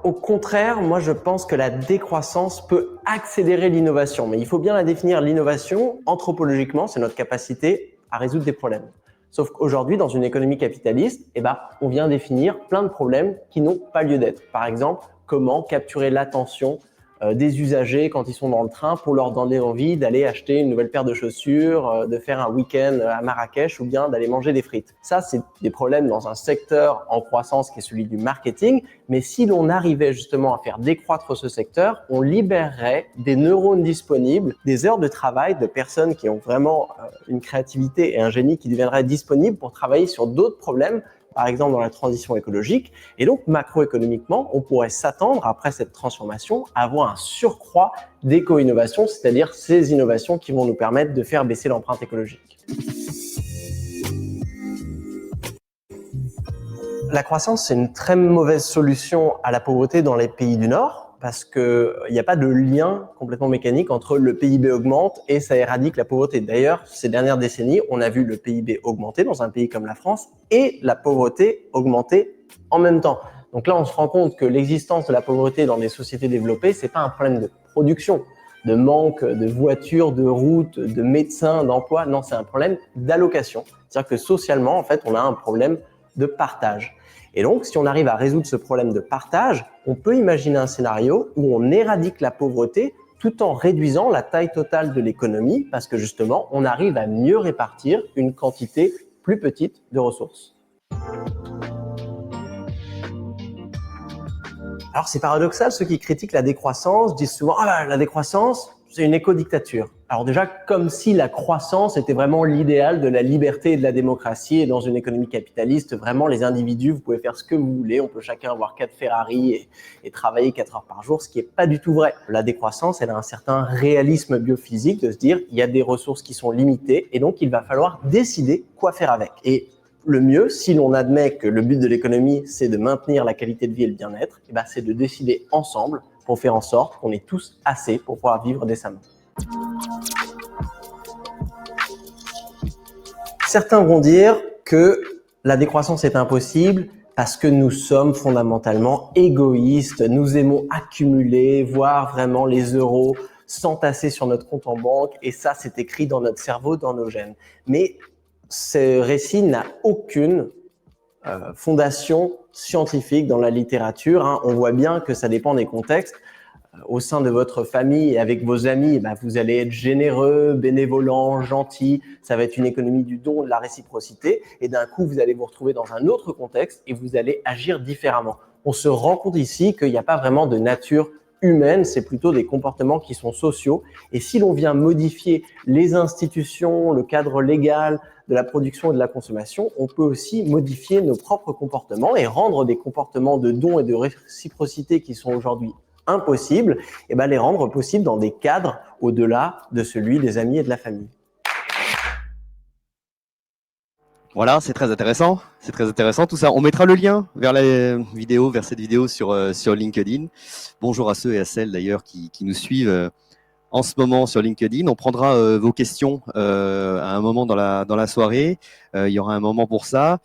Au contraire, moi je pense que la décroissance peut accélérer l'innovation, mais il faut bien la définir. L'innovation, anthropologiquement, c'est notre capacité à résoudre des problèmes. Sauf qu'aujourd'hui, dans une économie capitaliste, on vient définir plein de problèmes qui n'ont pas lieu d'être. Par exemple, comment capturer l'attention des usagers quand ils sont dans le train pour leur donner envie d'aller acheter une nouvelle paire de chaussures, de faire un week-end à Marrakech ou bien d'aller manger des frites. Ça, c'est des problèmes dans un secteur en croissance qui est celui du marketing. Mais si l'on arrivait justement à faire décroître ce secteur, on libérerait des neurones disponibles, des heures de travail de personnes qui ont vraiment une créativité et un génie qui deviendraient disponibles pour travailler sur d'autres problèmes, par exemple dans la transition écologique. Et donc, macroéconomiquement, on pourrait s'attendre, après cette transformation, à avoir un surcroît d'éco-innovation, c'est-à-dire ces innovations qui vont nous permettre de faire baisser l'empreinte écologique. La croissance, c'est une très mauvaise solution à la pauvreté dans les pays du Nord, parce qu'il n'y a pas de lien complètement mécanique entre le PIB augmente et ça éradique la pauvreté. D'ailleurs, ces dernières décennies, on a vu le PIB augmenter dans un pays comme la France et la pauvreté augmenter en même temps. Donc là, on se rend compte que l'existence de la pauvreté dans des sociétés développées, c'est pas un problème de production, de manque de voitures, de routes, de médecins, d'emplois. Non, c'est un problème d'allocation. C'est-à-dire que socialement, en fait, on a un problème de partage. Et donc, si on arrive à résoudre ce problème de partage, on peut imaginer un scénario où on éradique la pauvreté tout en réduisant la taille totale de l'économie parce que justement, on arrive à mieux répartir une quantité plus petite de ressources. Alors, c'est paradoxal, ceux qui critiquent la décroissance disent souvent « Ah, la décroissance, c'est une éco-dictature ». Alors déjà, comme si la croissance était vraiment l'idéal de la liberté et de la démocratie. Et dans une économie capitaliste, vraiment, les individus, vous pouvez faire ce que vous voulez. On peut chacun avoir 4 Ferrari et travailler 4 heures par jour, ce qui n'est pas du tout vrai. La décroissance, elle a un certain réalisme biophysique de se dire il y a des ressources qui sont limitées et donc il va falloir décider quoi faire avec. Et le mieux, si l'on admet que le but de l'économie, c'est de maintenir la qualité de vie et le bien-être, c'est de décider ensemble pour faire en sorte qu'on ait tous assez pour pouvoir vivre décemment. Certains vont dire que la décroissance est impossible parce que nous sommes fondamentalement égoïstes, nous aimons accumuler, voir vraiment les euros s'entasser sur notre compte en banque et ça, c'est écrit dans notre cerveau, dans nos gènes. Mais ce récit n'a aucune fondation scientifique dans la littérature. On voit bien que ça dépend des contextes. Au sein de votre famille et avec vos amis, vous allez être généreux, bénévolent, gentil. Ça va être une économie du don, de la réciprocité. Et d'un coup, vous allez vous retrouver dans un autre contexte et vous allez agir différemment. On se rend compte ici qu'il n'y a pas vraiment de nature humaine, c'est plutôt des comportements qui sont sociaux. Et si l'on vient modifier les institutions, le cadre légal de la production et de la consommation, on peut aussi modifier nos propres comportements et rendre des comportements de don et de réciprocité qui sont aujourd'hui impossibles, les rendre possibles dans des cadres au-delà de celui des amis et de la famille. Voilà, c'est très intéressant tout ça. On mettra le lien vers cette vidéo sur LinkedIn. Bonjour à ceux et à celles d'ailleurs qui nous suivent en ce moment sur LinkedIn. On prendra vos questions à un moment dans la soirée. Il y aura un moment pour ça.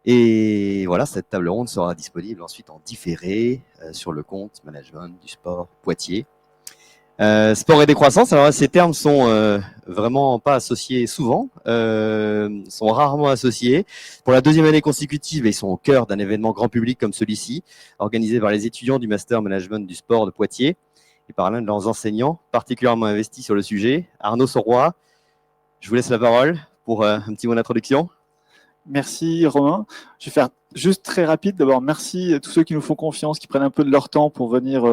Et voilà, cette table ronde sera disponible ensuite en différé sur le compte Management du Sport Poitiers. Sport et décroissance, alors ces termes sont vraiment pas associés souvent, sont rarement associés. Pour la deuxième année consécutive, ils sont au cœur d'un événement grand public comme celui-ci, organisé par les étudiants du Master Management du Sport de Poitiers et par l'un de leurs enseignants particulièrement investis sur le sujet, Arnaud Sauroy. Je vous laisse la parole pour un petit mot d'introduction. Merci Romain. Je vais faire juste très rapide. D'abord, merci à tous ceux qui nous font confiance, qui prennent un peu de leur temps pour venir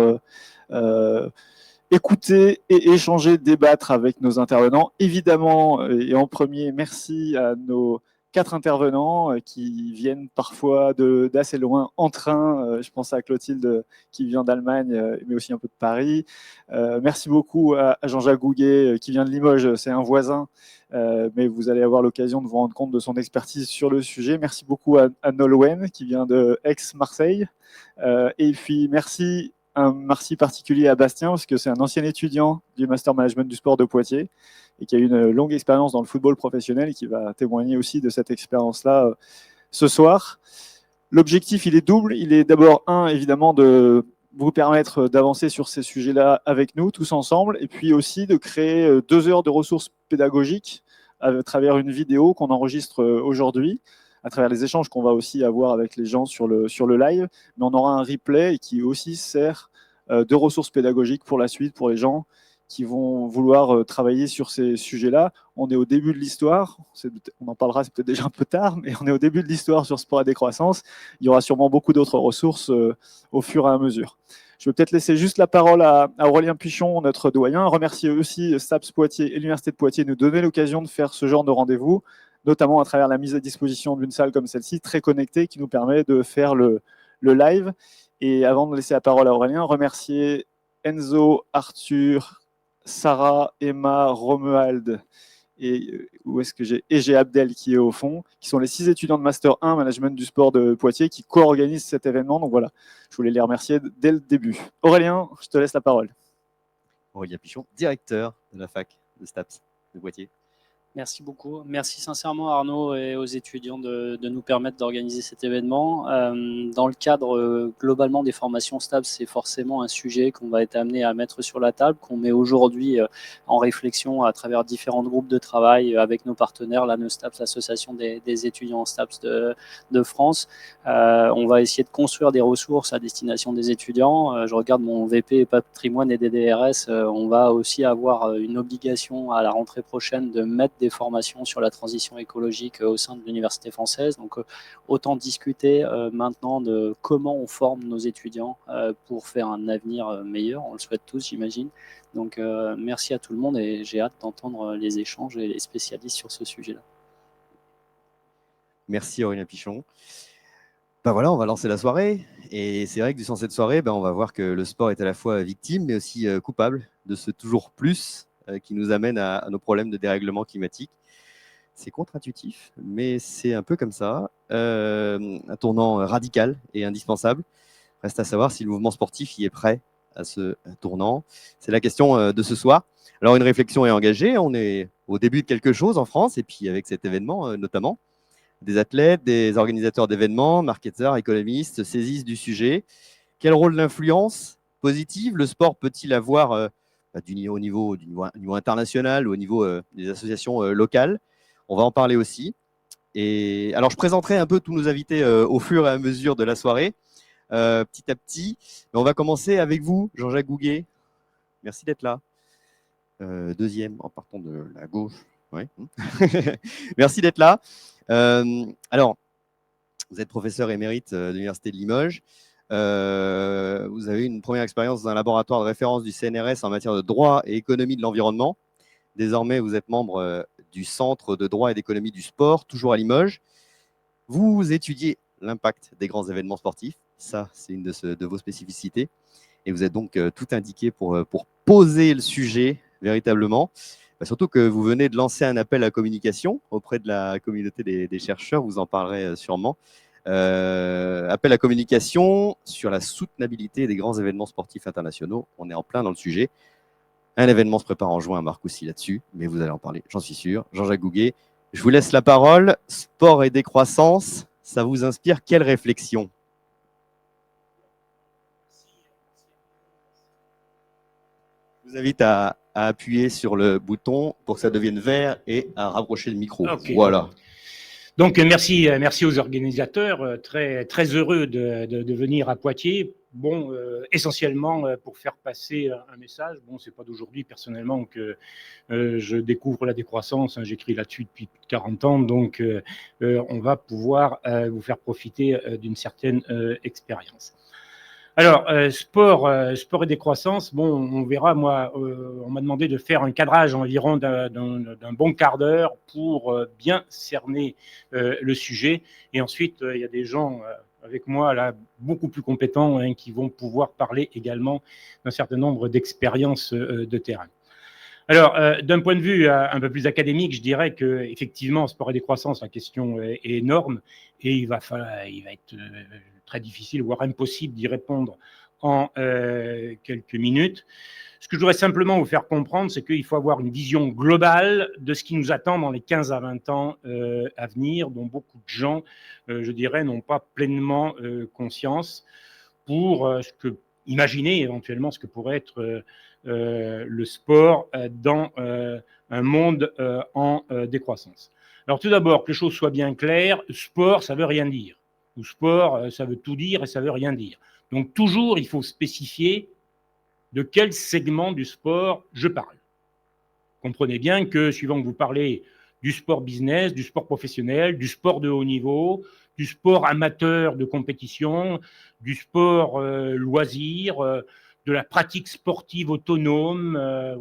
écouter et échanger, débattre avec nos intervenants. Évidemment, et en premier, merci à nos 4 intervenants qui viennent parfois d'assez loin en train. Je pense à Clotilde qui vient d'Allemagne, mais aussi un peu de Paris. Merci beaucoup à Jean-Jacques Gouguet qui vient de Limoges, c'est un voisin, mais vous allez avoir l'occasion de vous rendre compte de son expertise sur le sujet. Merci beaucoup à Nolwenn qui vient de Aix-Marseille. Et puis un merci particulier à Bastien, parce que c'est un ancien étudiant du Master Management du Sport de Poitiers et qui a eu une longue expérience dans le football professionnel et qui va témoigner aussi de cette expérience-là ce soir. L'objectif, il est double. Il est d'abord, évidemment, de vous permettre d'avancer sur ces sujets-là avec nous, tous ensemble, et puis aussi de créer 2 heures de ressources pédagogiques à travers une vidéo qu'on enregistre aujourd'hui, à travers les échanges qu'on va aussi avoir avec les gens sur le live, mais on aura un replay qui aussi sert de ressources pédagogiques pour la suite, pour les gens qui vont vouloir travailler sur ces sujets-là. On est au début de l'histoire, on en parlera, c'est peut-être déjà un peu tard, mais on est au début de l'histoire sur sport et décroissance. Il y aura sûrement beaucoup d'autres ressources au fur et à mesure. Je vais peut-être laisser juste la parole à Aurélien Pichon, notre doyen, remercier aussi STAPS Poitiers et l'Université de Poitiers de nous donner l'occasion de faire ce genre de rendez-vous, notamment à travers la mise à disposition d'une salle comme celle-ci, très connectée, qui nous permet de faire le live. Et avant de laisser la parole à Aurélien, remercier Enzo, Arthur, Sarah, Emma, Romuald et j'ai Abdel qui est au fond, qui sont les 6 étudiants de Master 1 Management du sport de Poitiers qui co-organisent cet événement. Donc voilà, je voulais les remercier dès le début. Aurélien, je te laisse la parole. Aurélien Pichon, directeur de la fac de STAPS de Poitiers. Merci beaucoup. Merci sincèrement Arnaud et aux étudiants de nous permettre d'organiser cet événement. Dans le cadre globalement des formations STAPS, c'est forcément un sujet qu'on va être amené à mettre sur la table, qu'on met aujourd'hui en réflexion à travers différents groupes de travail avec nos partenaires, la NEUSTAPS, l'association des étudiants en STAPS de France. On va essayer de construire des ressources à destination des étudiants. Je regarde mon VP patrimoine et DDRS. On va aussi avoir une obligation à la rentrée prochaine de mettre des formations sur la transition écologique au sein de l'université française. Donc, autant discuter maintenant de comment on forme nos étudiants pour faire un avenir meilleur. On le souhaite tous, j'imagine. Donc, merci à tout le monde et j'ai hâte d'entendre les échanges et les spécialistes sur ce sujet-là. Merci Aurélien Pichon. Ben voilà, on va lancer la soirée. Et c'est vrai que durant cette soirée, on va voir que le sport est à la fois victime, mais aussi coupable de ce toujours plus qui nous amène à nos problèmes de dérèglement climatique. C'est contre-intuitif, mais c'est un peu comme ça. Un tournant radical et indispensable. Reste à savoir si le mouvement sportif y est prêt à ce tournant. C'est la question de ce soir. Alors, une réflexion est engagée. On est au début de quelque chose en France, et puis avec cet événement notamment. Des athlètes, des organisateurs d'événements, marketeurs, économistes saisissent du sujet. Quel rôle d'influence positive le sport peut-il avoir au niveau international ou au niveau des associations locales? On va en parler aussi. Et alors, je présenterai un peu tous nos invités au fur et à mesure de la soirée, petit à petit. Mais on va commencer avec vous, Jean-Jacques Gouguet. Merci d'être là. Deuxième, en partant de la gauche. Ouais. Merci d'être là. Alors, vous êtes professeur émérite de l'Université de Limoges. Vous avez eu une première expérience dans un laboratoire de référence du CNRS en matière de droit et économie de l'environnement. Désormais, vous êtes membre du Centre de droit et d'économie du sport, toujours à Limoges. Vous étudiez l'impact des grands événements sportifs. Ça, c'est une de vos spécificités. Et vous êtes donc tout indiqué pour poser le sujet véritablement. Surtout que vous venez de lancer un appel à communication auprès de la communauté des chercheurs. Vous en parlerez sûrement. Appel à communication sur la soutenabilité des grands événements sportifs internationaux. On est en plein dans le sujet. Un événement se prépare en juin à Marcoussis là-dessus, mais vous allez en parler, j'en suis sûr. Jean-Jacques Gouguet, je vous laisse la parole. Sport et décroissance, ça vous inspire quelle réflexion? Je vous invite à appuyer sur le bouton pour que ça devienne vert et à rapprocher le micro. Okay. Voilà. Donc, merci aux organisateurs. Très, très heureux de venir à Poitiers. Bon, essentiellement pour faire passer un message. Bon, c'est pas d'aujourd'hui personnellement que je découvre la décroissance. Hein, j'écris là-dessus depuis plus de 40 ans. Donc, on va pouvoir vous faire profiter d'une certaine expérience. Alors, sport et décroissance, bon, on verra, moi, on m'a demandé de faire un cadrage environ d'un bon quart d'heure pour bien cerner le sujet. Et ensuite, il y a des gens avec moi, là, beaucoup plus compétents, hein, qui vont pouvoir parler également d'un certain nombre d'expériences de terrain. Alors, d'un point de vue un peu plus académique, je dirais que effectivement, sport et décroissance, la question est énorme et il va être très difficile, voire impossible d'y répondre en quelques minutes. Ce que je voudrais simplement vous faire comprendre, c'est qu'il faut avoir une vision globale de ce qui nous attend dans les 15 à 20 ans à venir, dont beaucoup de gens, je dirais, n'ont pas pleinement conscience. Pour ce que imaginer éventuellement ce que pourrait être le sport dans un monde en décroissance. Alors tout d'abord, que les choses soient bien claires, sport, ça ne veut rien dire. Ou sport, ça veut tout dire et ça ne veut rien dire. Donc toujours, il faut spécifier de quel segment du sport je parle. Comprenez bien que, suivant que vous parlez du sport business, du sport professionnel, du sport de haut niveau, du sport amateur de compétition, du sport loisir, de la pratique sportive autonome,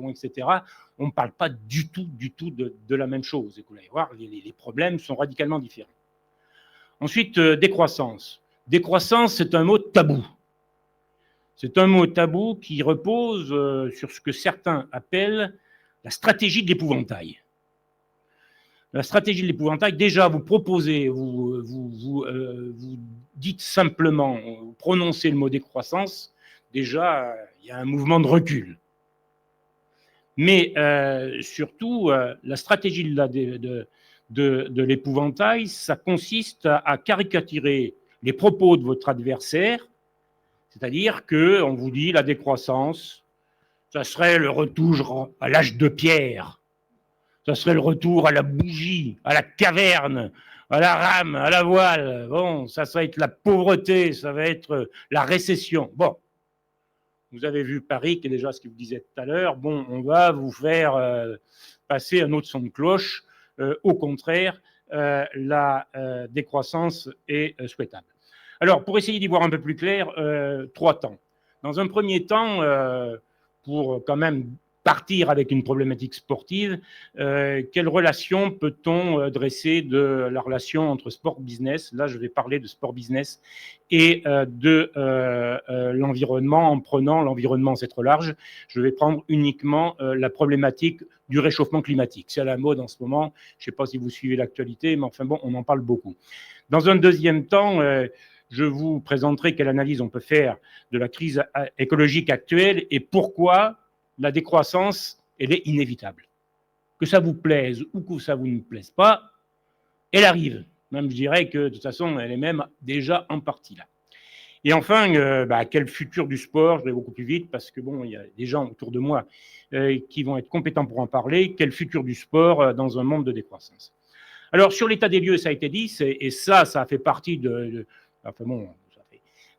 etc., on ne parle pas du tout de la même chose. Et vous allez voir, les problèmes sont radicalement différents. Ensuite, décroissance. Décroissance, c'est un mot tabou. C'est un mot tabou qui repose sur ce que certains appellent la stratégie de l'épouvantail. La stratégie de l'épouvantail, déjà, vous proposez, vous dites simplement, vous prononcez le mot décroissance, déjà, il y a un mouvement de recul. Mais surtout, la stratégie de l'épouvantail, ça consiste à caricaturer les propos de votre adversaire, c'est-à-dire qu'on vous dit la décroissance, ça serait le retour à l'âge de pierre, ça serait le retour à la bougie, à la caverne, à la rame, à la voile. Bon, ça va être la pauvreté, ça va être la récession. Bon, vous avez vu Paris, qui est déjà ce qu'il vous disait tout à l'heure. Bon, on va vous faire passer un autre son de cloche. Au contraire, la décroissance est souhaitable. Alors, pour essayer d'y voir un peu plus clair, 3 temps. Dans un premier temps, pour quand même partir avec une problématique sportive, quelle relation peut-on dresser de la relation entre sport-business, là je vais parler de sport-business, et de l'environnement, en prenant l'environnement c'est trop large, je vais prendre uniquement la problématique du réchauffement climatique. C'est à la mode en ce moment, je ne sais pas si vous suivez l'actualité, mais enfin bon, on en parle beaucoup. Dans un deuxième temps, je vous présenterai quelle analyse on peut faire de la crise écologique actuelle et pourquoi la décroissance, elle est inévitable. Que ça vous plaise ou que ça vous ne plaise pas, elle arrive. Même je dirais que de toute façon, elle est même déjà en partie là. Et enfin, quel futur du sport? Je vais beaucoup plus vite parce que bon, il y a des gens autour de moi qui vont être compétents pour en parler. Quel futur du sport dans un monde de décroissance? Alors, sur l'état des lieux, ça a été dit, et ça a fait partie enfin bon,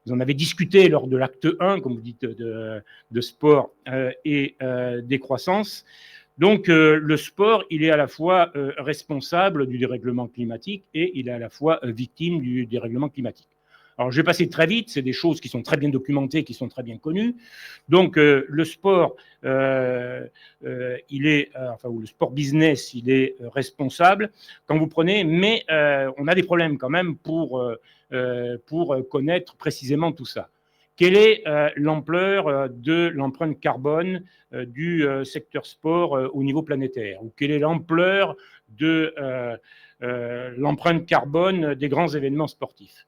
vous en avez discuté lors de l'acte 1, comme vous dites, de sport et décroissance. Donc, le sport, il est à la fois responsable du dérèglement climatique et il est à la fois victime du dérèglement climatique. Alors, je vais passer très vite, c'est des choses qui sont très bien documentées, qui sont très bien connues. Donc, le sport, le sport business, il est responsable quand vous prenez, mais on a des problèmes quand même pour connaître précisément tout ça. Quelle est l'ampleur de l'empreinte carbone du secteur sport au niveau planétaire? Ou quelle est l'ampleur de l'empreinte carbone des grands événements sportifs?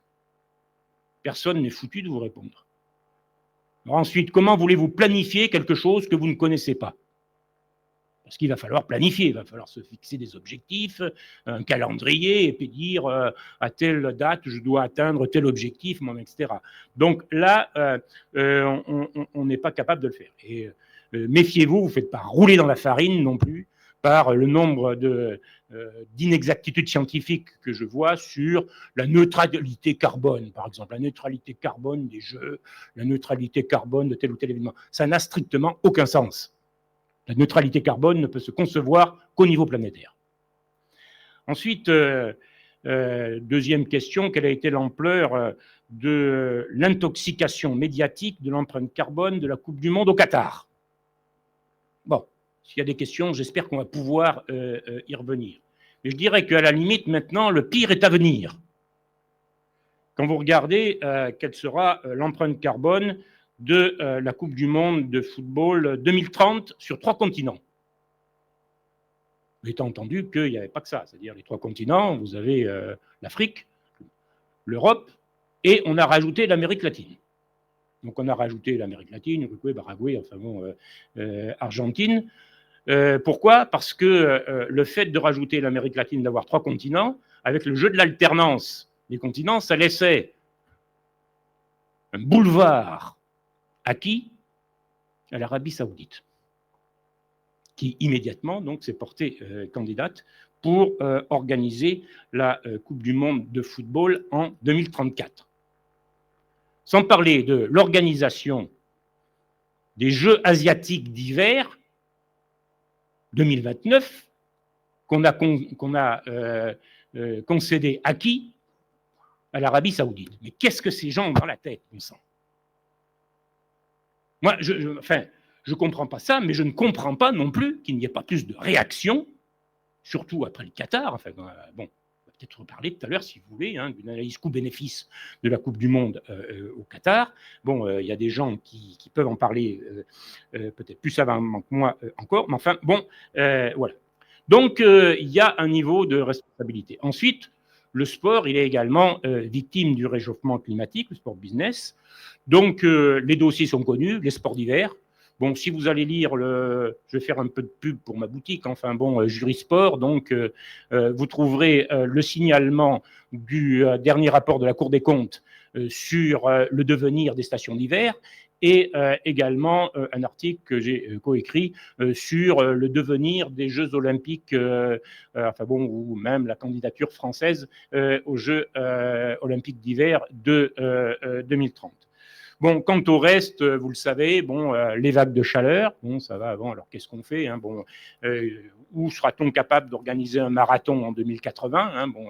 Personne n'est foutu de vous répondre. Alors ensuite, comment voulez-vous planifier quelque chose que vous ne connaissez pas? Parce qu'il va falloir planifier, il va falloir se fixer des objectifs, un calendrier, et puis dire à telle date, je dois atteindre tel objectif, etc. Donc là, on n'est pas capable de le faire. Et méfiez-vous, vous ne faites pas rouler dans la farine non plus par le nombre d'inexactitudes scientifiques que je vois sur la neutralité carbone, par exemple, la neutralité carbone des jeux, la neutralité carbone de tel ou tel événement. Ça n'a strictement aucun sens. La neutralité carbone ne peut se concevoir qu'au niveau planétaire. Ensuite, deuxième question, quelle a été l'ampleur de l'intoxication médiatique de l'empreinte carbone de la Coupe du Monde au Qatar? Bon, s'il y a des questions, j'espère qu'on va pouvoir y revenir. Mais je dirais qu'à la limite, maintenant, le pire est à venir. Quand vous regardez quelle sera l'empreinte carbone de la Coupe du Monde de football 2030 sur 3 continents. Étant entendu qu'il n'y avait pas que ça, c'est-à-dire les 3 continents, vous avez l'Afrique, l'Europe, et on a rajouté l'Amérique latine. Donc on a rajouté l'Amérique latine, Uruguay, Paraguay, enfin bon, Argentine. Pourquoi? Parce que le fait de rajouter l'Amérique latine, d'avoir 3 continents, avec le jeu de l'alternance des continents, ça laissait un boulevard À qui? À l'Arabie Saoudite, qui immédiatement donc s'est portée candidate pour organiser la Coupe du Monde de football en 2034. Sans parler de l'organisation des Jeux asiatiques d'hiver 2029 qu'on a concédé à qui? À l'Arabie Saoudite. Mais qu'est-ce que ces gens ont dans la tête, on sent? Moi, je ne comprends pas ça, mais je ne comprends pas non plus qu'il n'y ait pas plus de réaction, surtout après le Qatar. Enfin, bon, on va peut-être reparler tout à l'heure, si vous voulez, hein, d'une analyse coût-bénéfice de la Coupe du Monde au Qatar. Bon, il y a des gens qui peuvent en parler peut-être plus savamment que moi encore, mais enfin, bon, voilà. Donc, il y a un niveau de responsabilité. Ensuite, le sport, il est également victime du réchauffement climatique, le sport business. Donc, les dossiers sont connus, les sports d'hiver. Bon, si vous allez lire je vais faire un peu de pub pour ma boutique, enfin bon, Jurisport, donc vous trouverez le signalement du dernier rapport de la Cour des comptes sur le devenir des stations d'hiver et également un article que j'ai coécrit sur le devenir des Jeux Olympiques, enfin bon, ou même la candidature française aux Jeux Olympiques d'hiver de 2030. Bon, quant au reste, vous le savez, bon, les vagues de chaleur, bon, ça va avant. Alors, qu'est-ce qu'on fait, hein, bon, où sera-t-on capable d'organiser un marathon en 2080, hein, bon,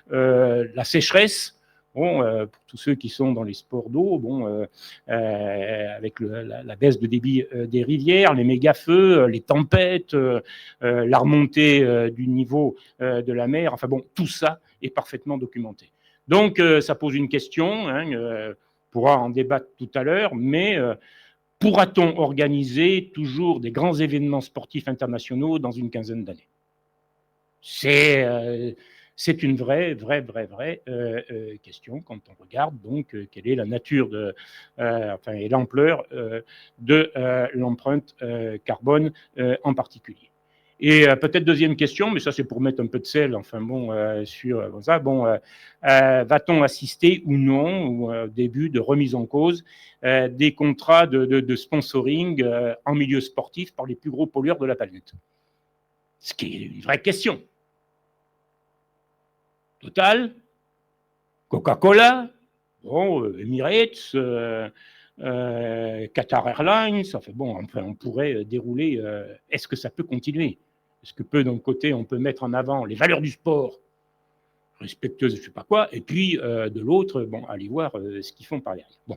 la sécheresse, bon, pour tous ceux qui sont dans les sports d'eau, bon, avec la baisse de débit des rivières, les méga-feux, les tempêtes, la remontée du niveau de la mer, enfin bon, tout ça est parfaitement documenté. Donc, ça pose une question, hein, pourra en débattre tout à l'heure, mais pourra-t-on organiser toujours des grands événements sportifs internationaux dans une quinzaine d'années? C'est une vraie question quand on regarde donc quelle est la nature enfin, et l'ampleur de l'empreinte carbone en particulier. Et peut-être deuxième question, mais ça c'est pour mettre un peu de sel, enfin bon, sur ça, bon, va-t-on assister ou non au début de remise en cause des contrats de sponsoring en milieu sportif par les plus gros pollueurs de la planète? Ce qui est une vraie question. Total, Coca-Cola, bon, Emirates, Qatar Airlines, enfin bon, enfin, on pourrait dérouler. Est-ce que ça peut continuer? Est-ce que d'un côté, on peut mettre en avant les valeurs du sport, respectueuses, je ne sais pas quoi, et puis de l'autre, bon, aller voir ce qu'ils font par derrière. Bon,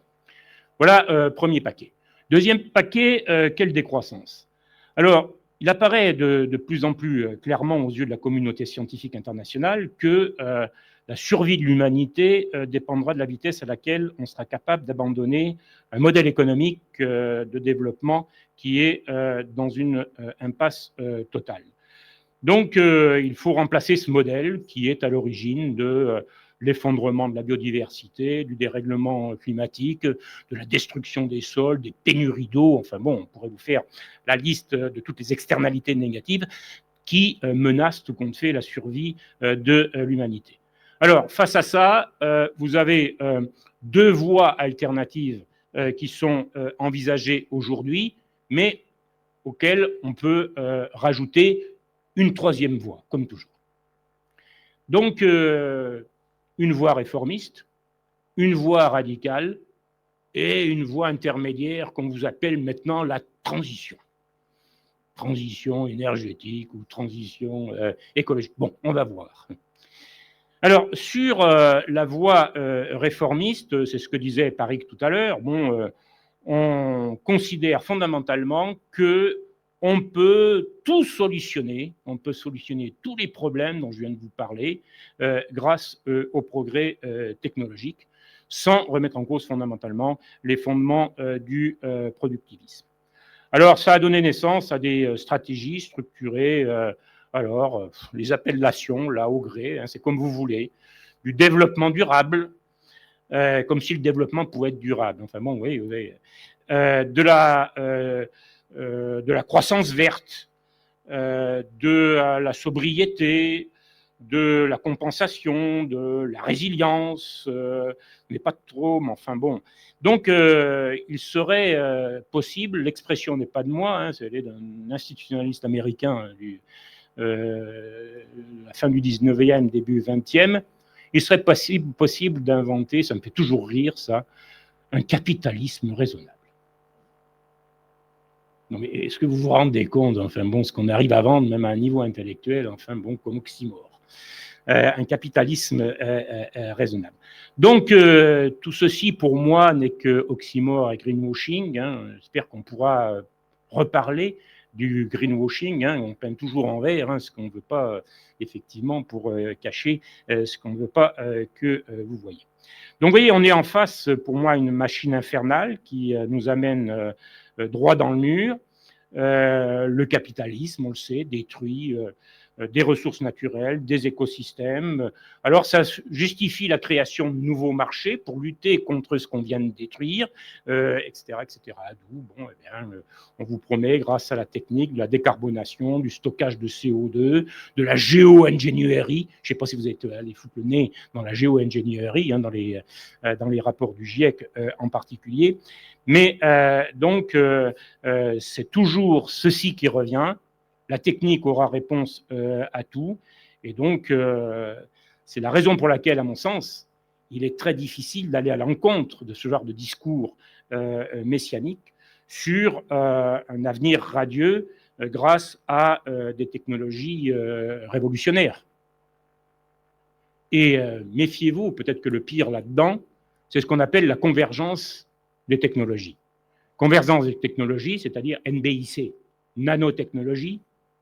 voilà, premier paquet. Deuxième paquet, quelle décroissance? Alors, il apparaît de plus en plus clairement aux yeux de la communauté scientifique internationale que la survie de l'humanité dépendra de la vitesse à laquelle on sera capable d'abandonner un modèle économique de développement qui est dans une impasse totale. Donc, il faut remplacer ce modèle qui est à l'origine de l'effondrement de la biodiversité, du dérèglement climatique, de la destruction des sols, des pénuries d'eau. Enfin bon, on pourrait vous faire la liste de toutes les externalités négatives qui menacent tout compte fait la survie de l'humanité. Alors, face à ça, vous avez deux voies alternatives qui sont envisagées aujourd'hui, mais auxquelles on peut rajouter une troisième voie, comme toujours. Donc, une voie réformiste, une voie radicale et une voie intermédiaire qu'on vous appelle maintenant la transition. Transition énergétique ou transition écologique. Bon, on va voir. Alors, sur la voie réformiste, c'est ce que disait Parik tout à l'heure, bon, on considère fondamentalement que on peut tout solutionner, on peut solutionner tous les problèmes dont je viens de vous parler grâce au progrès technologique, sans remettre en cause fondamentalement les fondements du productivisme. Alors, ça a donné naissance à des stratégies structurées, les appellations, là, au gré, hein, c'est comme vous voulez, du développement durable, comme si le développement pouvait être durable. Enfin bon, oui, de la croissance verte, de la sobriété, de la compensation, de la résilience, mais pas trop, mais enfin bon. Donc, il serait possible, l'expression n'est pas de moi, hein, c'est d'un institutionnaliste américain la fin du 19e, début 20e, il serait possible d'inventer, ça me fait toujours rire ça, un capitalisme raisonnable. Non, mais est-ce que vous vous rendez compte, enfin bon, ce qu'on arrive à vendre, même à un niveau intellectuel, enfin bon, comme oxymore. Un capitalisme raisonnable. Donc, tout ceci, pour moi, n'est que oxymore et greenwashing. Hein. J'espère qu'on pourra reparler du greenwashing. Hein. On peint toujours en vert, hein, ce qu'on ne veut pas, effectivement, pour cacher ce qu'on ne veut pas que vous voyez. Donc, vous voyez, on est en face, pour moi, une machine infernale qui nous amène droit dans le mur. Le capitalisme, on le sait, détruit des ressources naturelles, des écosystèmes. Alors, ça justifie la création de nouveaux marchés pour lutter contre ce qu'on vient de détruire, etc., etc. D'où, bon, eh bien, on vous promet, grâce à la technique de la décarbonation, du stockage de CO2, de la géo-ingénierie. Je ne sais pas si vous êtes allé foutre le nez dans la géo-ingénierie, hein, dans les rapports du GIEC en particulier. Mais donc, c'est toujours ceci qui revient. La technique aura réponse à tout. Et donc, c'est la raison pour laquelle, à mon sens, il est très difficile d'aller à l'encontre de ce genre de discours messianique sur un avenir radieux grâce à des technologies révolutionnaires. Et méfiez-vous, peut-être que le pire là-dedans, c'est ce qu'on appelle la convergence des technologies. Convergence des technologies, c'est-à-dire NBIC, nanotechnologie,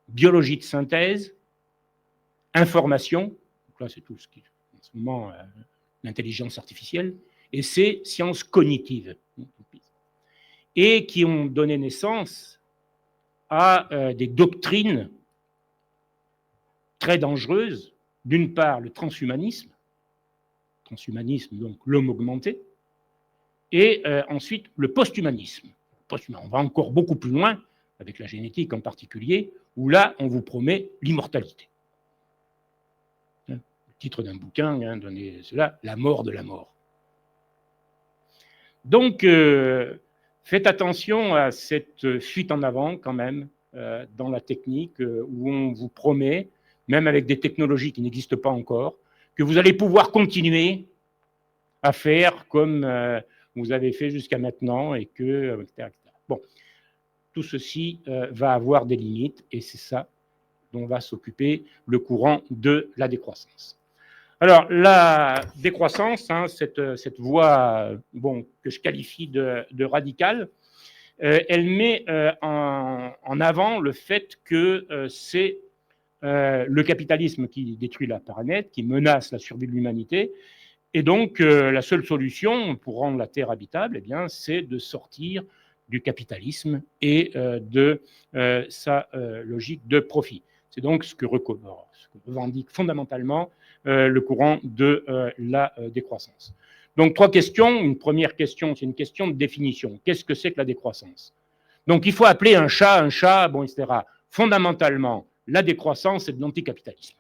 biologie de synthèse, information, donc là c'est tout ce qui est en ce moment l'intelligence artificielle, et c'est sciences cognitives, et qui ont donné naissance à des doctrines très dangereuses. D'une part, le transhumanisme donc l'homme augmenté, et ensuite le posthumanisme. On va encore beaucoup plus loin, avec la génétique en particulier, où là, on vous promet l'immortalité. Le titre d'un bouquin, hein, donnez cela, La mort de la mort. Donc, faites attention à cette fuite en avant, quand même, dans la technique, où on vous promet, même avec des technologies qui n'existent pas encore, que vous allez pouvoir continuer à faire comme vous avez fait jusqu'à maintenant, et que, etc., etc. Bon, tout ceci va avoir des limites, et c'est ça dont va s'occuper le courant de la décroissance. Alors, la décroissance, hein, cette voie que je qualifie de radicale, elle met en avant le fait que c'est le capitalisme qui détruit la planète, qui menace la survie de l'humanité, et donc la seule solution pour rendre la Terre habitable, eh bien, c'est de sortir du capitalisme et de sa logique de profit. C'est donc ce que revendique fondamentalement le courant de la décroissance. Donc, trois questions. Une première question, c'est une question de définition. Qu'est-ce que c'est que la décroissance? Donc, il faut appeler un chat, bon, etc. Fondamentalement, la décroissance, c'est de l'anticapitalisme,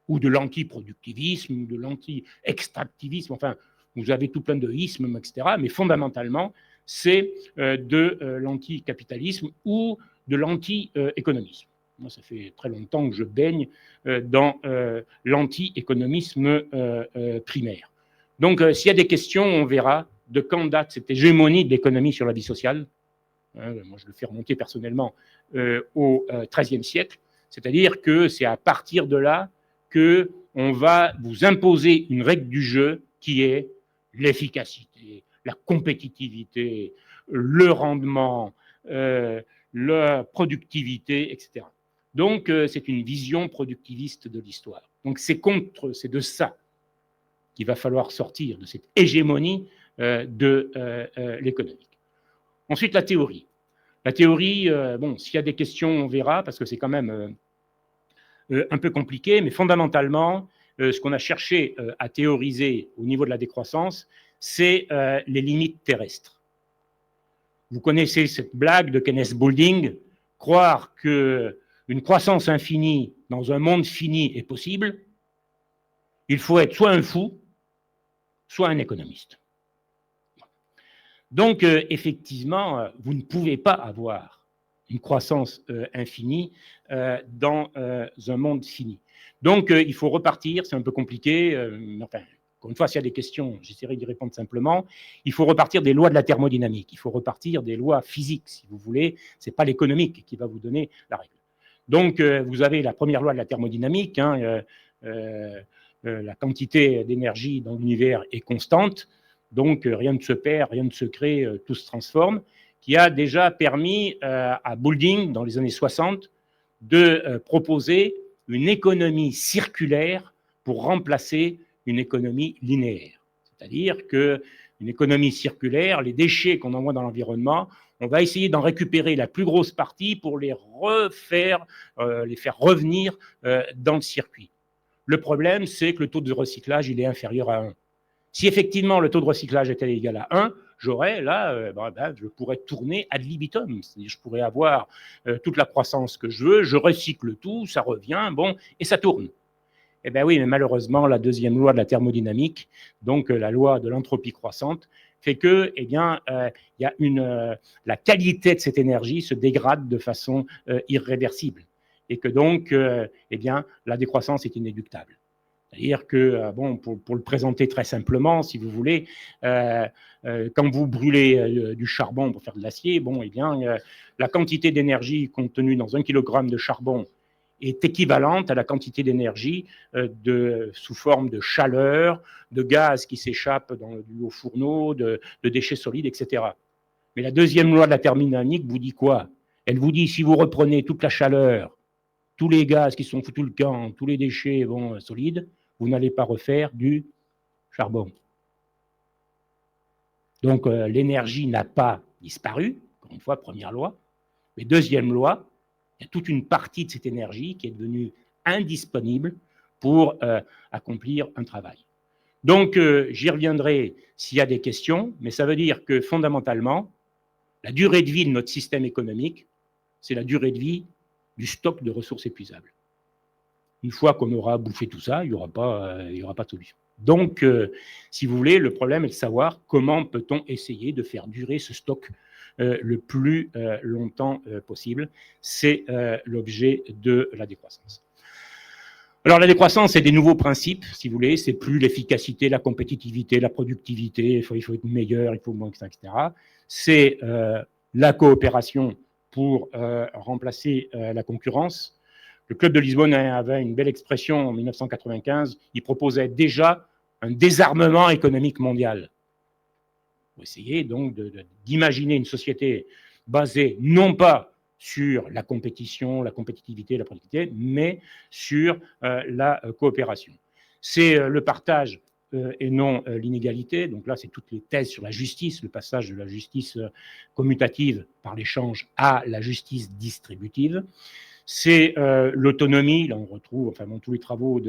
ou de l'antiproductivisme, ou de l'anti-extractivisme, enfin, vous avez tout plein de ismes, etc. Mais fondamentalement, c'est de l'anticapitalisme ou de l'anti-économisme. Moi, ça fait très longtemps que je baigne dans l'anti-économisme primaire. Donc, s'il y a des questions, on verra de quand date cette hégémonie de l'économie sur la vie sociale. Moi, je le fais remonter personnellement au XIIIe siècle. C'est-à-dire que c'est à partir de là qu'on va vous imposer une règle du jeu qui est l'efficacité, la compétitivité, le rendement, la productivité, etc. Donc, c'est une vision productiviste de l'histoire. Donc, c'est de ça qu'il va falloir sortir, de cette hégémonie de l'économique. Ensuite, la théorie. La théorie, s'il y a des questions, on verra, parce que c'est quand même un peu compliqué, mais fondamentalement, ce qu'on a cherché à théoriser au niveau de la décroissance, c'est les limites terrestres. Vous connaissez cette blague de Kenneth Boulding, croire que une croissance infinie dans un monde fini est possible, il faut être soit un fou, soit un économiste. Donc, effectivement, vous ne pouvez pas avoir une croissance infinie dans un monde fini. Donc, il faut repartir, c'est un peu compliqué, enfin, encore une fois, s'il y a des questions, j'essaierai d'y répondre simplement. Il faut repartir des lois de la thermodynamique, il faut repartir des lois physiques, si vous voulez, ce n'est pas l'économique qui va vous donner la règle. Donc, vous avez la première loi de la thermodynamique, hein, la quantité d'énergie dans l'univers est constante, donc rien ne se perd, rien ne se crée, tout se transforme, qui a déjà permis à Boulding, dans les années 60, de proposer une économie circulaire pour remplacer une économie linéaire. C'est-à-dire qu'une économie circulaire, les déchets qu'on envoie dans l'environnement, on va essayer d'en récupérer la plus grosse partie pour les faire revenir dans le circuit. Le problème, c'est que le taux de recyclage, il est inférieur à 1. Si effectivement le taux de recyclage était égal à 1, j'aurais là, je pourrais tourner ad libitum. C'est-à-dire je pourrais avoir toute la croissance que je veux, je recycle tout, ça revient, bon, et ça tourne. Eh bien oui, mais malheureusement, la deuxième loi de la thermodynamique, donc la loi de l'entropie croissante, fait que, eh bien, y a la qualité de cette énergie se dégrade de façon irréversible. Et que donc, eh bien, la décroissance est inéluctable. C'est-à-dire que, bon, pour le présenter très simplement, si vous voulez, quand vous brûlez du charbon pour faire de l'acier, bon, eh bien, la quantité d'énergie contenue dans 1 kg de charbon est équivalente à la quantité d'énergie sous forme de chaleur, de gaz qui s'échappe au fourneau, de déchets solides, etc. Mais la deuxième loi de la thermodynamique vous dit quoi? Elle vous dit, si vous reprenez toute la chaleur, tous les gaz qui sont foutus le camp, tous les déchets solides, vous n'allez pas refaire du charbon. Donc l'énergie n'a pas disparu, encore une fois, première loi. Mais deuxième loi, il y a toute une partie de cette énergie qui est devenue indisponible pour accomplir un travail. Donc j'y reviendrai s'il y a des questions, mais ça veut dire que fondamentalement, la durée de vie de notre système économique, c'est la durée de vie du stock de ressources épuisables. Une fois qu'on aura bouffé tout ça, il n'y aura pas de solution. Donc, si vous voulez, le problème est de savoir comment peut-on essayer de faire durer ce stock le plus longtemps possible. C'est l'objet de la décroissance. Alors, la décroissance, c'est des nouveaux principes, si vous voulez. C'est plus l'efficacité, la compétitivité, la productivité. Il faut être meilleur, il faut moins que ça, etc. C'est la coopération pour remplacer la concurrence. Le Club de Lisbonne avait une belle expression en 1995. Il proposait déjà un désarmement économique mondial. Vous essayez donc d'imaginer une société basée non pas sur la compétition, la compétitivité, la productivité, mais sur la coopération. C'est le partage et non l'inégalité. Donc là, c'est toutes les thèses sur la justice, le passage de la justice commutative par l'échange à la justice distributive. C'est l'autonomie, là on retrouve tous les travaux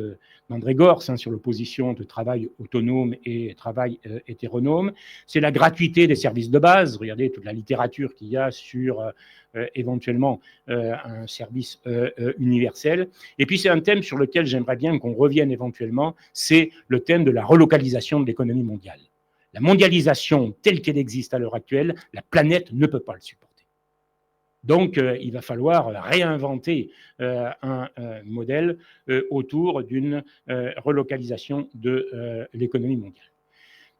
d'André Gorz sur l'opposition de travail autonome et travail hétéronome. C'est la gratuité des services de base, regardez toute la littérature qu'il y a sur éventuellement un service universel. Et puis c'est un thème sur lequel j'aimerais bien qu'on revienne éventuellement, c'est le thème de la relocalisation de l'économie mondiale. La mondialisation telle qu'elle existe à l'heure actuelle, la planète ne peut pas le supporter. Donc, il va falloir réinventer un modèle autour d'une relocalisation de l'économie mondiale.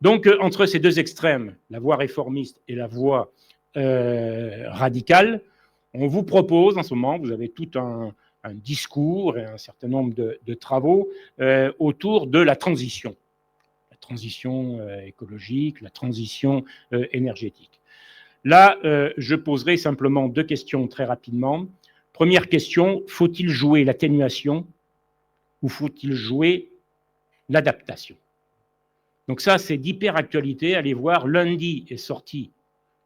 Donc, entre ces deux extrêmes, la voie réformiste et la voie radicale, on vous propose en ce moment, vous avez tout un discours et un certain nombre de travaux autour de la transition écologique, la transition énergétique. Là, je poserai simplement 2 questions très rapidement. Première question, faut-il jouer l'atténuation ou faut-il jouer l'adaptation? Donc ça, c'est d'hyper-actualité. Allez voir, lundi est sorti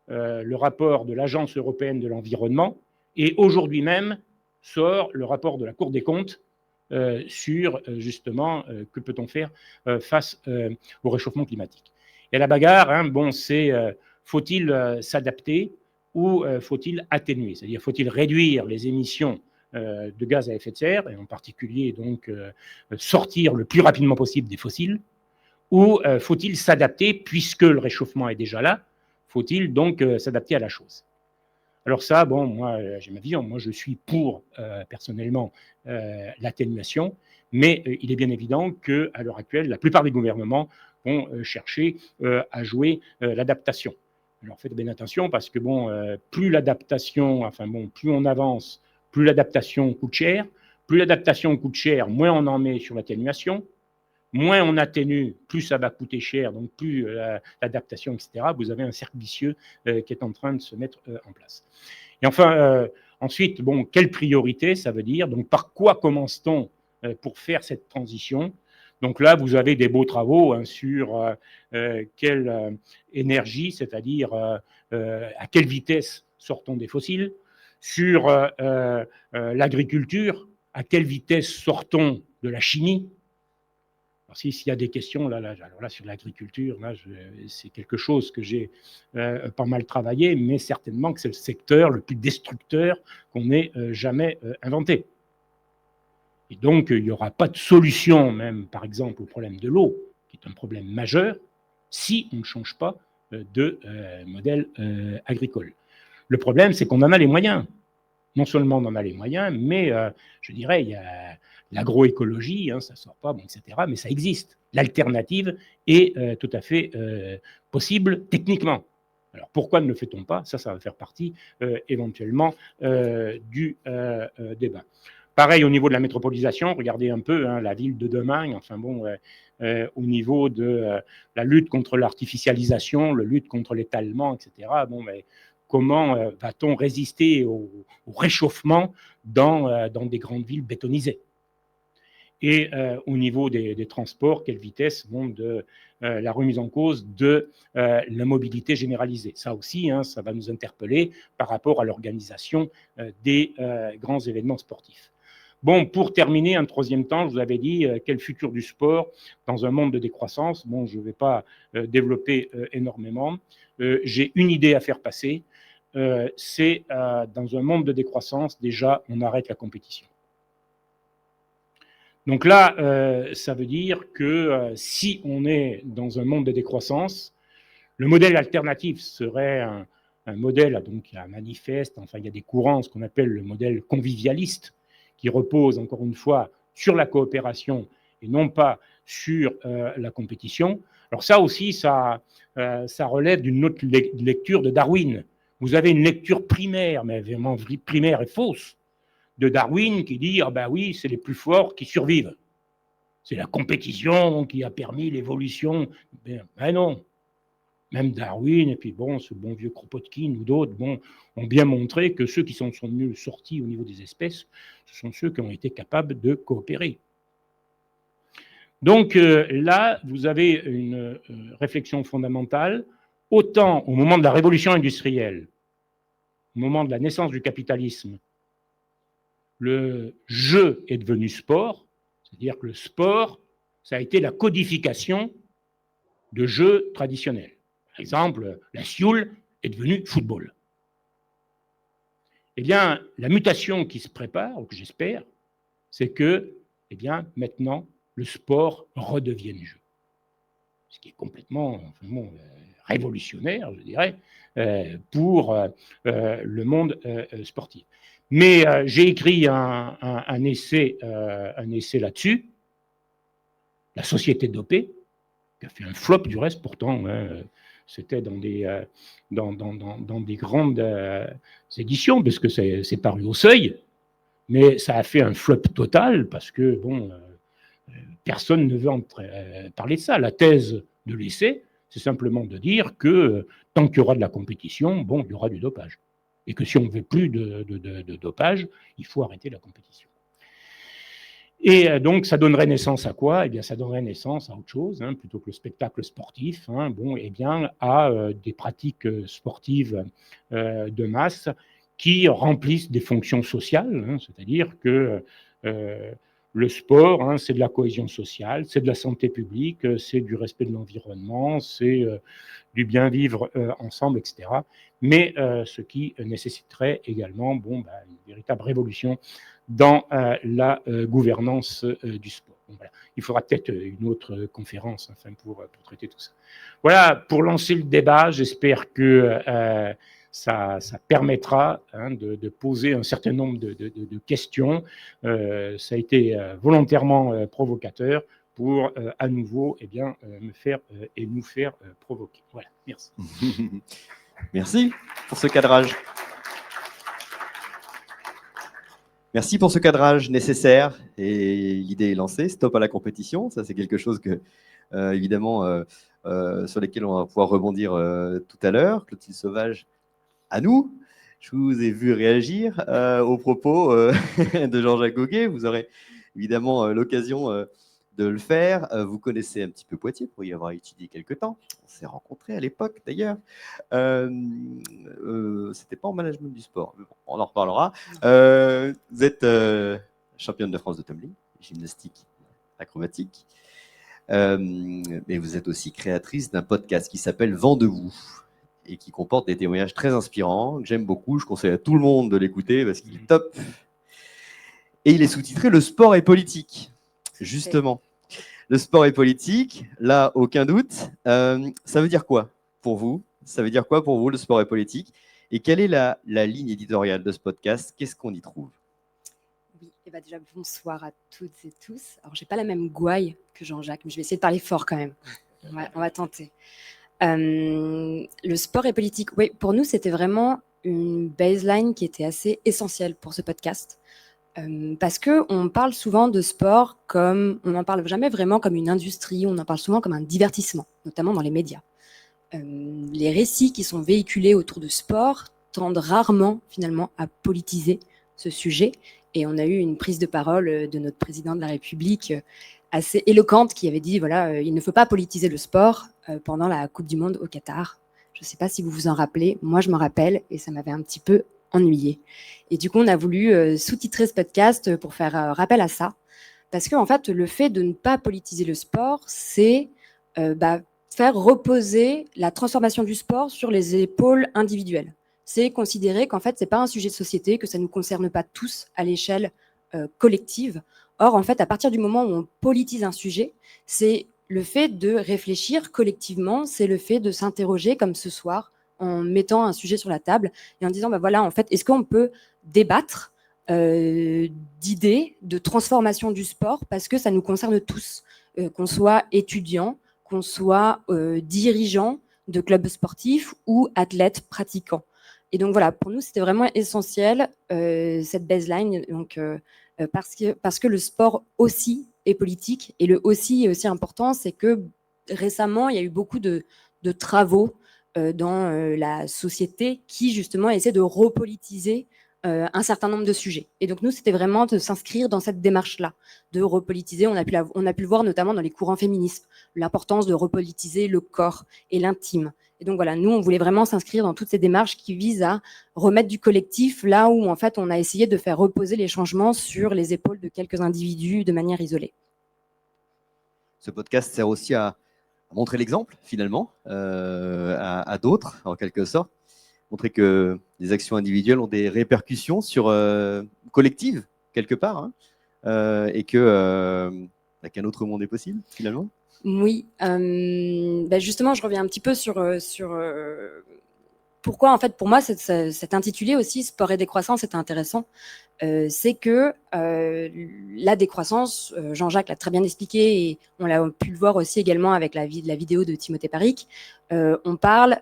le rapport de l'Agence européenne de l'environnement et aujourd'hui même sort le rapport de la Cour des comptes sur justement que peut-on faire face au réchauffement climatique. Et la bagarre, c'est faut-il s'adapter ou faut-il atténuer? C'est-à-dire, faut-il réduire les émissions de gaz à effet de serre, et en particulier donc sortir le plus rapidement possible des fossiles, ou faut-il s'adapter, puisque le réchauffement est déjà là, faut-il donc s'adapter à la chose? Alors ça, bon, moi, j'ai ma vision. Moi, je suis pour, personnellement, l'atténuation, mais il est bien évident qu'à l'heure actuelle, la plupart des gouvernements vont chercher à jouer l'adaptation. Alors faites bien attention parce que bon, plus l'adaptation, enfin bon, plus on avance, plus l'adaptation coûte cher. Plus l'adaptation coûte cher, moins on en met sur l'atténuation. Moins on atténue, plus ça va coûter cher, donc plus l'adaptation, etc. Vous avez un cercle vicieux qui est en train de se mettre en place. Et enfin, ensuite, bon, quelle priorité ça veut dire? Donc, par quoi commence-t-on pour faire cette transition? Donc là, vous avez des beaux travaux hein, sur quelle énergie, c'est-à-dire à quelle vitesse sortons des fossiles, sur l'agriculture, à quelle vitesse sortons de la chimie. Alors, s'il y a des questions, alors là sur l'agriculture, c'est quelque chose que j'ai pas mal travaillé, mais certainement que c'est le secteur le plus destructeur qu'on ait jamais inventé. Et donc, il n'y aura pas de solution, même par exemple au problème de l'eau, qui est un problème majeur, si on ne change pas de modèle agricole. Le problème, c'est qu'on en a les moyens. Non seulement on en a les moyens, mais je dirais, il y a l'agroécologie, hein, ça ne sort pas, bon, etc., mais ça existe. L'alternative est tout à fait possible techniquement. Alors pourquoi ne le fait-on pas? Ça va faire partie éventuellement du débat. Pareil au niveau de la métropolisation, regardez un peu hein, la ville de demain, enfin bon, au niveau de la lutte contre l'artificialisation, la lutte contre l'étalement, etc. Bon, mais comment va-t-on résister au réchauffement dans des grandes villes bétonisées? Et au niveau des transports, quelle vitesse vont de la remise en cause de la mobilité généralisée? Ça aussi, hein, ça va nous interpeller par rapport à l'organisation des grands événements sportifs. Bon, pour terminer, un troisième temps, je vous avais dit quel futur du sport dans un monde de décroissance. Bon, je ne vais pas développer énormément. J'ai une idée à faire passer. C'est dans un monde de décroissance, déjà, on arrête la compétition. Donc là, ça veut dire que si on est dans un monde de décroissance, le modèle alternatif serait un modèle, donc il y a un manifeste, enfin il y a des courants, ce qu'on appelle le modèle convivialiste, qui repose encore une fois sur la coopération et non pas sur la compétition. Alors ça aussi, ça relève d'une autre lecture de Darwin. Vous avez une lecture primaire, mais vraiment primaire et fausse, de Darwin qui dit « Ah ben oui, c'est les plus forts qui survivent. C'est la compétition qui a permis l'évolution. » Ben non. Même Darwin, et puis bon, ce bon vieux Kropotkin ou d'autres, bon, ont bien montré que ceux qui sont mieux sortis au niveau des espèces, ce sont ceux qui ont été capables de coopérer. Donc là, vous avez une réflexion fondamentale, autant au moment de la révolution industrielle, au moment de la naissance du capitalisme, le jeu est devenu sport, c'est-à-dire que le sport, ça a été la codification de jeux traditionnels. Par exemple, la Sioule est devenue football. Eh bien, la mutation qui se prépare, ou que j'espère, c'est que, eh bien, maintenant, le sport redevienne jeu. Ce qui est complètement révolutionnaire, je dirais, pour le monde sportif. Mais j'ai écrit un essai là-dessus, La société dopée, qui a fait un flop du reste, pourtant, c'était dans des grandes éditions, parce que c'est paru au Seuil, mais ça a fait un flop total, parce que, bon, personne ne veut parler de ça. La thèse de l'essai, c'est simplement de dire que tant qu'il y aura de la compétition, bon, il y aura du dopage. Et que si on ne veut plus de dopage, il faut arrêter la compétition. Et donc, ça donnerait naissance à quoi? Eh bien, ça donnerait naissance à autre chose, hein, plutôt que le spectacle sportif, hein, bon, eh bien, à des pratiques sportives de masse qui remplissent des fonctions sociales, hein, c'est-à-dire que le sport, hein, c'est de la cohésion sociale, c'est de la santé publique, c'est du respect de l'environnement, c'est du bien vivre ensemble, etc. Mais ce qui nécessiterait également une véritable révolution dans la gouvernance du sport. Bon, voilà. Il faudra peut-être une autre conférence pour traiter tout ça. Voilà, pour lancer le débat, j'espère que ça permettra de poser un certain nombre de questions. Ça a été volontairement provocateur pour à nouveau nous faire provoquer. Voilà, merci. Merci pour ce cadrage. Merci pour ce cadrage nécessaire et l'idée est lancée. Stop à la compétition, ça c'est quelque chose que évidemment sur lesquels on va pouvoir rebondir tout à l'heure. Clotilde Sauvage, à nous. Je vous ai vu réagir aux propos de Jean-Jacques Goguet. Vous aurez évidemment l'occasion de le faire. Vous connaissez un petit peu Poitiers pour y avoir étudié quelque temps. On s'est rencontrés à l'époque d'ailleurs. C'était pas en management du sport, mais bon, on en reparlera. Vous êtes championne de France de tumbling, gymnastique acrobatique. Mais vous êtes aussi créatrice d'un podcast qui s'appelle Vent debout et qui comporte des témoignages très inspirants que j'aime beaucoup. Je conseille à tout le monde de l'écouter parce qu'il est top. Et il est sous-titré « Le sport et politique ». Justement, le sport et politique, là, aucun doute. Ça veut dire quoi pour vous? Ça veut dire quoi pour vous, le sport et politique? Et quelle est la ligne éditoriale de ce podcast? Qu'est-ce qu'on y trouve? Oui, et déjà bonsoir à toutes et tous. Alors, j'ai pas la même gouaille que Jean-Jacques, mais je vais essayer de parler fort quand même. On va tenter. Le sport et politique, oui, pour nous, c'était vraiment une baseline qui était assez essentielle pour ce podcast. Parce qu'on parle souvent de sport comme, on n'en parle jamais vraiment comme une industrie, on en parle souvent comme un divertissement, notamment dans les médias. Les récits qui sont véhiculés autour de sport tendent rarement finalement à politiser ce sujet. Et on a eu une prise de parole de notre président de la République assez éloquente qui avait dit, voilà, il ne faut pas politiser le sport pendant la Coupe du Monde au Qatar. Je ne sais pas si vous vous en rappelez, moi je me rappelle et ça m'avait un petit peu ennuyé. Et du coup, on a voulu sous-titrer ce podcast pour faire rappel à ça. Parce que en fait, le fait de ne pas politiser le sport, c'est faire reposer la transformation du sport sur les épaules individuelles. C'est considérer qu'en fait, ce n'est pas un sujet de société, que ça ne nous concerne pas tous à l'échelle collective. Or, en fait, à partir du moment où on politise un sujet, c'est le fait de réfléchir collectivement, c'est le fait de s'interroger comme ce soir, en mettant un sujet sur la table et en disant, voilà, en fait, est-ce qu'on peut débattre d'idées de transformation du sport parce que ça nous concerne tous, qu'on soit étudiant, qu'on soit dirigeant de clubs sportifs ou athlète pratiquant. Et donc voilà, pour nous, c'était vraiment essentiel cette baseline, donc, parce que le sport aussi est politique. Et le aussi est aussi important, c'est que récemment, il y a eu beaucoup de travaux dans la société qui justement essaient de repolitiser un certain nombre de sujets. Et donc nous, c'était vraiment de s'inscrire dans cette démarche-là, de repolitiser. On a pu le voir notamment dans les courants féministes, l'importance de repolitiser le corps et l'intime. Et donc voilà, nous, on voulait vraiment s'inscrire dans toutes ces démarches qui visent à remettre du collectif là où en fait on a essayé de faire reposer les changements sur les épaules de quelques individus de manière isolée. Ce podcast sert aussi à montrer l'exemple finalement à d'autres en quelque sorte. Montrer que les actions individuelles ont des répercussions sur collectives, quelque part, et qu'un autre monde est possible, finalement. Oui, justement, je reviens un petit peu sur pourquoi, en fait, pour moi, cet intitulé aussi, Sport et décroissance, c'est intéressant. C'est que la décroissance, Jean-Jacques l'a très bien expliqué, et on l'a pu le voir aussi également avec la vidéo de Timothée Paric, on parle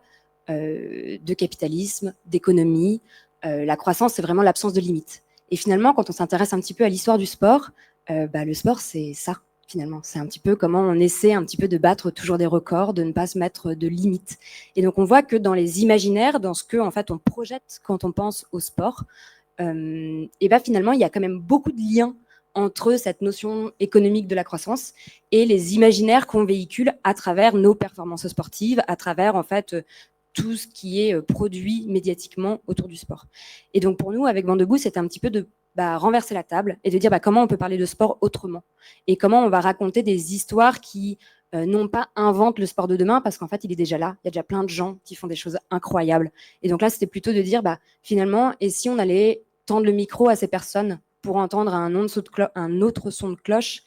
de capitalisme, d'économie. La croissance, c'est vraiment l'absence de limites. Et finalement, quand on s'intéresse un petit peu à l'histoire du sport, le sport, c'est ça, finalement. C'est un petit peu comment on essaie un petit peu de battre toujours des records, de ne pas se mettre de limites. Et donc, on voit que dans les imaginaires, dans ce que, en fait, on projette quand on pense au sport, finalement, il y a quand même beaucoup de liens entre cette notion économique de la croissance et les imaginaires qu'on véhicule à travers nos performances sportives, à travers, en fait, tout ce qui est produit médiatiquement autour du sport. Et donc pour nous, avec Vent debout, c'était un petit peu de renverser la table et de dire comment on peut parler de sport autrement et comment on va raconter des histoires qui non pas inventent le sport de demain, parce qu'en fait il est déjà là, il y a déjà plein de gens qui font des choses incroyables. Et donc là c'était plutôt de dire finalement, et si on allait tendre le micro à ces personnes pour entendre un autre son de cloche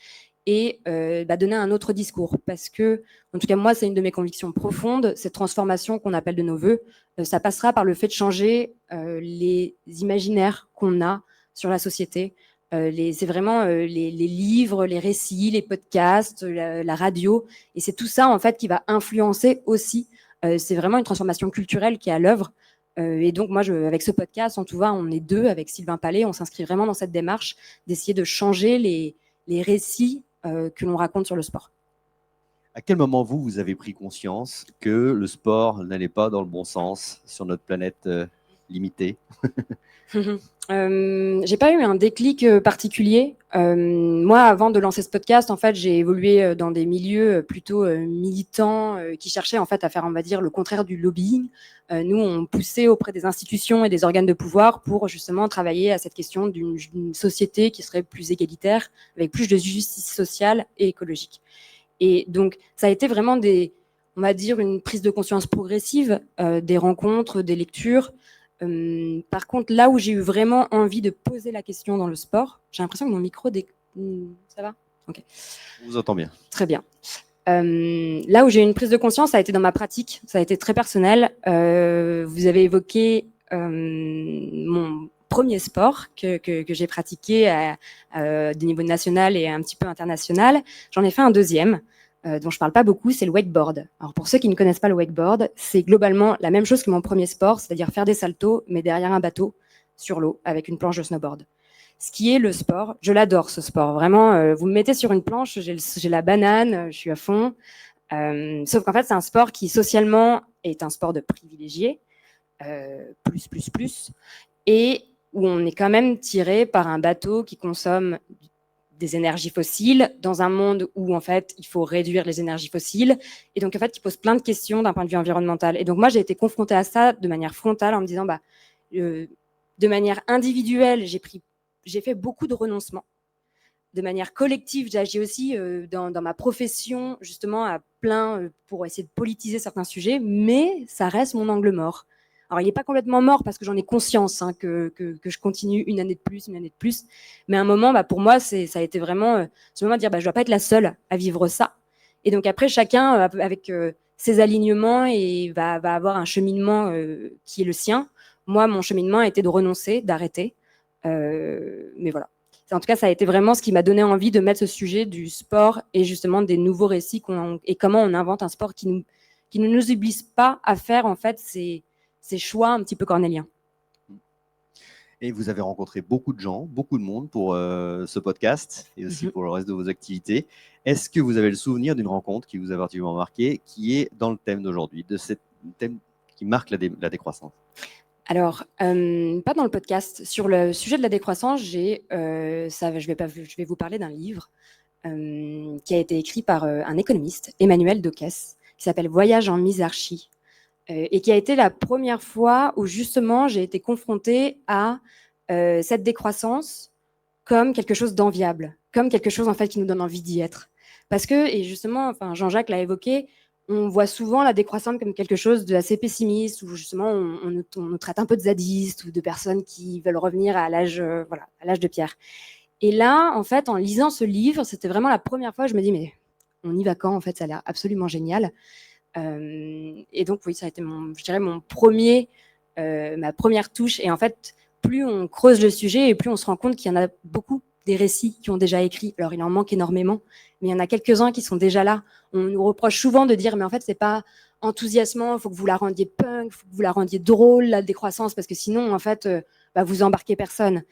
et donner un autre discours, parce que en tout cas moi c'est une de mes convictions profondes, cette transformation qu'on appelle de nos voeux, ça passera par le fait de changer les imaginaires qu'on a sur la société. C'est vraiment les livres, les récits, les podcasts, la radio, et c'est tout ça en fait qui va influencer aussi. C'est vraiment une transformation culturelle qui est à l'œuvre. Et donc moi, avec ce podcast, en tout cas, on est deux avec Sylvain Palais, on s'inscrit vraiment dans cette démarche d'essayer de changer les récits que l'on raconte sur le sport. À quel moment vous avez pris conscience que le sport n'allait pas dans le bon sens sur notre planète limitée? J'ai pas eu un déclic particulier. Moi, avant de lancer ce podcast, en fait, j'ai évolué dans des milieux plutôt militants qui cherchaient en fait à faire, on va dire, le contraire du lobbying. Nous, on poussait auprès des institutions et des organes de pouvoir pour justement travailler à cette question d'une société qui serait plus égalitaire, avec plus de justice sociale et écologique. Et donc, ça a été vraiment on va dire, une prise de conscience progressive, des rencontres, des lectures. Par contre, là où j'ai eu vraiment envie de poser la question dans le sport, j'ai l'impression que mon micro... Ça va ? Ok. On vous entend bien. Très bien. Là où j'ai eu une prise de conscience, ça a été dans ma pratique, ça a été très personnel. Vous avez évoqué mon premier sport que j'ai pratiqué à des niveaux national et un petit peu international. J'en ai fait un deuxième, dont je parle pas beaucoup, c'est le wakeboard. Alors pour ceux qui ne connaissent pas le wakeboard, c'est globalement la même chose que mon premier sport, c'est-à-dire faire des saltos, mais derrière un bateau, sur l'eau, avec une planche de snowboard. Ce qui est le sport, je l'adore ce sport, vraiment, vous me mettez sur une planche, j'ai la banane, je suis à fond, sauf qu'en fait c'est un sport qui socialement est un sport de privilégié, plus, et où on est quand même tiré par un bateau qui consomme des énergies fossiles, dans un monde où en fait il faut réduire les énergies fossiles, et donc en fait il pose plein de questions d'un point de vue environnemental. Et donc moi j'ai été confrontée à ça de manière frontale en me disant de manière individuelle j'ai fait beaucoup de renoncements. De manière collective, j'ai agi aussi dans ma profession justement à plein pour essayer de politiser certains sujets, mais ça reste mon angle mort. Alors, il n'est pas complètement mort parce que j'en ai conscience que je continue une année de plus. Mais à un moment, pour moi, ça a été vraiment ce moment de dire je ne dois pas être la seule à vivre ça. Et donc après, chacun, avec ses alignements, et va avoir un cheminement qui est le sien. Moi, mon cheminement a été de renoncer, d'arrêter. Mais voilà. En tout cas, ça a été vraiment ce qui m'a donné envie de mettre ce sujet du sport et justement des nouveaux récits et comment on invente un sport qui ne nous oblige pas à faire en fait ces choix un petit peu cornéliens. Et vous avez rencontré beaucoup de gens, beaucoup de monde pour ce podcast et aussi pour le reste de vos activités. Est-ce que vous avez le souvenir d'une rencontre qui vous a particulièrement marqué, qui est dans le thème d'aujourd'hui, de ce thème qui marque la décroissance? Alors, pas dans le podcast. Sur le sujet de la décroissance, je vais vous parler d'un livre qui a été écrit par un économiste, Emmanuel Docès, qui s'appelle « Voyage en misarchie ». Et qui a été la première fois où justement j'ai été confrontée à cette décroissance comme quelque chose d'enviable, comme quelque chose en fait qui nous donne envie d'y être. Parce que, et justement, Jean-Jacques l'a évoqué, on voit souvent la décroissance comme quelque chose d'assez pessimiste, où justement on nous traite un peu de zadistes ou de personnes qui veulent revenir à l'âge de pierre. Et là, en fait, en lisant ce livre, c'était vraiment la première fois où je me dis mais on y va quand en fait, ça a l'air absolument génial. Et donc oui, ça a été ma première touche. Et en fait, plus on creuse le sujet et plus on se rend compte qu'il y en a beaucoup des récits qui ont déjà écrit. Alors il en manque énormément, mais il y en a quelques-uns qui sont déjà là. On nous reproche souvent de dire mais en fait c'est pas enthousiasmant, il faut que vous la rendiez punk, il faut que vous la rendiez drôle, la décroissance, parce que sinon en fait vous embarquez personne.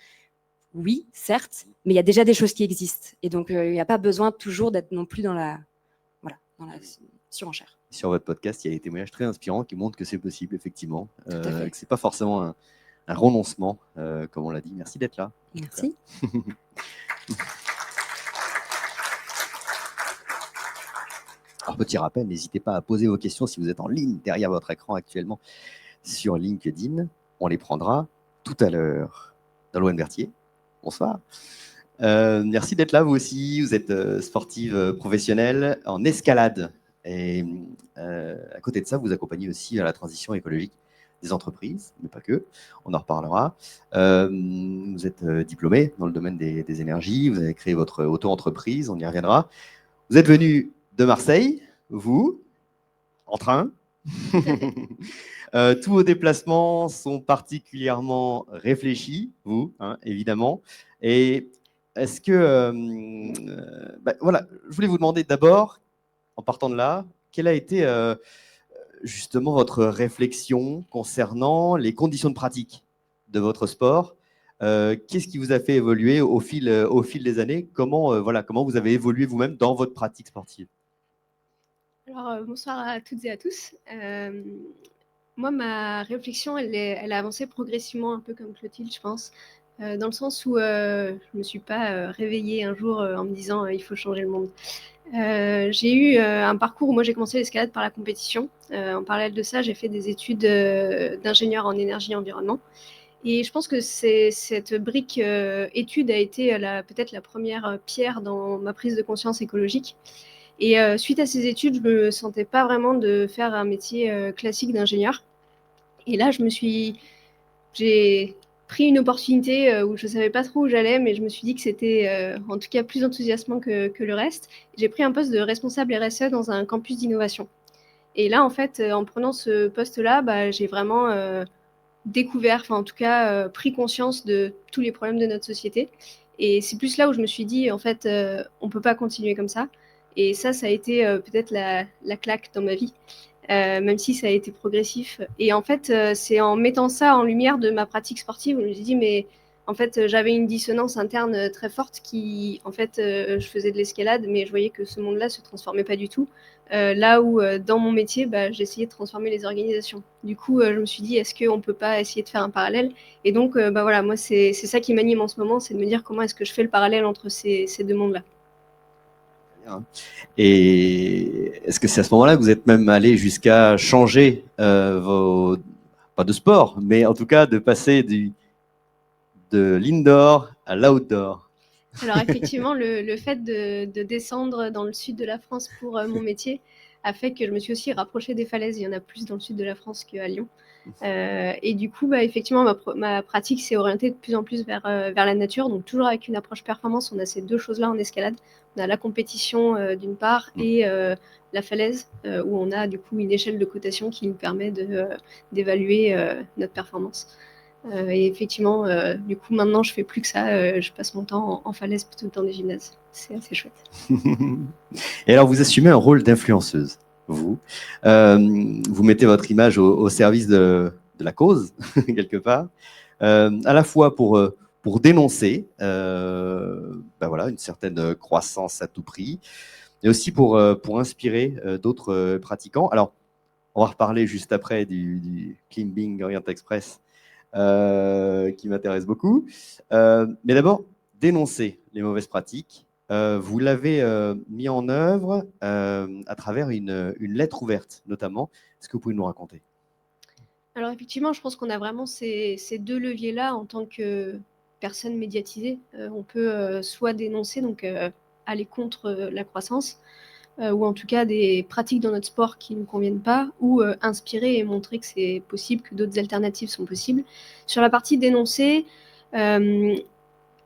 Oui, certes, mais il y a déjà des choses qui existent. Et donc il n'y a pas besoin toujours d'être non plus dans la surenchère. Sur votre podcast, il y a des témoignages très inspirants qui montrent que c'est possible, effectivement, que c'est pas forcément un renoncement, comme on l'a dit. Merci d'être là. Merci. Alors, petit rappel, n'hésitez pas à poser vos questions si vous êtes en ligne derrière votre écran actuellement sur LinkedIn. On les prendra tout à l'heure. Nolwenn Berthier, Bonsoir. Merci d'être là, vous aussi. Vous êtes sportive professionnelle en escalade. Et à côté de ça, vous accompagnez aussi à la transition écologique des entreprises, mais pas que. On en reparlera. Vous êtes diplômé dans le domaine des énergies. Vous avez créé votre auto-entreprise. On y reviendra. Vous êtes venu de Marseille, vous, en train. Tous vos déplacements sont particulièrement réfléchis, vous, hein, évidemment. Et est-ce que, voilà, je voulais vous demander d'abord, en partant de là, quelle a été justement votre réflexion concernant les conditions de pratique de votre sport? Qu'est-ce qui vous a fait évoluer au fil des années? Comment vous avez évolué vous-même dans votre pratique sportive? Alors, bonsoir à toutes et à tous. Moi, ma réflexion, elle a avancé progressivement, un peu comme Clotilde, je pense, dans le sens où je ne me suis pas réveillée un jour en me disant il faut changer le monde. J'ai eu un parcours où moi j'ai commencé l'escalade par la compétition. En parallèle de ça, j'ai fait des études d'ingénieur en énergie et environnement. Et je pense que cette brique étude a été peut-être la première pierre dans ma prise de conscience écologique. Et suite à ces études, je ne me sentais pas vraiment de faire un métier classique d'ingénieur. Et là, j'ai pris une opportunité où je ne savais pas trop où j'allais, mais je me suis dit que c'était en tout cas plus enthousiasmant que le reste. J'ai pris un poste de responsable RSE dans un campus d'innovation. Et là, en fait, en prenant ce poste-là, j'ai vraiment découvert, enfin en tout cas pris conscience de tous les problèmes de notre société. Et c'est plus là où je me suis dit, en fait, on ne peut pas continuer comme ça. Et ça a été peut-être la claque dans ma vie, même si ça a été progressif. Et en fait, c'est en mettant ça en lumière de ma pratique sportive où je me suis dit, mais en fait, j'avais une dissonance interne très forte qui, en fait, je faisais de l'escalade, mais je voyais que ce monde-là ne se transformait pas du tout. Là où, dans mon métier, j'essayais de transformer les organisations. Du coup, je me suis dit, est-ce qu'on ne peut pas essayer de faire un parallèle? Et donc, voilà, moi, c'est ça qui m'anime en ce moment, c'est de me dire comment est-ce que je fais le parallèle entre ces deux mondes-là. Et est-ce que c'est à ce moment-là que vous êtes même allé jusqu'à changer pas de sport, mais en tout cas de passer de l'indoor à l'outdoor? Alors effectivement, le fait de descendre dans le sud de la France pour mon métier a fait que je me suis aussi rapprochée des falaises. Il y en a plus dans le sud de la France qu'à Lyon. Et du coup, effectivement, ma pratique s'est orientée de plus en plus vers la nature. Donc toujours avec une approche performance, on a ces deux choses-là en escalade. On a la compétition d'une part et la falaise où on a du coup une échelle de cotation qui nous permet d'évaluer notre performance. Et effectivement, du coup, maintenant, je fais plus que ça. Je passe mon temps en falaise plutôt que dans des gymnases. C'est assez chouette. Et alors, vous assumez un rôle d'influenceuse, vous. Vous mettez votre image au service de la cause, quelque part, à la fois pour dénoncer voilà, une certaine croissance à tout prix, et aussi pour inspirer d'autres pratiquants. Alors, on va reparler juste après du Climbing Orient Express, qui m'intéresse beaucoup. Mais d'abord, dénoncer les mauvaises pratiques. Vous l'avez mis en œuvre à travers une lettre ouverte, notamment. Est-ce que vous pouvez nous raconter? Alors effectivement, je pense qu'on a vraiment ces deux leviers-là en tant que personne médiatisée. On peut soit dénoncer, donc aller contre la croissance, ou en tout cas des pratiques dans notre sport qui ne nous conviennent pas, ou inspirer et montrer que c'est possible, que d'autres alternatives sont possibles. Sur la partie dénoncer,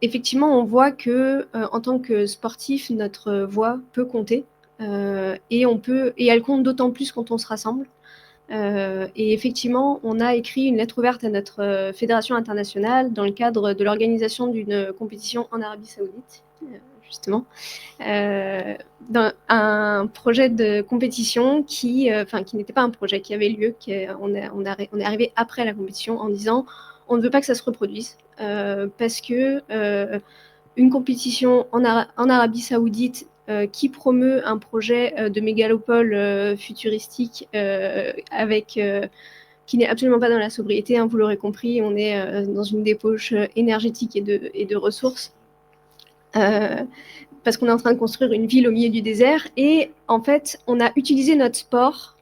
effectivement, on voit que en tant que sportif, notre voix peut compter, et elle compte d'autant plus quand on se rassemble. Et effectivement, on a écrit une lettre ouverte à notre fédération internationale dans le cadre de l'organisation d'une compétition en Arabie Saoudite, justement, dans un projet de compétition qui n'était pas un projet qui avait lieu, on est arrivé après la compétition en disant on ne veut pas que ça se reproduise parce que une compétition en Arabie Saoudite qui promeut un projet de mégalopole futuristique qui n'est absolument pas dans la sobriété, hein, vous l'aurez compris, on est dans une débauche énergétique et de ressources. Parce qu'on est en train de construire une ville au milieu du désert. Et en fait, on a utilisé notre sport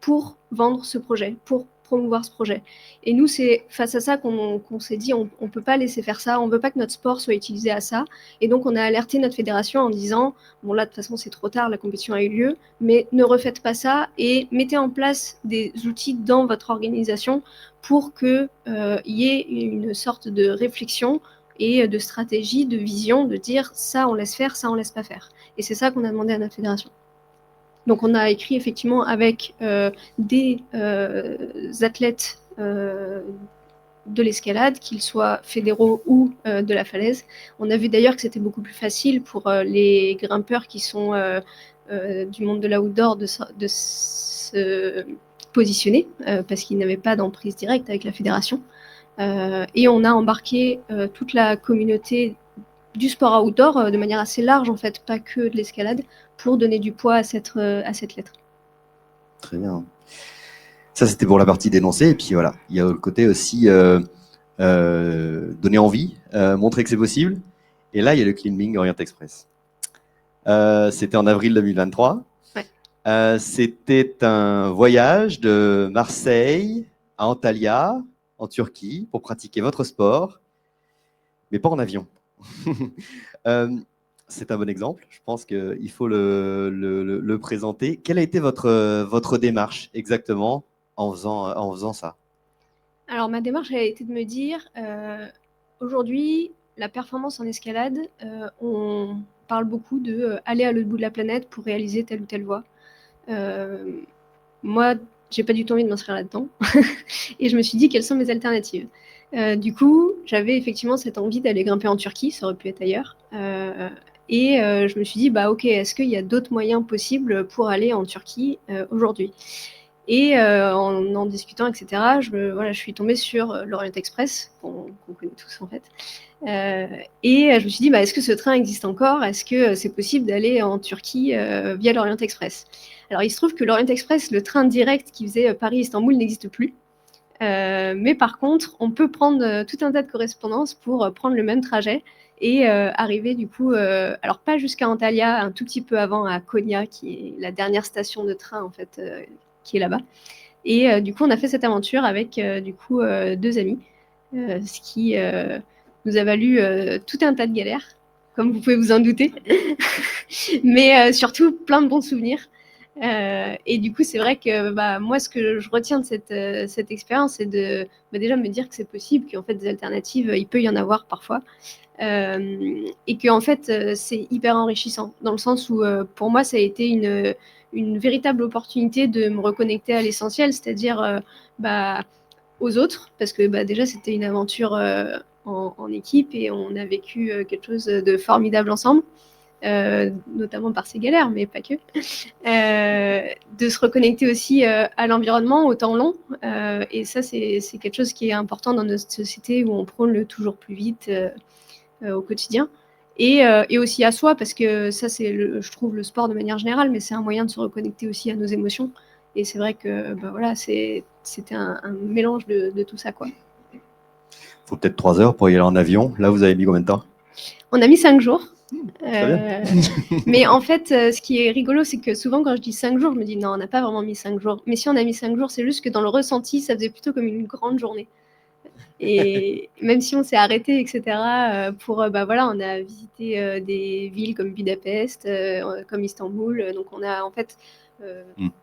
pour vendre ce projet, pour promouvoir ce projet. Et nous, c'est face à ça qu'on s'est dit, on ne peut pas laisser faire ça, on ne veut pas que notre sport soit utilisé à ça. Et donc, on a alerté notre fédération en disant, bon là, de toute façon, c'est trop tard, la compétition a eu lieu, mais ne refaites pas ça et mettez en place des outils dans votre organisation pour qu'il y ait une sorte de réflexion et de stratégie, de vision, de dire ça on laisse faire, ça on laisse pas faire. Et c'est ça qu'on a demandé à notre fédération. Donc on a écrit effectivement avec des athlètes de l'escalade, qu'ils soient fédéraux ou de la falaise. On a vu d'ailleurs que c'était beaucoup plus facile pour les grimpeurs qui sont du monde de l'outdoor de se positionner parce qu'ils n'avaient pas d'emprise directe avec la fédération. Et on a embarqué toute la communauté du sport outdoor de manière assez large, en fait, pas que de l'escalade, pour donner du poids à cette lettre. Très bien. Ça, c'était pour la partie dénoncer. Et puis voilà, il y a le côté aussi donner envie, montrer que c'est possible. Et là, il y a le Climbing Orient Express. C'était en avril 2023. Ouais. C'était un voyage de Marseille à Antalya, en Turquie, pour pratiquer votre sport, mais pas en avion. C'est un bon exemple. Je pense qu'il faut le présenter. Quelle a été votre démarche exactement en faisant ça? Alors, ma démarche a été de me dire, aujourd'hui, la performance en escalade, on parle beaucoup de aller à l'autre bout de la planète pour réaliser telle ou telle voie. Moi, j'ai pas du tout envie de m'inscrire là-dedans. Et je me suis dit, quelles sont mes alternatives? Du coup, j'avais effectivement cette envie d'aller grimper en Turquie, ça aurait pu être ailleurs. Et je me suis dit, bah ok, est-ce qu'il y a d'autres moyens possibles pour aller en Turquie aujourd'hui? Et en discutant, etc., je suis tombée sur l'Orient Express, qu'on connaît tous en fait. Et je me suis dit, bah, est-ce que ce train existe encore? Est-ce que c'est possible d'aller en Turquie via l'Orient Express? Alors, il se trouve que l'Orient Express, le train direct qui faisait Paris-Istanbul, n'existe plus. Mais par contre, on peut prendre tout un tas de correspondances pour prendre le même trajet et arriver du coup, alors pas jusqu'à Antalya, un tout petit peu avant à Konya, qui est la dernière station de train en fait, qui est là-bas. Et du coup, on a fait cette aventure avec du coup 2 amis, ce qui nous a valu tout un tas de galères, comme vous pouvez vous en douter, mais surtout plein de bons souvenirs. Et du coup, c'est vrai que moi, ce que je retiens de cette expérience, c'est de déjà me dire que c'est possible, qu'en fait, des alternatives, il peut y en avoir parfois. Et que en fait, c'est hyper enrichissant, dans le sens où, pour moi, ça a été une véritable opportunité de me reconnecter à l'essentiel, c'est-à-dire aux autres, parce que déjà, c'était une aventure en équipe et on a vécu quelque chose de formidable ensemble. Notamment par ces galères, mais pas que, de se reconnecter aussi à l'environnement au temps long. Et ça, c'est quelque chose qui est important dans notre société où on prône le toujours plus vite au quotidien. Et aussi à soi, parce que ça, c'est, je trouve, le sport de manière générale, mais c'est un moyen de se reconnecter aussi à nos émotions. Et c'est vrai que voilà, c'était un mélange de tout ça, quoi. Faut peut-être 3 heures pour y aller en avion. Là, vous avez mis combien de temps? On a mis 5 jours. Mais en fait, ce qui est rigolo, c'est que souvent, quand je dis 5 jours, je me dis non, on n'a pas vraiment mis 5 jours. Mais si on a mis 5 jours, c'est juste que dans le ressenti, ça faisait plutôt comme une grande journée. Et même si on s'est arrêté, etc., voilà, on a visité des villes comme Budapest, comme Istanbul. Donc, on a en fait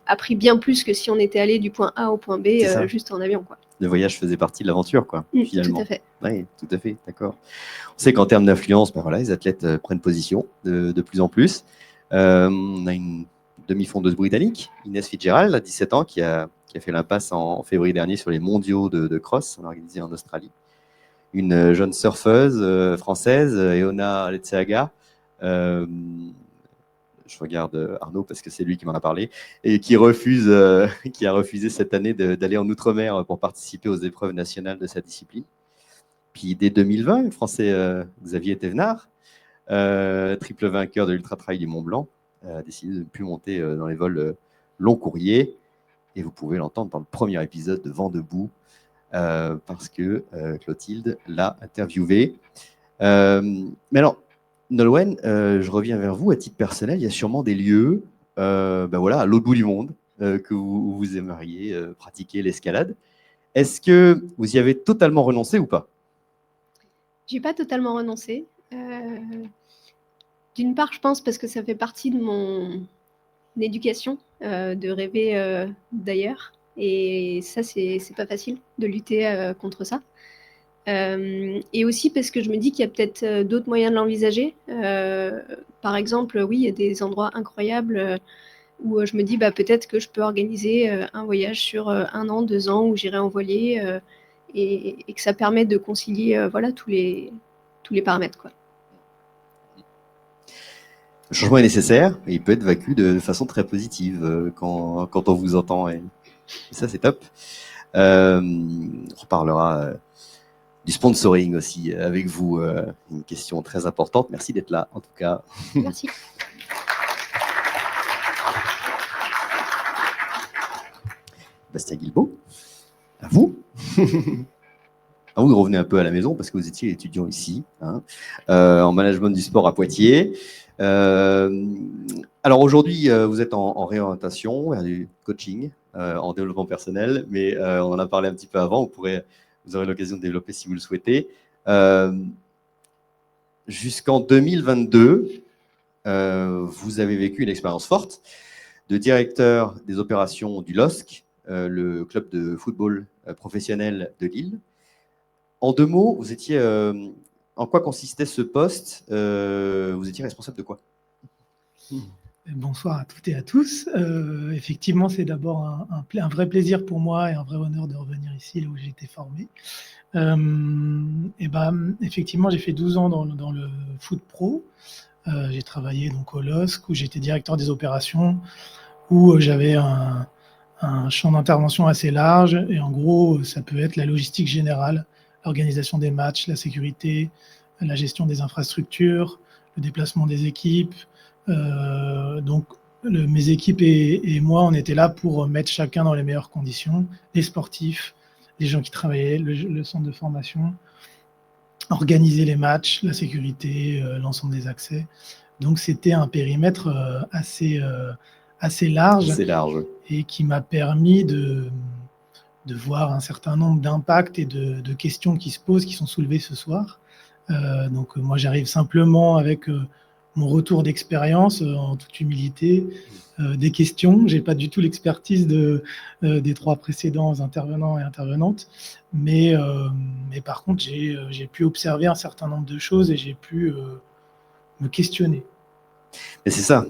appris bien plus que si on était allé du point A au point B juste en avion, quoi. Le voyage faisait partie de l'aventure, quoi, finalement. Tout à fait. Oui, tout à fait, d'accord. On sait qu'en termes d'influence, voilà, les athlètes prennent position de plus en plus. On a une demi-fondeuse britannique, Inès Fitzgerald, à 17 ans, qui a fait l'impasse en février dernier sur les mondiaux de cross organisés en Australie. Une jeune surfeuse française, Eona Letseaga, je regarde Arnaud parce que c'est lui qui m'en a parlé, et qui a refusé cette année d'aller en Outre-mer pour participer aux épreuves nationales de sa discipline. Puis dès 2020, le Français Xavier Thévenard, triple vainqueur de l'Ultra-Trail du Mont-Blanc, a décidé de ne plus monter dans les vols long courrier. Et vous pouvez l'entendre dans le premier épisode de Vent debout, parce que Clotilde l'a interviewé. Mais alors, Nolwenn, je reviens vers vous à titre personnel. Il y a sûrement des lieux à l'autre bout du monde où vous aimeriez pratiquer l'escalade. Est-ce que vous y avez totalement renoncé ou pas? J'ai pas totalement renoncé. D'une part, je pense parce que ça fait partie de mon éducation, de rêver d'ailleurs. Et ça, c'est pas facile de lutter contre ça. Et aussi parce que je me dis qu'il y a peut-être d'autres moyens de l'envisager. Par exemple, oui, il y a des endroits incroyables où je me dis peut-être que je peux organiser un voyage sur 1 an, 2 ans où j'irai en voilier et que ça permet de concilier voilà, tous les paramètres, quoi. Le changement est nécessaire et il peut être vécu de façon très positive quand on vous entend. Et ça, c'est top. On reparlera du sponsoring aussi avec vous. Une question très importante. Merci d'être là, en tout cas. Merci. Bastien Guilbault, à vous. À vous de revenir un peu à la maison parce que vous étiez étudiant ici, hein, en management du sport à Poitiers. Alors aujourd'hui, vous êtes en réorientation vers du coaching, en développement personnel, mais on en a parlé un petit peu avant. Vous aurez l'occasion de développer si vous le souhaitez. Jusqu'en 2022, vous avez vécu une expérience forte de directeur des opérations du LOSC, le club de football professionnel de Lille. En 2 mots, vous étiez, en quoi consistait ce poste? Vous étiez responsable de quoi? Bonsoir à toutes et à tous. Effectivement, c'est d'abord un vrai plaisir pour moi et un vrai honneur de revenir ici, là où j'ai été formé. Effectivement, j'ai fait 12 ans dans le foot pro. J'ai travaillé donc au LOSC, où j'étais directeur des opérations, où j'avais un champ d'intervention assez large. Et en gros, ça peut être la logistique générale, l'organisation des matchs, la sécurité, la gestion des infrastructures, le déplacement des équipes. Donc, mes équipes et moi, on était là pour mettre chacun dans les meilleures conditions, les sportifs, les gens qui travaillaient, le centre de formation, organiser les matchs, la sécurité, l'ensemble des accès. Donc, c'était un périmètre assez large, et qui m'a permis de voir un certain nombre d'impacts et de questions qui se posent, qui sont soulevées ce soir. Donc, moi, j'arrive simplement avec mon retour d'expérience, en toute humilité, des questions. Je n'ai pas du tout l'expertise des 3 précédents intervenants et intervenantes, mais par contre, j'ai pu observer un certain nombre de choses et j'ai pu me questionner. Et c'est ça.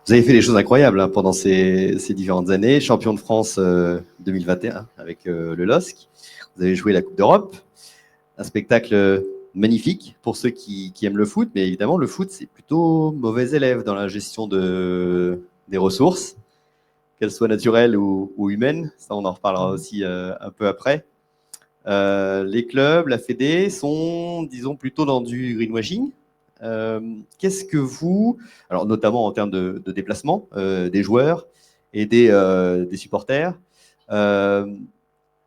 Vous avez fait des choses incroyables hein, pendant ces différentes années. Champion de France 2021 avec le LOSC. Vous avez joué la Coupe d'Europe. Un spectacle magnifique pour ceux qui aiment le foot, mais évidemment, le foot, c'est plutôt mauvais élève dans la gestion des ressources, qu'elles soient naturelles ou humaines. Ça, on en reparlera aussi un peu après. Les clubs, la Fédé sont, disons, plutôt dans du greenwashing. Qu'est-ce que vous, alors notamment en termes de déplacement des joueurs et des supporters,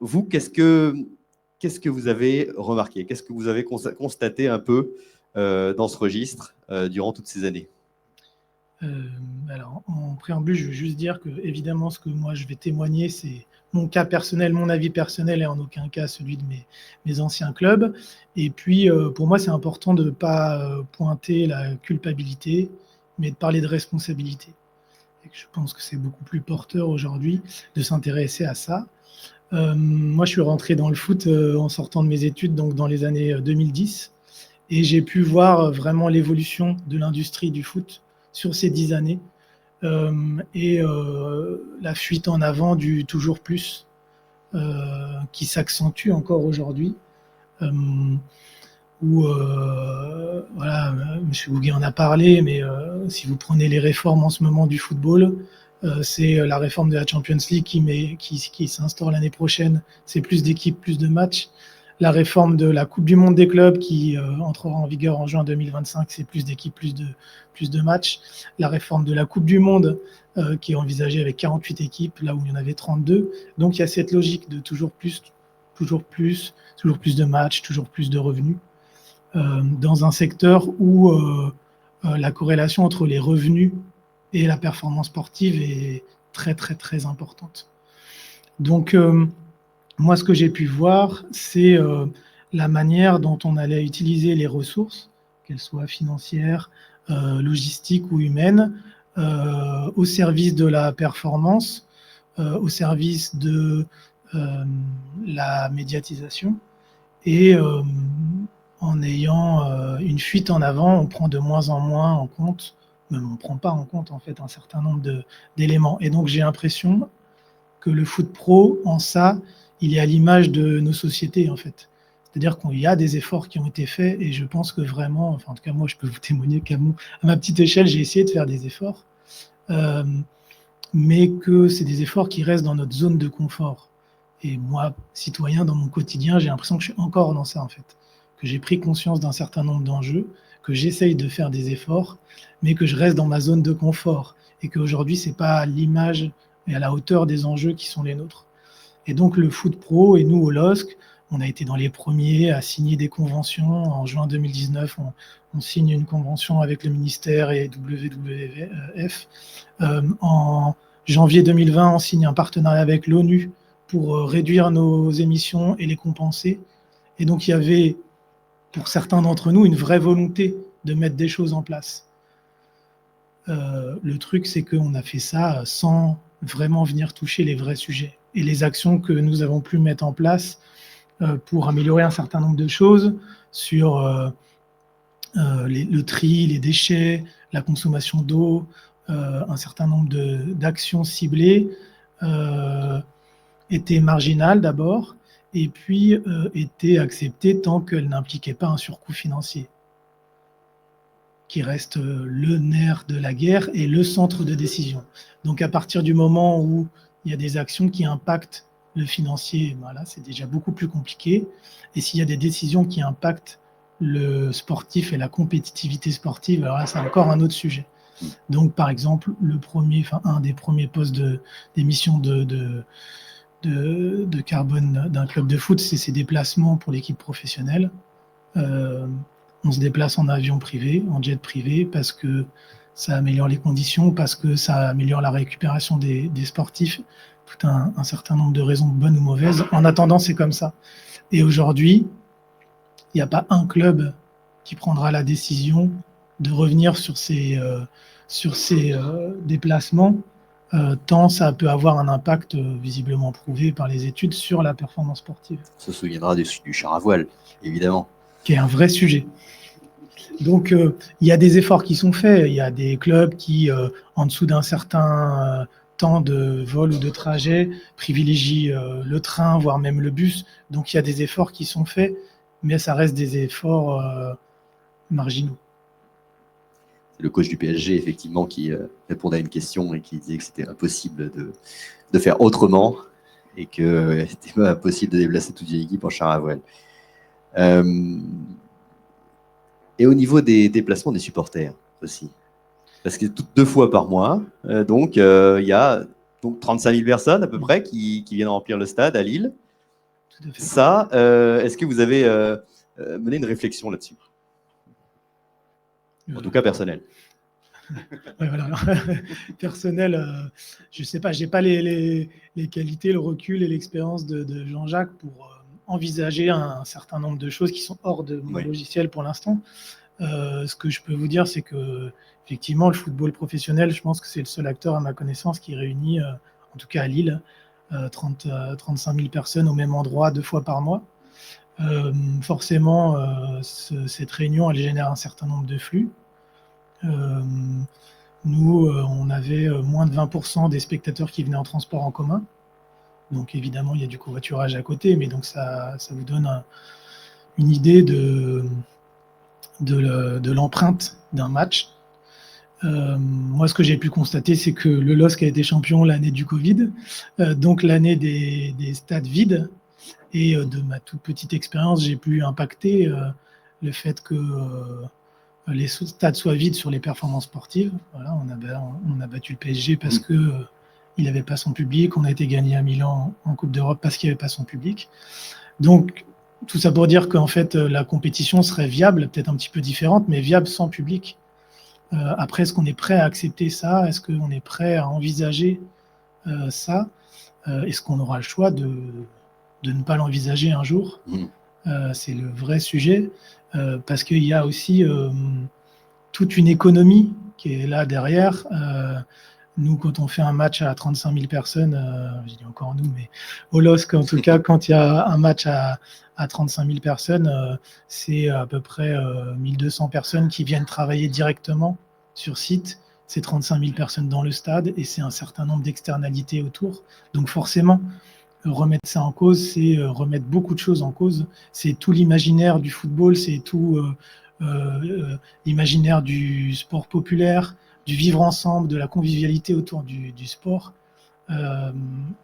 vous, qu'est-ce que vous avez remarqué? Qu'est-ce que vous avez constaté un peu dans ce registre durant toutes ces années? Alors, en préambule, je veux juste dire que, évidemment, ce que moi je vais témoigner, c'est mon cas personnel, mon avis personnel, et en aucun cas celui de mes anciens clubs. Et puis, pour moi, c'est important de ne pas pointer la culpabilité, mais de parler de responsabilité. Et je pense que c'est beaucoup plus porteur aujourd'hui de s'intéresser à ça. Moi, je suis rentré dans le foot en sortant de mes études, donc dans les années 2010, et j'ai pu voir vraiment l'évolution de l'industrie du foot sur ces 10 années, et la fuite en avant du toujours plus, qui s'accentue encore aujourd'hui, où, voilà, M. Gouguet en a parlé, mais si vous prenez les réformes en ce moment du football, c'est la réforme de la Champions League qui s'instaure l'année prochaine, c'est plus d'équipes, plus de matchs. La réforme de la Coupe du Monde des clubs qui entrera en vigueur en juin 2025, c'est plus d'équipes, plus de matchs. La réforme de la Coupe du Monde qui est envisagée avec 48 équipes, là où il y en avait 32. Donc il y a cette logique de toujours plus de matchs, toujours plus de revenus, dans un secteur où la corrélation entre les revenus et la performance sportive est très, très, très importante. Donc, Moi, ce que j'ai pu voir, c'est la manière dont on allait utiliser les ressources, qu'elles soient financières, logistiques ou humaines, au service de la performance, au service de la médiatisation. Et en ayant une fuite en avant, on prend de moins en moins en compte, même on ne prend pas en compte en fait un certain nombre d'éléments. Et donc j'ai l'impression que le foot pro, en ça, il est à l'image de nos sociétés en fait. C'est-à-dire qu'il y a des efforts qui ont été faits et je pense que vraiment, enfin en tout cas moi je peux vous témoigner qu'à ma petite échelle, j'ai essayé de faire des efforts, mais que c'est des efforts qui restent dans notre zone de confort. Et moi, citoyen, dans mon quotidien, j'ai l'impression que je suis encore dans ça, en fait. Que j'ai pris conscience d'un certain nombre d'enjeux, que j'essaye de faire des efforts, mais que je reste dans ma zone de confort. Et qu'aujourd'hui, ce n'est pas à l'image et à la hauteur des enjeux qui sont les nôtres. Et donc, le foot pro, et nous, au LOSC, on a été dans les premiers à signer des conventions. En juin 2019, on signe une convention avec le ministère et WWF. En janvier 2020, on signe un partenariat avec l'ONU pour réduire nos émissions et les compenser. Et donc, il y avait, pour certains d'entre nous, une vraie volonté de mettre des choses en place. Le truc, c'est qu'on a fait ça sans vraiment venir toucher les vrais sujets. Et les actions que nous avons pu mettre en place pour améliorer un certain nombre de choses sur le tri, les déchets, la consommation d'eau, un certain nombre d'actions ciblées, était marginale d'abord, et puis était acceptée tant qu'elle n'impliquait pas un surcoût financier, qui reste le nerf de la guerre et le centre de décision. Donc à partir du moment où il y a des actions qui impactent le financier, voilà, c'est déjà beaucoup plus compliqué. Et s'il y a des décisions qui impactent le sportif et la compétitivité sportive, alors là, c'est encore un autre sujet. Donc par exemple, un des premiers postes d'émission de carbone d'un club de foot, c'est ses déplacements pour l'équipe professionnelle. On se déplace en avion privé, en jet privé, parce que ça améliore les conditions, parce que ça améliore la récupération des sportifs, tout un certain nombre de raisons bonnes ou mauvaises. En attendant, c'est comme ça. Et aujourd'hui, il n'y a pas un club qui prendra la décision de revenir sur ces déplacements, tant ça peut avoir un impact visiblement prouvé par les études sur la performance sportive. On se souviendra du char à voile, évidemment. Qui est un vrai sujet. Donc, il y a des efforts qui sont faits. Il y a des clubs qui, en dessous d'un certain temps de vol ou de trajet, privilégient le train, voire même le bus. Donc, il y a des efforts qui sont faits, mais ça reste des efforts marginaux. Le coach du PSG, effectivement, qui répondait à une question et qui disait que c'était impossible de faire autrement et que c'était pas possible de déplacer toute une équipe en char à voile. Et au niveau des déplacements des supporters aussi, parce que 2 fois par mois, donc il y a donc 35 000 personnes à peu près qui viennent remplir le stade à Lille. Tout à fait. Ça, est-ce que vous avez mené une réflexion là-dessus? En tout cas, personnel. Ouais, voilà. Personnel, je ne sais pas, je n'ai pas les qualités, le recul et l'expérience de Jean-Jacques pour envisager un certain nombre de choses qui sont hors de mon logiciel pour l'instant. Ce que je peux vous dire, c'est que effectivement, le football professionnel, je pense que c'est le seul acteur à ma connaissance qui réunit, en tout cas à Lille, 35 000 personnes au même endroit 2 fois par mois. Forcément, cette réunion, elle génère un certain nombre de flux. Nous, on avait moins de 20% des spectateurs qui venaient en transport en commun. Donc évidemment, il y a du covoiturage à côté, mais donc ça vous donne une idée de l'empreinte d'un match. Moi, ce que j'ai pu constater, c'est que le LOSC a été champion l'année du Covid, donc l'année des stades vides. Et de ma toute petite expérience, j'ai pu impacter le fait que les stades soient vides sur les performances sportives. Voilà, on a battu le PSG parce que il n'avait pas son public. On a été gagné à Milan en Coupe d'Europe parce qu'il n'y avait pas son public. Donc, tout ça pour dire qu'en fait, la compétition serait viable, peut-être un petit peu différente, mais viable sans public. Après, est-ce qu'on est prêt à accepter ça? Est-ce qu'on est prêt à envisager ça? Est-ce qu'on aura le choix de de ne pas l'envisager un jour. C'est le vrai sujet, parce qu'il y a aussi toute une économie qui est là derrière. Nous, quand on fait un match à 35 000 personnes, je dis encore nous, mais au LOSC, en tout cas, quand il y a un match à 35 000 personnes, c'est à peu près 1200 personnes qui viennent travailler directement sur site. C'est 35 000 personnes dans le stade et c'est un certain nombre d'externalités autour. Donc forcément, remettre ça en cause, c'est remettre beaucoup de choses en cause. C'est tout l'imaginaire du football, c'est tout l'imaginaire du sport populaire, du vivre ensemble, de la convivialité autour du sport.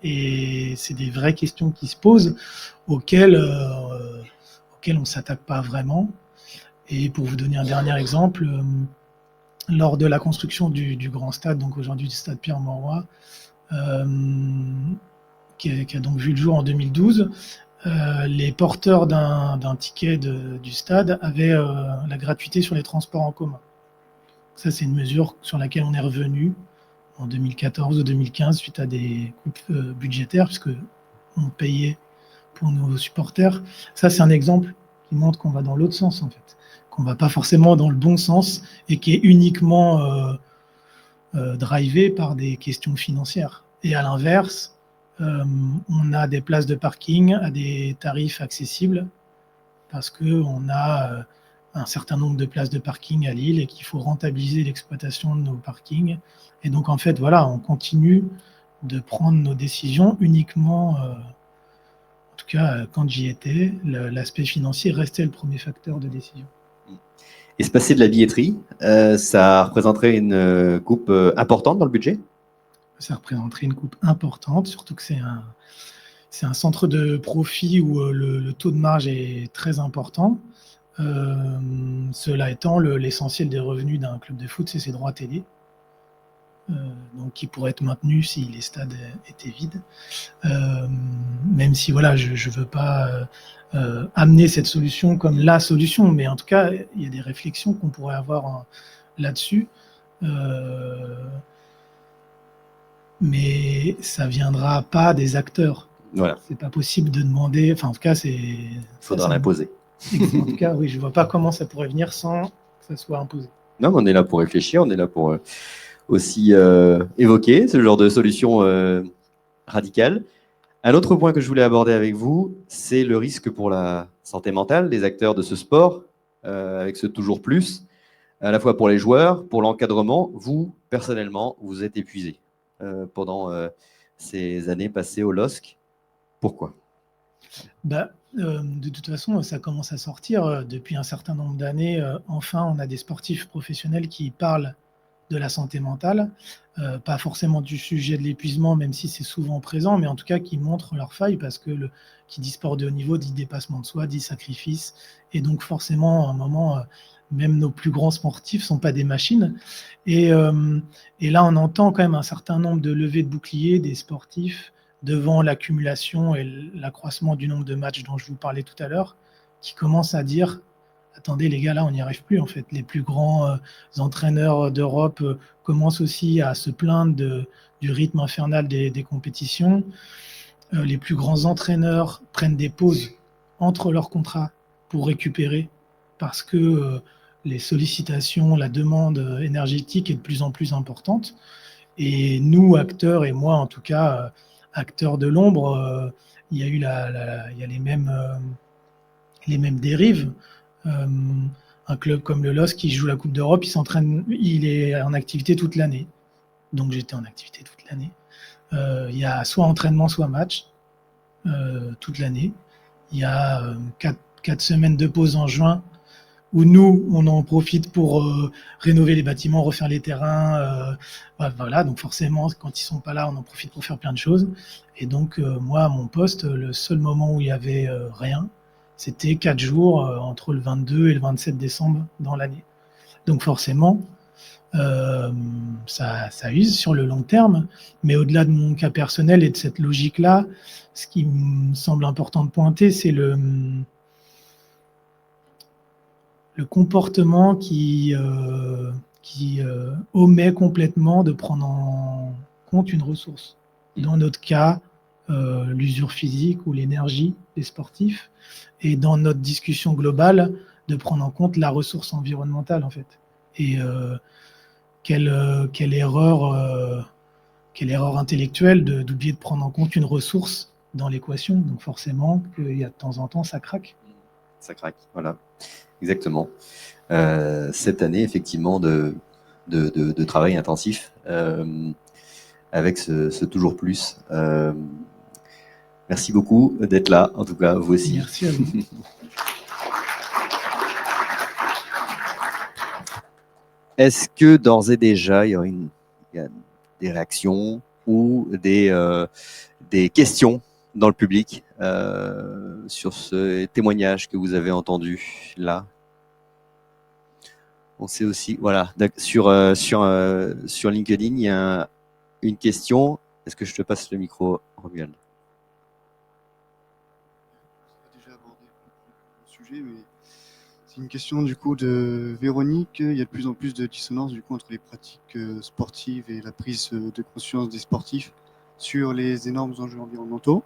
Et c'est des vraies questions qui se posent auxquelles on ne s'attaque pas vraiment. Et pour vous donner un dernier exemple, lors de la construction du grand stade, donc aujourd'hui du stade Pierre-Mauroy, qui a donc vu le jour en 2012, les porteurs d'un ticket du stade avaient la gratuité sur les transports en commun. Ça, c'est une mesure sur laquelle on est revenu en 2014 ou 2015 suite à des coupes budgétaires, puisque on payait pour nos supporters. Ça, c'est un exemple qui montre qu'on va dans l'autre sens, en fait, qu'on ne va pas forcément dans le bon sens et qui est uniquement drivé par des questions financières. Et à l'inverse, on a des places de parking à des tarifs accessibles parce qu'on a un certain nombre de places de parking à Lille et qu'il faut rentabiliser l'exploitation de nos parkings. Et donc, en fait, voilà, on continue de prendre nos décisions uniquement, en tout cas, quand j'y étais, l'aspect financier restait le premier facteur de décision. Et se passer de la billetterie, ça représenterait une coupe importante dans le budget? Ça représenterait une coupe importante, surtout que c'est un centre de profit où le taux de marge est très important. Cela étant, l'essentiel des revenus d'un club de foot, c'est ses droits télé, donc qui pourraient être maintenus si les stades étaient vides. Même si voilà, je ne veux pas amener cette solution comme la solution, mais en tout cas, il y a des réflexions qu'on pourrait avoir là-dessus. Mais ça ne viendra pas des acteurs. Voilà. C'est pas possible de demander, enfin en tout cas, il faudra l'imposer. En tout cas, oui, je ne vois pas comment ça pourrait venir sans que ça soit imposé. Non, mais on est là pour réfléchir, on est là pour aussi évoquer ce genre de solution radicale. Un autre point que je voulais aborder avec vous, c'est le risque pour la santé mentale des acteurs de ce sport, avec ce toujours plus, à la fois pour les joueurs, pour l'encadrement. Vous, personnellement, vous êtes épuisé pendant ces années passées au LOSC. Pourquoi ? De toute façon, ça commence à sortir depuis un certain nombre d'années. Enfin, on a des sportifs professionnels qui parlent de la santé mentale, pas forcément du sujet de l'épuisement, même si c'est souvent présent, mais en tout cas qui montrent leurs failles, parce que qui dit sport de haut niveau dit dépassement de soi, dit sacrifice, et donc forcément, à un moment, même nos plus grands sportifs ne sont pas des machines. Et là, on entend quand même un certain nombre de levées de boucliers des sportifs devant l'accumulation et l'accroissement du nombre de matchs dont je vous parlais tout à l'heure, qui commencent à dire « Attendez les gars, là on n'y arrive plus en fait ». Les plus grands entraîneurs d'Europe commencent aussi à se plaindre du rythme infernal des compétitions. Les plus grands entraîneurs prennent des pauses entre leurs contrats pour récupérer, parce que les sollicitations, la demande énergétique est de plus en plus importante. Et nous, acteurs, et moi en tout cas, acteurs de l'ombre, il y a eu il y a les mêmes dérives. Un club comme le LOSC qui joue la Coupe d'Europe, il est en activité toute l'année. Donc j'étais en activité toute l'année. Il y a soit entraînement, soit match toute l'année. Il y a 4 semaines de pause en juin où nous, on en profite pour rénover les bâtiments, refaire les terrains. Voilà, donc forcément, quand ils sont pas là, on en profite pour faire plein de choses. Et donc, moi, à mon poste, le seul moment où il y avait rien, c'était 4 jours entre le 22 et le 27 décembre dans l'année. Donc forcément, ça use sur le long terme. Mais au-delà de mon cas personnel et de cette logique-là, ce qui me semble important de pointer, c'est le comportement qui omet complètement de prendre en compte une ressource. Dans notre cas, l'usure physique ou l'énergie des sportifs, et dans notre discussion globale, de prendre en compte la ressource environnementale, en fait. Et quelle erreur intellectuelle d'oublier de prendre en compte une ressource dans l'équation. Donc forcément, qu'il y a de temps en temps, ça craque. Ça craque, voilà, exactement. Cette année, effectivement, de travail intensif avec ce toujours plus. Merci beaucoup d'être là, en tout cas, vous aussi. Merci à vous. Est-ce que d'ores et déjà, il y a des réactions ou des questions dans le public sur ce témoignage que vous avez entendu là? On sait aussi, voilà, sur LinkedIn, il y a une question. Est-ce que je te passe le micro, Romuald? Déjà abordé le sujet, mais c'est une question du coup de Véronique. Il y a de plus en plus de dissonance du coup entre les pratiques sportives et la prise de conscience des sportifs sur les énormes enjeux environnementaux.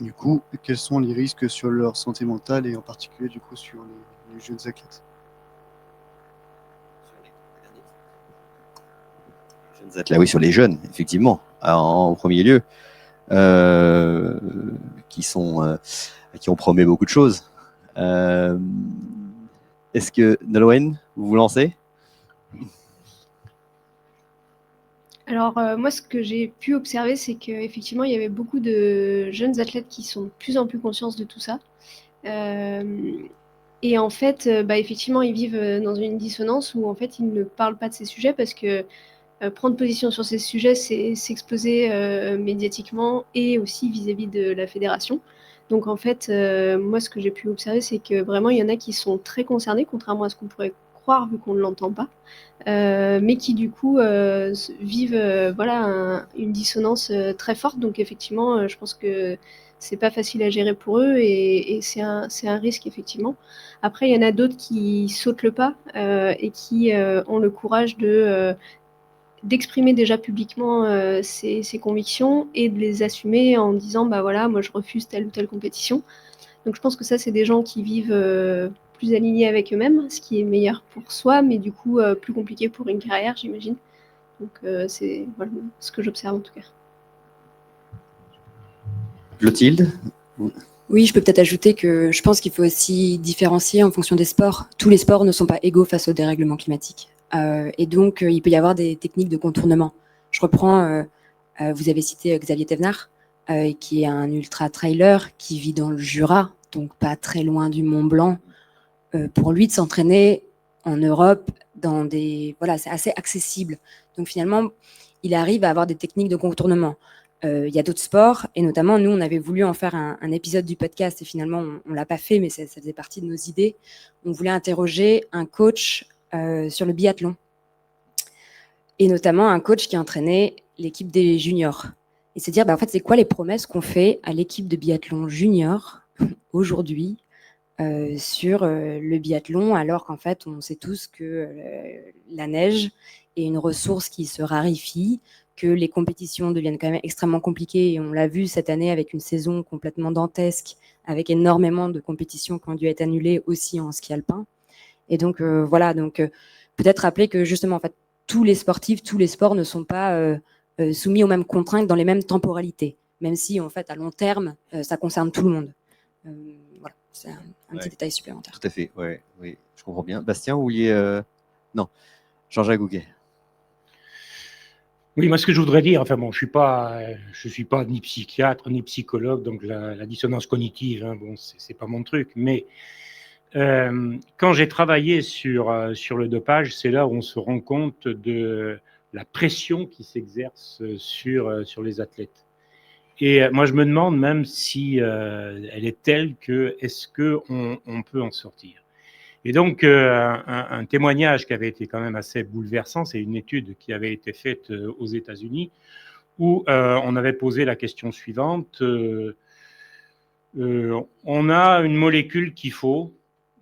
Du coup, quels sont les risques sur leur santé mentale et en particulier du coup sur les jeunes athlètes? Là, oui, sur les jeunes, effectivement, en premier lieu, qui ont promis beaucoup de choses. Est-ce que, Nolwenn, vous vous lancez? Alors, moi, ce que j'ai pu observer, c'est qu'effectivement, il y avait beaucoup de jeunes athlètes qui sont de plus en plus conscients de tout ça. Et en fait, effectivement, ils vivent dans une dissonance où en fait, ils ne parlent pas de ces sujets parce que prendre position sur ces sujets, c'est s'exposer médiatiquement et aussi vis-à-vis de la fédération. Donc en fait, moi, ce que j'ai pu observer, c'est que vraiment, il y en a qui sont très concernés, contrairement à ce qu'on pourrait croire vu qu'on ne l'entend pas, mais qui du coup vivent une dissonance très forte. Donc effectivement, je pense que c'est pas facile à gérer pour eux et c'est un risque effectivement. Après, il y en a d'autres qui sautent le pas et qui ont le courage d'exprimer déjà publiquement ses convictions et de les assumer en disant bah voilà, moi je refuse telle ou telle compétition. Donc je pense que ça, c'est des gens qui vivent plus alignés avec eux-mêmes, ce qui est meilleur pour soi, mais du coup plus compliqué pour une carrière, j'imagine. Donc c'est voilà, ce que j'observe en tout cas. Clotilde? Oui, je peux peut-être ajouter que je pense qu'il faut aussi différencier en fonction des sports. Tous les sports ne sont pas égaux face au dérèglement climatique. Et donc, il peut y avoir des techniques de contournement. Je reprends, vous avez cité Xavier Thévenard, qui est un ultra-trailer qui vit dans le Jura, donc pas très loin du Mont Blanc. Pour lui, de s'entraîner en Europe, c'est assez accessible. Donc finalement, il arrive à avoir des techniques de contournement. Il y a d'autres sports, et notamment, nous, on avait voulu en faire un épisode du podcast, et finalement, on ne l'a pas fait, mais ça faisait partie de nos idées. On voulait interroger un coach sur le biathlon, et notamment un coach qui entraînait l'équipe des juniors. Et se dire, en fait, c'est quoi les promesses qu'on fait à l'équipe de biathlon junior aujourd'hui sur le biathlon, alors qu'en fait, on sait tous que la neige est une ressource qui se raréfie, que les compétitions deviennent quand même extrêmement compliquées, et on l'a vu cette année avec une saison complètement dantesque, avec énormément de compétitions qui ont dû être annulées aussi en ski alpin. Et donc, peut-être rappeler que justement, en fait, tous les sportifs, tous les sports ne sont pas soumis aux mêmes contraintes dans les mêmes temporalités, même si, en fait, à long terme, ça concerne tout le monde. Voilà, c'est un petit détail supplémentaire. Tout à fait, oui, je comprends bien. Bastien, vous vouliez... Non, Jean-Jacques Gouguet. Oui, moi, ce que je voudrais dire, enfin bon, je suis pas ni psychiatre ni psychologue, donc la dissonance cognitive, hein, bon, c'est pas mon truc, mais quand j'ai travaillé sur le dopage, c'est là où on se rend compte de la pression qui s'exerce sur les athlètes. Et moi, je me demande même si elle est telle que est-ce qu'on peut en sortir. Et donc, un témoignage qui avait été quand même assez bouleversant, c'est une étude qui avait été faite aux États-Unis où on avait posé la question suivante. On a une molécule qu'il faut,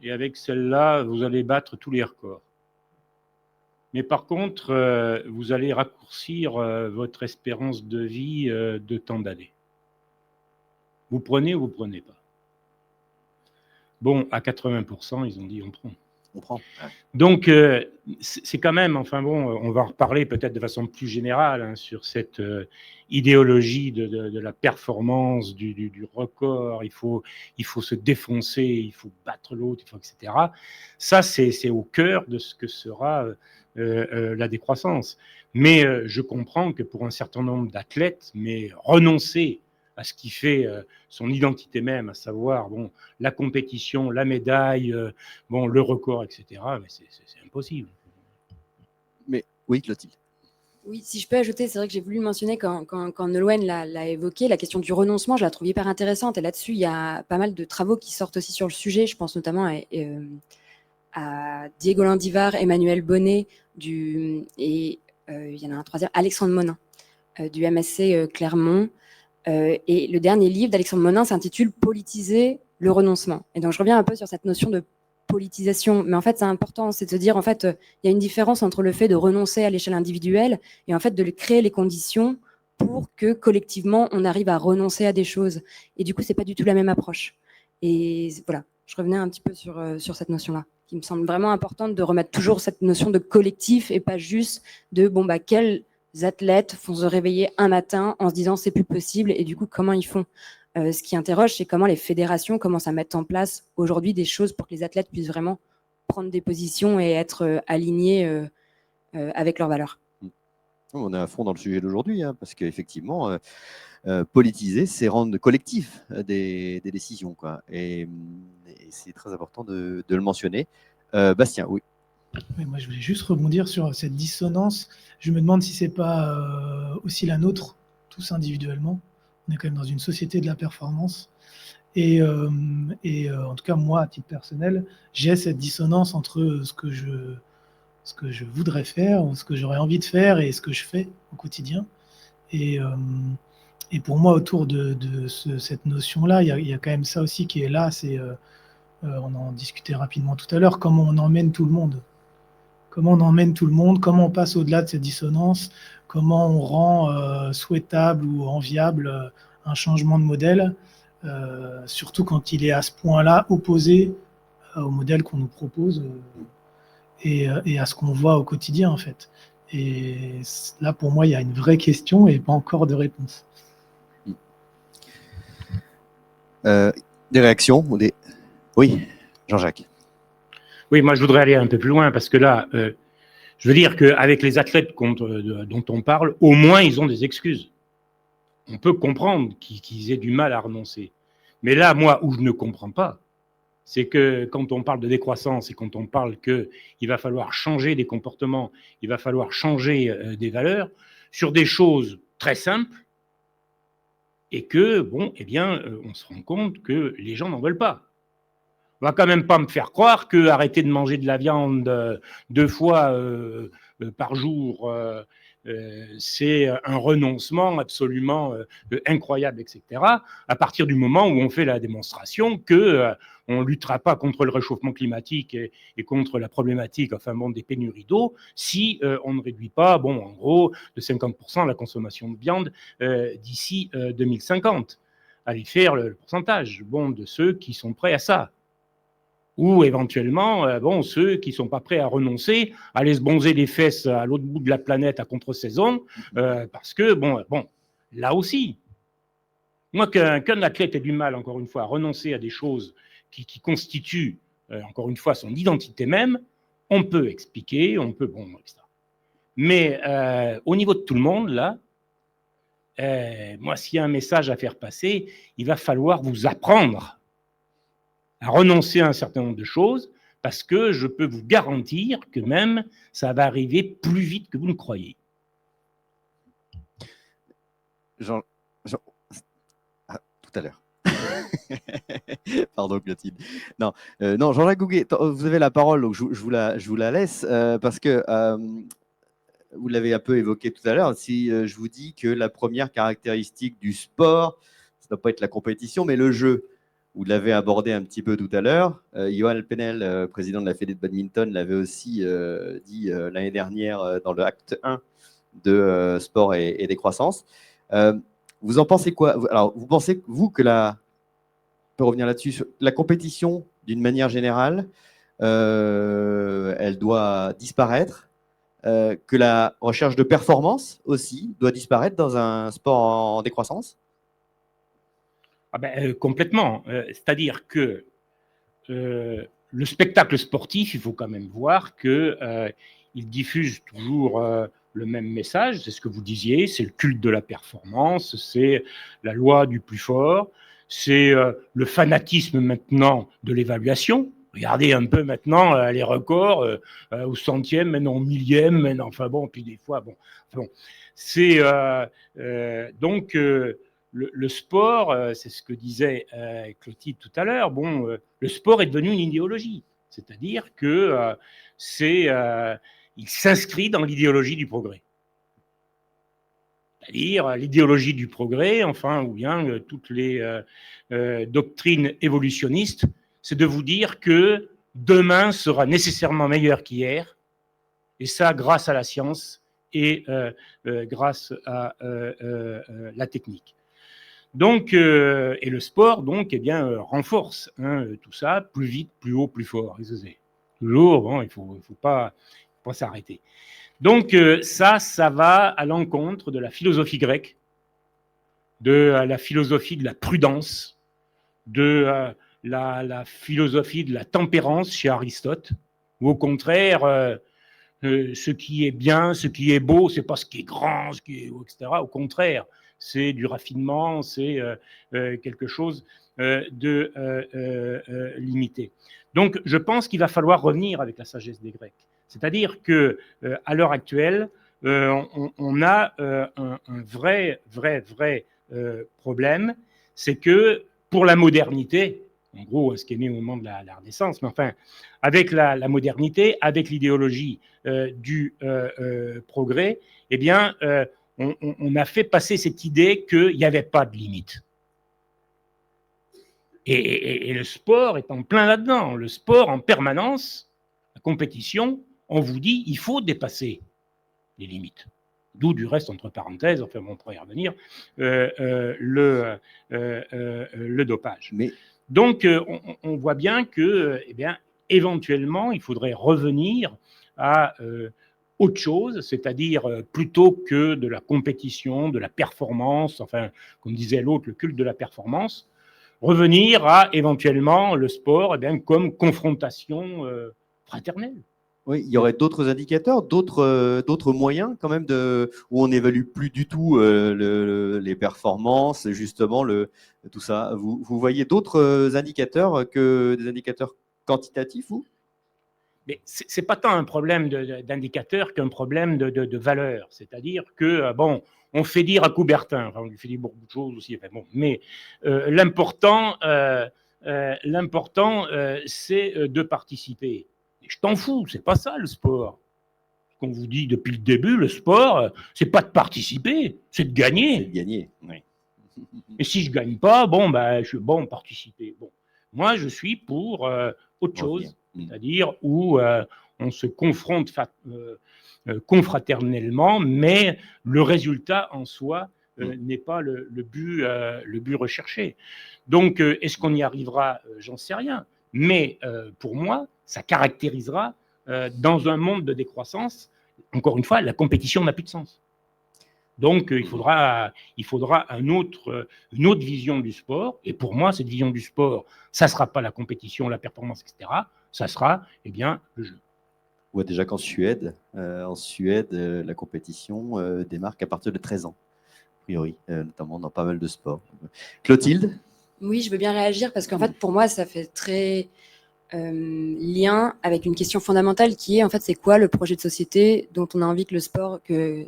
et avec celle-là, vous allez battre tous les records. Mais par contre, vous allez raccourcir votre espérance de vie de tant d'années. Vous prenez ou vous prenez pas? Bon, à 80%, ils ont dit on prend. On prend. Ouais. Donc, c'est quand même, enfin bon, on va en reparler peut-être de façon plus générale hein, sur cette idéologie de la performance, du record, il faut se défoncer, il faut battre l'autre, etc. Ça, c'est au cœur de ce que sera la décroissance. Mais je comprends que pour un certain nombre d'athlètes, mais renoncer à ce qui fait son identité même, à savoir bon, la compétition, la médaille, bon, le record, etc., mais c'est impossible. Mais oui, Clotilde. Oui, si je peux ajouter, c'est vrai que j'ai voulu mentionner quand Nolwenn l'a évoqué, la question du renoncement, je la trouve hyper intéressante. Et là-dessus, il y a pas mal de travaux qui sortent aussi sur le sujet. Je pense notamment à Diego Landivar, Emmanuel Bonnet, et il y en a un troisième, Alexandre Monin, du MSC Clermont. Et le dernier livre d'Alexandre Monin s'intitule « Politiser le renoncement ». Et donc, je reviens un peu sur cette notion de politisation. Mais en fait, c'est important, c'est de se dire, en fait, il y a une différence entre le fait de renoncer à l'échelle individuelle et en fait de créer les conditions pour que collectivement, on arrive à renoncer à des choses. Et du coup, c'est pas du tout la même approche. Et voilà, je revenais un petit peu sur cette notion-là, qui me semble vraiment importante de remettre toujours cette notion de collectif et pas juste de, bon, bah, quels athlètes font se réveiller un matin en se disant c'est plus possible et du coup comment ils font. Ce qui interroge, c'est comment les fédérations commencent à mettre en place aujourd'hui des choses pour que les athlètes puissent vraiment prendre des positions et être alignés avec leurs valeurs. On est à fond dans le sujet d'aujourd'hui, hein, parce qu'effectivement, politiser, c'est rendre collectif des décisions, quoi. Et c'est très important de le mentionner. Bastien, oui. Oui, moi, je voulais juste rebondir sur cette dissonance. Je me demande si c'est pas aussi la nôtre, tous individuellement. On est quand même dans une société de la performance. Et en tout cas, moi, à titre personnel, j'ai cette dissonance entre ce que je voudrais faire, ou ce que j'aurais envie de faire et ce que je fais au quotidien. Et pour moi, autour de cette notion-là, il y a quand même ça aussi qui est là. On en discutait rapidement tout à l'heure, comment on emmène tout le monde. Comment on emmène tout le monde, comment on passe au-delà de cette dissonance, comment on rend souhaitable ou enviable un changement de modèle, surtout quand il est à ce point-là opposé au modèle qu'on nous propose et à ce qu'on voit au quotidien en fait. Et là, pour moi, il y a une vraie question et pas encore de réponse. Des réactions ou des... Oui, Jean-Jacques. Oui, moi, je voudrais aller un peu plus loin parce que là, je veux dire qu'avec les athlètes dont on parle, au moins, ils ont des excuses. On peut comprendre qu'ils aient du mal à renoncer. Mais là, moi, où je ne comprends pas, c'est que quand on parle de décroissance et quand on parle qu'il va falloir changer des comportements, il va falloir changer des valeurs sur des choses très simples et que, bon, eh bien, on se rend compte que les gens n'en veulent pas. On va quand même pas me faire croire que arrêter de manger de la viande 2 fois par jour, c'est un renoncement absolument incroyable, etc. À partir du moment où on fait la démonstration que on luttera pas contre le réchauffement climatique et contre la problématique, enfin bon, des pénuries d'eau, si on ne réduit pas, bon, en gros, de 50% la consommation de viande d'ici 2050. Allez faire le pourcentage, bon, de ceux qui sont prêts à ça. Ou éventuellement, bon, ceux qui ne sont pas prêts à renoncer, à aller se bonzer les fesses à l'autre bout de la planète à contre-saison, parce que, bon, là aussi, moi, qu'un athlète ait du mal, encore une fois, à renoncer à des choses qui constituent, encore une fois, son identité même, on peut expliquer, on peut, bon, etc. Mais au niveau de tout le monde, là, moi, s'il y a un message à faire passer, il va falloir vous apprendre à renoncer à un certain nombre de choses, parce que je peux vous garantir que même ça va arriver plus vite que vous ne croyez. Tout à l'heure. Pardon, Clotilde. Non, Jean-Jacques Gouguet, vous avez la parole, donc je vous la laisse, parce que vous l'avez un peu évoqué tout à l'heure. Si je vous dis que la première caractéristique du sport, ça ne doit pas être la compétition, mais le jeu. Vous l'avez abordé un petit peu tout à l'heure. Johan Penel, président de la Fédé de badminton, l'avait aussi dit l'année dernière dans le acte 1 de sport et décroissance. Vous en pensez quoi? Alors, vous pensez, vous, que la peut revenir là-dessus. La compétition, d'une manière générale, elle doit disparaître. Que la recherche de performance aussi doit disparaître dans un sport en décroissance? Complètement. C'est-à-dire que le spectacle sportif, il faut quand même voir qu'il diffuse toujours le même message, c'est ce que vous disiez, c'est le culte de la performance, c'est la loi du plus fort, c'est le fanatisme maintenant de l'évaluation. Regardez un peu maintenant les records au centième, maintenant au millième, maintenant, enfin bon, puis des fois, bon. C'est donc le sport, c'est ce que disait Clotilde tout à l'heure, le sport est devenu une idéologie, c'est-à-dire que il s'inscrit dans l'idéologie du progrès. C'est-à-dire l'idéologie du progrès, enfin, ou bien toutes les doctrines évolutionnistes, c'est de vous dire que demain sera nécessairement meilleur qu'hier, et ça grâce à la science et grâce à la technique. Donc, et le sport, donc, renforce tout ça, plus vite, plus haut, plus fort. Toujours, bon, il faut pas s'arrêter. Donc, ça va à l'encontre de la philosophie grecque, de la philosophie de la prudence, de la philosophie de la tempérance chez Aristote, où au contraire, ce qui est bien, ce qui est beau, c'est pas ce qui est grand, ce qui est, etc. Au contraire, c'est du raffinement, c'est quelque chose de limité. Donc, je pense qu'il va falloir revenir avec la sagesse des Grecs. C'est-à-dire que à l'heure actuelle, on a un vrai problème, c'est que pour la modernité, en gros, ce qui est né au moment de la Renaissance, mais enfin, avec la modernité, avec l'idéologie du progrès, eh bien, on a fait passer cette idée qu'il n'y avait pas de limite. Et le sport est en plein là-dedans. Le sport, en permanence, la compétition, on vous dit il faut dépasser les limites. D'où, du reste, entre parenthèses, enfin, on pourrait y revenir, le dopage. Mais... Donc, on voit bien que, éventuellement, il faudrait revenir à autre chose, c'est-à-dire plutôt que de la compétition, de la performance, enfin, comme disait l'autre, le culte de la performance, revenir à éventuellement le sport comme confrontation fraternelle. Oui, il y aurait d'autres indicateurs, d'autres moyens quand même où on n'évalue plus du tout les performances, justement tout ça. Vous voyez d'autres indicateurs que des indicateurs quantitatifs, vous? Mais ce n'est pas tant un problème d'indicateur qu'un problème de valeur. C'est-à-dire que, on fait dire à Coubertin, enfin, on lui fait dire beaucoup de choses aussi, enfin, mais l'important, c'est de participer. Et je t'en fous, c'est pas ça le sport. Ce qu'on vous dit depuis le début, le sport, c'est pas de participer, c'est de gagner. C'est de gagner, oui. Et si je gagne pas, je suis bon participer. Bon, moi, je suis pour autre chose, c'est-à-dire où on se confronte confraternellement, mais le résultat en soi n'est pas le but recherché. Donc, est-ce qu'on y arrivera? J'en sais rien. Mais pour moi, ça caractérisera dans un monde de décroissance, encore une fois, la compétition n'a plus de sens. Donc, il faudra une autre vision du sport. Et pour moi, cette vision du sport, ça ne sera pas la compétition, la performance, etc. Ça sera, le jeu. On voit déjà qu'en Suède, la compétition démarre qu'à partir de 13 ans, a priori, notamment dans pas mal de sports. Clotilde? Oui, je veux bien réagir parce qu'en fait, pour moi, ça fait très lien avec une question fondamentale qui est, en fait, c'est quoi le projet de société dont on a envie que le sport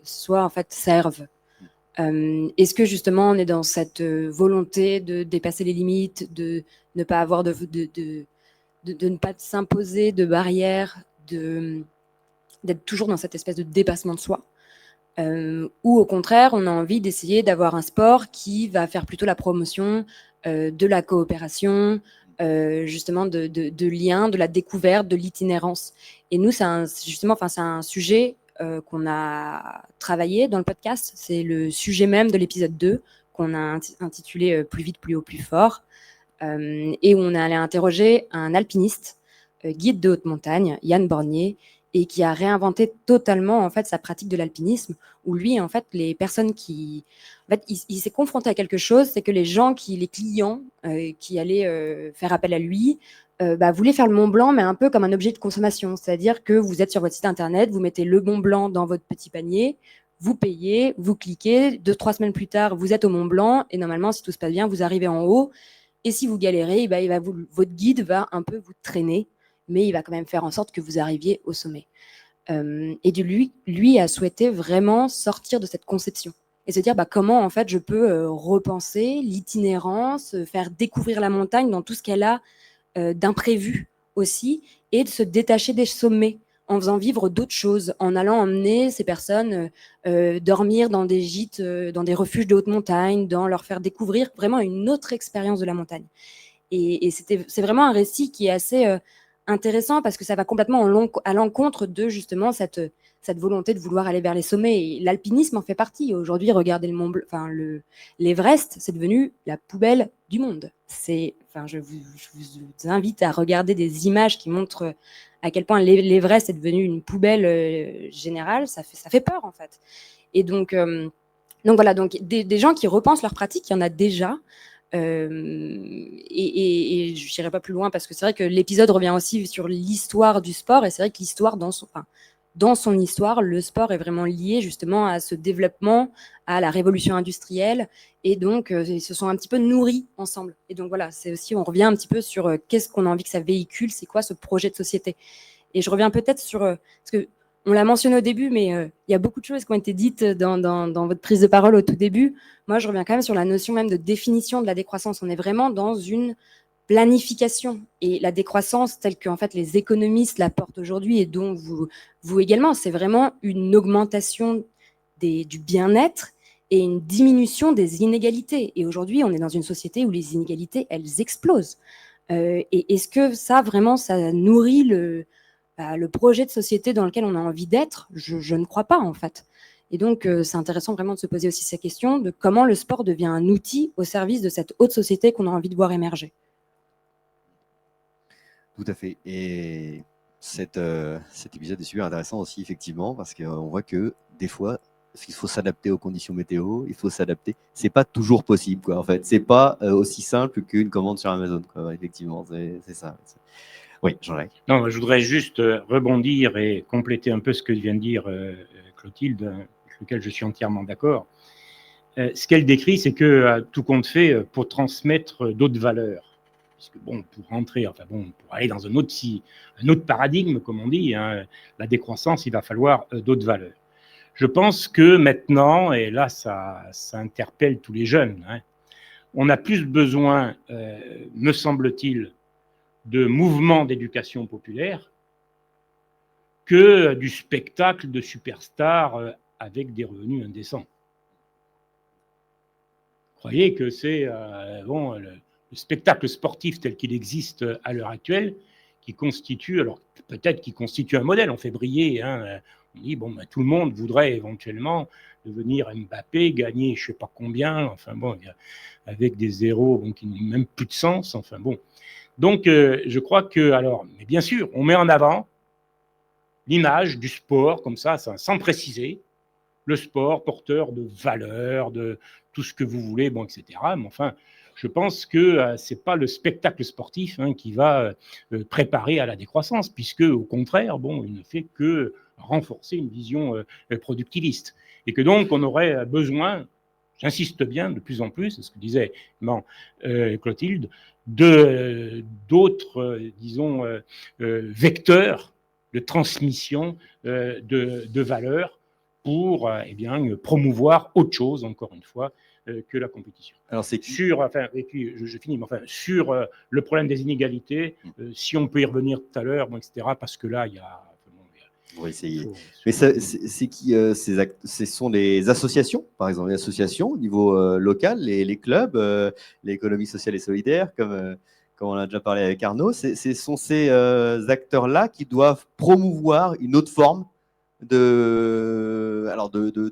soit, en fait, serve. Est-ce que, justement, on est dans cette volonté de dépasser les limites, de ne pas avoir de ne pas s'imposer de barrières, d'être toujours dans cette espèce de dépassement de soi, ou au contraire, on a envie d'essayer d'avoir un sport qui va faire plutôt la promotion de la coopération, justement de liens, de la découverte, de l'itinérance. Et nous, c'est un sujet qu'on a travaillé dans le podcast. C'est le sujet même de l'épisode 2 qu'on a intitulé « Plus vite, plus haut, plus fort ». et où on est allé interroger un alpiniste, guide de haute montagne, Yann Bornier, et qui a réinventé totalement en fait sa pratique de l'alpinisme, où lui en fait les personnes qui en fait il s'est confronté à quelque chose, c'est que les clients qui allaient faire appel à lui voulaient faire le Mont Blanc mais un peu comme un objet de consommation, c'est-à-dire que vous êtes sur votre site internet, vous mettez le Mont Blanc dans votre petit panier, vous payez, vous cliquez, 2-3 semaines plus tard vous êtes au Mont Blanc et normalement si tout se passe bien vous arrivez en haut, et si vous galérez votre guide va un peu vous traîner, mais il va quand même faire en sorte que vous arriviez au sommet. Et lui a souhaité vraiment sortir de cette conception et se dire comment en fait je peux repenser l'itinérance, faire découvrir la montagne dans tout ce qu'elle a d'imprévu aussi, et de se détacher des sommets en faisant vivre d'autres choses, en allant emmener ces personnes dormir dans des gîtes, dans des refuges de haute montagne, dans leur faire découvrir vraiment une autre expérience de la montagne. Et c'est vraiment un récit qui est assez intéressant parce que ça va complètement à l'encontre de justement cette volonté de vouloir aller vers les sommets. Et l'alpinisme en fait partie. Aujourd'hui, regardez l'Everest, c'est devenu la poubelle du monde. Je vous invite à regarder des images qui montrent à quel point l'Everest est devenu une poubelle générale. Ça fait peur en fait. Et donc voilà, des gens qui repensent leurs pratiques, il y en a déjà. Et je n'irai pas plus loin parce que c'est vrai que l'épisode revient aussi sur l'histoire du sport, et c'est vrai que l'histoire dans son histoire, le sport est vraiment lié justement à ce développement, à la révolution industrielle, et donc ils se sont un petit peu nourris ensemble. Et donc voilà, c'est aussi, on revient un petit peu sur qu'est-ce qu'on a envie que ça véhicule, c'est quoi ce projet de société. Et je reviens peut-être sur parce que on l'a mentionné au début, mais il y a beaucoup de choses qui ont été dites dans votre prise de parole au tout début. Moi, je reviens quand même sur la notion même de définition de la décroissance. On est vraiment dans une planification. Et la décroissance, telle que en fait, les économistes la portent aujourd'hui, et dont vous également, c'est vraiment une augmentation du bien-être et une diminution des inégalités. Et aujourd'hui, on est dans une société où les inégalités, elles explosent. Et est-ce que ça, vraiment, ça nourrit le projet de société dans lequel on a envie d'être? Je ne crois pas, en fait. Et donc, c'est intéressant vraiment de se poser aussi ces questions de comment le sport devient un outil au service de cette haute société qu'on a envie de voir émerger. Tout à fait. Et cet épisode est super intéressant aussi, effectivement, parce qu'on voit que des fois, il faut s'adapter aux conditions météo, il faut s'adapter. C'est pas toujours possible, quoi, en fait. C'est pas aussi simple qu'une commande sur Amazon, quoi. Effectivement, c'est ça. Oui, Jean-Jacques. Non, je voudrais juste rebondir et compléter un peu ce que vient de dire Clotilde, avec lequel je suis entièrement d'accord. Ce qu'elle décrit, c'est que tout compte fait pour transmettre d'autres valeurs. Puisque bon, pour aller dans un autre paradigme, comme on dit, hein, la décroissance, il va falloir d'autres valeurs. Je pense que maintenant, et là, ça interpelle tous les jeunes, hein, on a plus besoin, me semble-t-il, de mouvements d'éducation populaire que du spectacle de superstars avec des revenus indécents. Vous croyez que c'est le spectacle sportif tel qu'il existe à l'heure actuelle qui constitue, alors peut-être qui constitue un modèle, on fait briller, hein, on dit tout le monde voudrait éventuellement devenir Mbappé, gagner je ne sais pas combien, enfin bon, avec des zéros qui n'ont même plus de sens, enfin bon. Donc, je crois que, mais bien sûr, on met en avant l'image du sport, comme ça, sans préciser, le sport porteur de valeurs, de tout ce que vous voulez, etc. Mais enfin, je pense que ce n'est pas le spectacle sportif qui va préparer à la décroissance, puisque, au contraire, il ne fait que renforcer une vision productiviste. Et que donc, on aurait besoin, j'insiste bien de plus en plus, c'est ce que disait Clotilde, d'autres, vecteurs de transmission de valeurs pour promouvoir autre chose, encore une fois, que la compétition. Alors, c'est et puis je finis, sur le problème des inégalités, si on peut y revenir tout à l'heure, etc., parce que là, il y a... On va essayer. Mais c'est qui ce sont les associations, par exemple, les associations au niveau local, les clubs, l'économie sociale et solidaire, comme on a déjà parlé avec Arnaud. Ce sont ces acteurs-là qui doivent promouvoir une autre forme de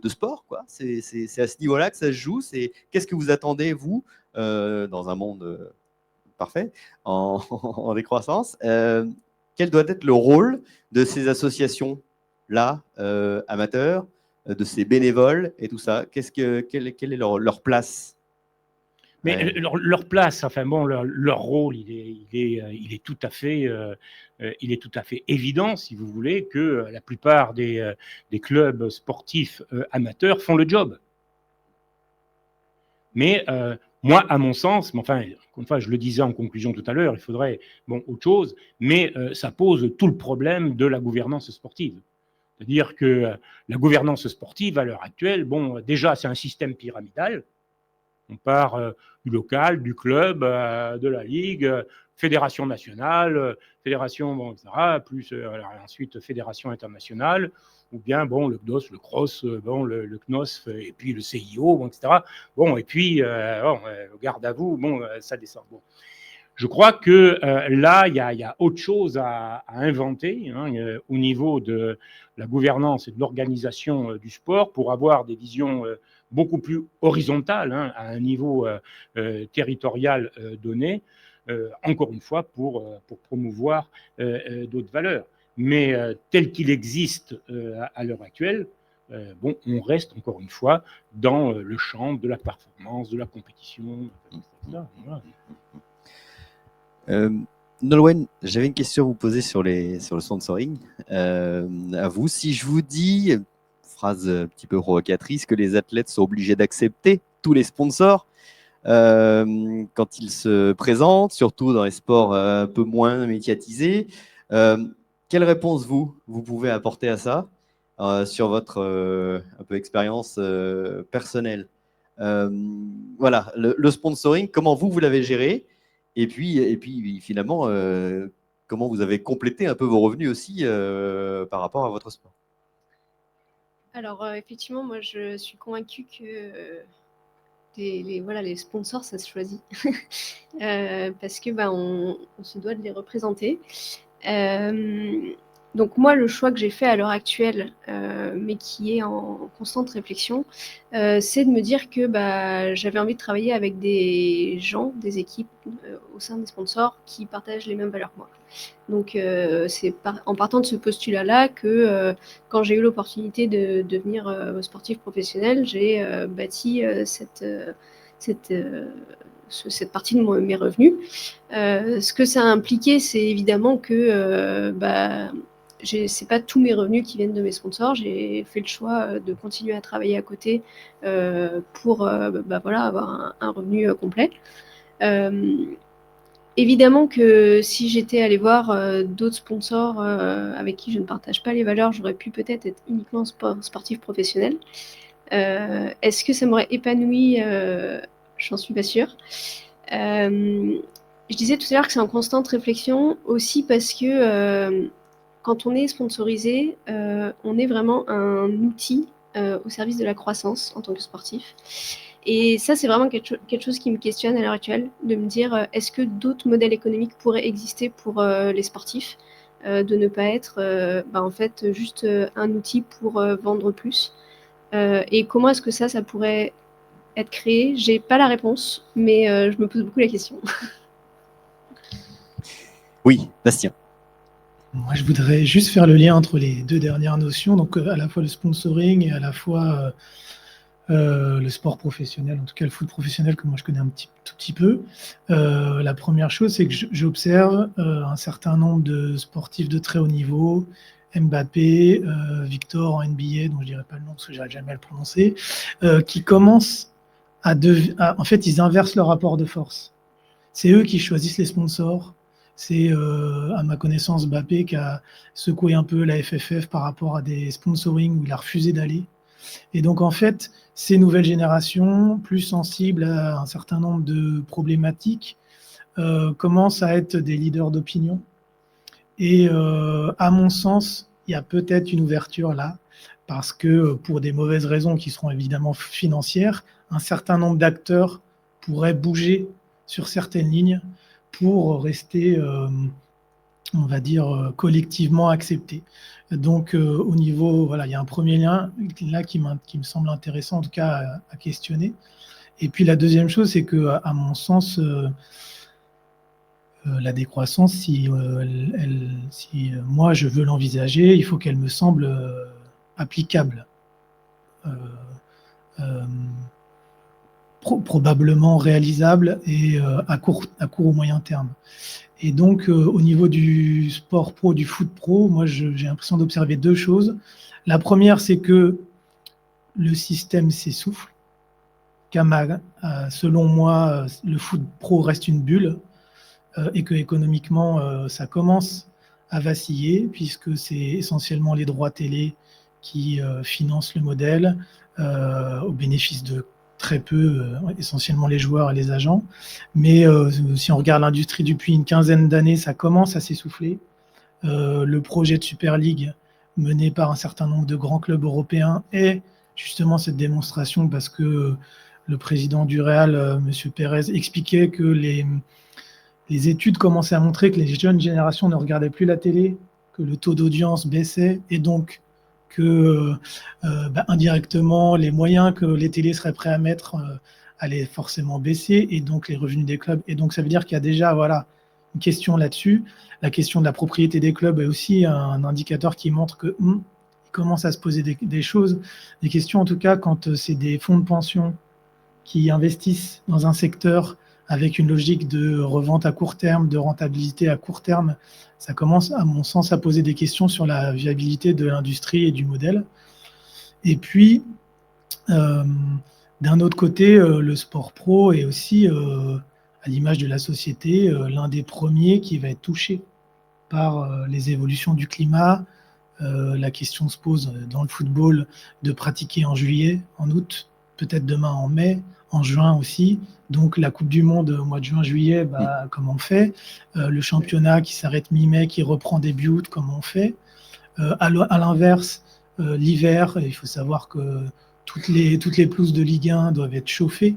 sport, quoi. C'est à ce niveau-là que ça se joue. Qu'est-ce que vous attendez, vous, dans un monde parfait, en décroissance. Quel doit être le rôle de ces associations-là, amateurs, de ces bénévoles et tout ça? Quelle est leur place? Mais Ouais. leur place, enfin bon, leur rôle, il est tout à fait évident, si vous voulez, que la plupart des clubs sportifs amateurs font le job. Mais moi, à mon sens, mais enfin, encore une fois, je le disais en conclusion tout à l'heure, il faudrait autre chose, mais ça pose tout le problème de la gouvernance sportive. C'est-à-dire que la gouvernance sportive, à l'heure actuelle, déjà, c'est un système pyramidal. On part du local, du club, de la ligue, fédération nationale, fédération, etc., plus ensuite fédération internationale, ou bien le CDOS, le CROSS, le CNOS, et puis le CIO, etc. Et puis, garde à vous, ça descend. Je crois que là, il y a autre chose à inventer au niveau de la gouvernance et de l'organisation du sport pour avoir des visions beaucoup plus horizontales à un niveau territorial donné, encore une fois, pour promouvoir d'autres valeurs. Mais tel qu'il existe à l'heure actuelle, on reste encore une fois dans le champ de la performance, de la compétition, etc. Voilà. Nolwenn, j'avais une question à vous poser sur le sponsoring. À vous, si je vous dis, phrase un petit peu provocatrice, que les athlètes sont obligés d'accepter tous les sponsors quand ils se présentent, surtout dans les sports un peu moins médiatisés, quelle réponse vous pouvez apporter à ça sur votre un peu expérience personnelle? Voilà, le sponsoring, comment vous l'avez géré? Et puis finalement, comment vous avez complété un peu vos revenus aussi par rapport à votre sport? Alors, effectivement, moi, je suis convaincue que les sponsors, ça se choisit. Parce que on se doit de les représenter. Donc moi, le choix que j'ai fait à l'heure actuelle, mais qui est en constante réflexion, c'est de me dire que j'avais envie de travailler avec des gens, des équipes au sein des sponsors qui partagent les mêmes valeurs que moi. Donc c'est en partant de ce postulat-là que quand j'ai eu l'opportunité de devenir sportif professionnel, j'ai bâti cette partie de mes revenus. Ce que ça a impliqué, c'est évidemment que c'est pas tous mes revenus qui viennent de mes sponsors. J'ai fait le choix de continuer à travailler à côté pour avoir un revenu complet. Évidemment que si j'étais allée voir d'autres sponsors avec qui je ne partage pas les valeurs, j'aurais pu peut-être être uniquement sportif professionnel. Est-ce que ça m'aurait épanoui? J'en suis pas sûre. Je disais tout à l'heure que c'est en constante réflexion aussi parce que quand on est sponsorisé, on est vraiment un outil au service de la croissance en tant que sportif. Et ça, c'est vraiment quelque chose qui me questionne à l'heure actuelle, de me dire est-ce que d'autres modèles économiques pourraient exister pour les sportifs, de ne pas être en fait juste un outil pour vendre plus. Et comment est-ce que ça pourrait être créé? J'ai pas la réponse, mais je me pose beaucoup la question. Oui, Bastien. Moi, je voudrais juste faire le lien entre les deux dernières notions, donc à la fois le sponsoring et à la fois le sport professionnel, en tout cas le foot professionnel que moi je connais tout petit peu. La première chose, c'est que j'observe un certain nombre de sportifs de très haut niveau, Mbappé, Victor en NBA, dont je dirais pas le nom parce que j'arrive jamais à le prononcer, qui commencent en fait, ils inversent leur rapport de force. C'est eux qui choisissent les sponsors. C'est, à ma connaissance, Mbappé qui a secoué un peu la FFF par rapport à des sponsorings où il a refusé d'aller. Et donc, en fait, ces nouvelles générations, plus sensibles à un certain nombre de problématiques, commencent à être des leaders d'opinion. Et à mon sens, il y a peut-être une ouverture là, parce que pour des mauvaises raisons qui seront évidemment financières, un certain nombre d'acteurs pourraient bouger sur certaines lignes pour rester, on va dire, collectivement acceptés. Donc, au niveau, voilà, il y a un premier lien là qui me semble intéressant, en tout cas, à questionner. Et puis, la deuxième chose, c'est que, à mon sens, la décroissance, si moi je veux l'envisager, il faut qu'elle me semble applicable, probablement réalisable et à court ou moyen terme. Et donc, au niveau du sport pro, du foot pro, moi j'ai l'impression d'observer deux choses. La première, c'est que le système s'essouffle. Selon moi, le foot pro reste une bulle et que économiquement, ça commence à vaciller puisque c'est essentiellement les droits télé qui financent le modèle au bénéfice de très peu, essentiellement les joueurs et les agents. Mais si on regarde l'industrie depuis une quinzaine d'années, ça commence à s'essouffler. Le projet de Super League mené par un certain nombre de grands clubs européens est justement cette démonstration parce que le président du Real, M. Pérez, expliquait que les études commençaient à montrer que les jeunes générations ne regardaient plus la télé, que le taux d'audience baissait et donc que indirectement les moyens que les télés seraient prêts à mettre allaient forcément baisser et donc les revenus des clubs. Et donc ça veut dire qu'il y a déjà une question là-dessus. La question de la propriété des clubs est aussi un indicateur qui montre que il commence à se poser des choses, des questions en tout cas quand c'est des fonds de pension qui investissent dans un secteur avec une logique de revente à court terme, de rentabilité à court terme, ça commence, à mon sens, à poser des questions sur la viabilité de l'industrie et du modèle. Et puis, d'un autre côté, le sport pro est aussi, à l'image de la société, l'un des premiers qui va être touché par les évolutions du climat. La question se pose dans le football de pratiquer en juillet, en août, peut-être demain en mai, en juin aussi. Donc la Coupe du Monde au mois de juin-juillet, comment on fait? Le championnat qui s'arrête mi-mai, qui reprend début août, comment on fait? À l'inverse, l'hiver, il faut savoir que toutes les pelouses de Ligue 1 doivent être chauffées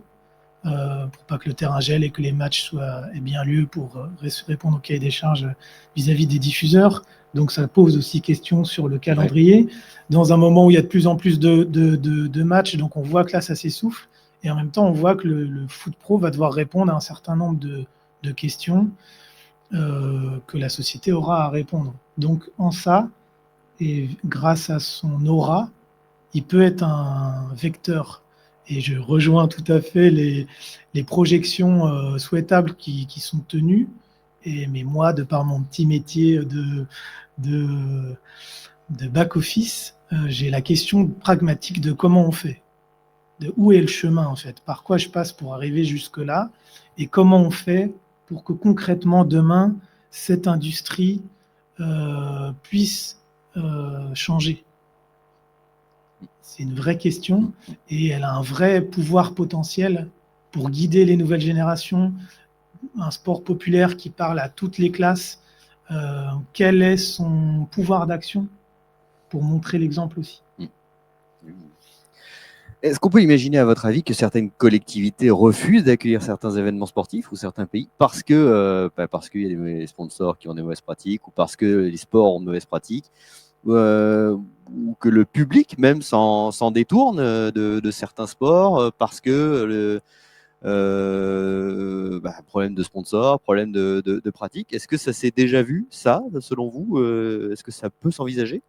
pour pas que le terrain gèle et que les matchs aient bien lieu pour répondre au cahier des charges vis-à-vis des diffuseurs. Donc ça pose aussi question sur le calendrier. Dans un moment où il y a de plus en plus de matchs, donc on voit que là, ça s'essouffle. Et en même temps, on voit que le foot pro va devoir répondre à un certain nombre de questions que la société aura à répondre. Donc en ça, et grâce à son aura, il peut être un vecteur. Et je rejoins tout à fait les projections souhaitables qui sont tenues. Mais moi, de par mon petit métier de back-office, j'ai la question pragmatique de comment on fait. De où est le chemin, en fait, par quoi je passe pour arriver jusque-là, et comment on fait pour que concrètement, demain, cette industrie puisse changer. C'est une vraie question, et elle a un vrai pouvoir potentiel pour guider les nouvelles générations, un sport populaire qui parle à toutes les classes. Quel est son pouvoir d'action pour montrer l'exemple aussi? Est-ce qu'on peut imaginer, à votre avis, que certaines collectivités refusent d'accueillir certains événements sportifs ou certains pays parce qu'il y a des sponsors qui ont des mauvaises pratiques ou parce que les sports ont de mauvaises pratiques ou que le public même s'en détourne de certains sports parce que problème de sponsors, problème de pratique. Est-ce que ça s'est déjà vu, ça, selon vous? Est-ce que ça peut s'envisager?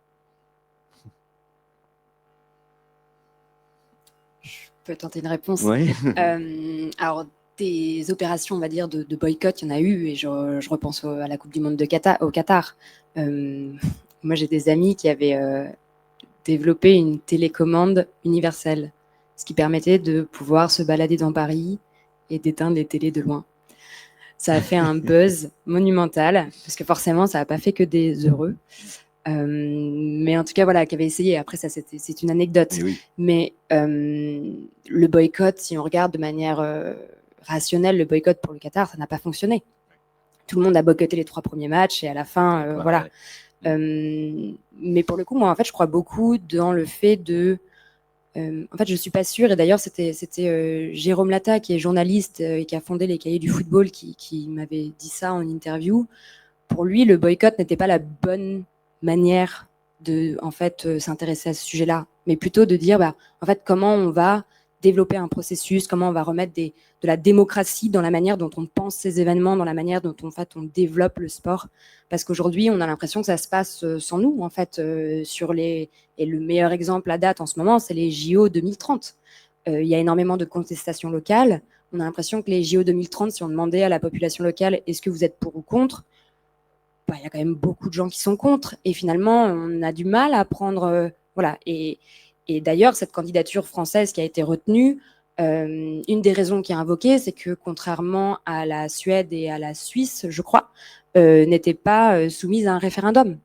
Je peux tenter une réponse. Ouais. Alors, des opérations, on va dire, de boycott, il y en a eu, et je repense à la Coupe du Monde au Qatar. Moi, j'ai des amis qui avaient développé une télécommande universelle, ce qui permettait de pouvoir se balader dans Paris et d'éteindre les télés de loin. Ça a fait un buzz monumental, parce que forcément, ça n'a pas fait que des heureux. Mais en tout cas, voilà, qui avait essayé. Après, ça, c'est une anecdote. Oui. Mais le boycott, si on regarde de manière rationnelle, le boycott pour le Qatar, ça n'a pas fonctionné. Tout le monde a boycotté les 3 premiers matchs et à la fin, voilà. Mais pour le coup, moi, en fait, je crois beaucoup dans le fait de... en fait, je suis pas sûre, et d'ailleurs, c'était Jérôme Latta, qui est journaliste et qui a fondé les Cahiers du football, qui m'avait dit ça en interview. Pour lui, le boycott n'était pas la bonne manière de, en fait, s'intéresser à ce sujet-là, mais plutôt de dire, en fait, comment on va développer un processus, comment on va remettre de la démocratie dans la manière dont on pense ces événements, dans la manière dont en fait, on développe le sport. Parce qu'aujourd'hui, on a l'impression que ça se passe sans nous, en fait, et le meilleur exemple à date en ce moment, c'est les JO 2030. Il y a énormément de contestations locales. On a l'impression que les JO 2030, si on demandait à la population locale, est-ce que vous êtes pour ou contre, il y a quand même beaucoup de gens qui sont contre. Et finalement, on a du mal à prendre... voilà. Et d'ailleurs, cette candidature française qui a été retenue, une des raisons qui est invoquée, c'est que contrairement à la Suède et à la Suisse, je crois, n'était pas soumise à un référendum.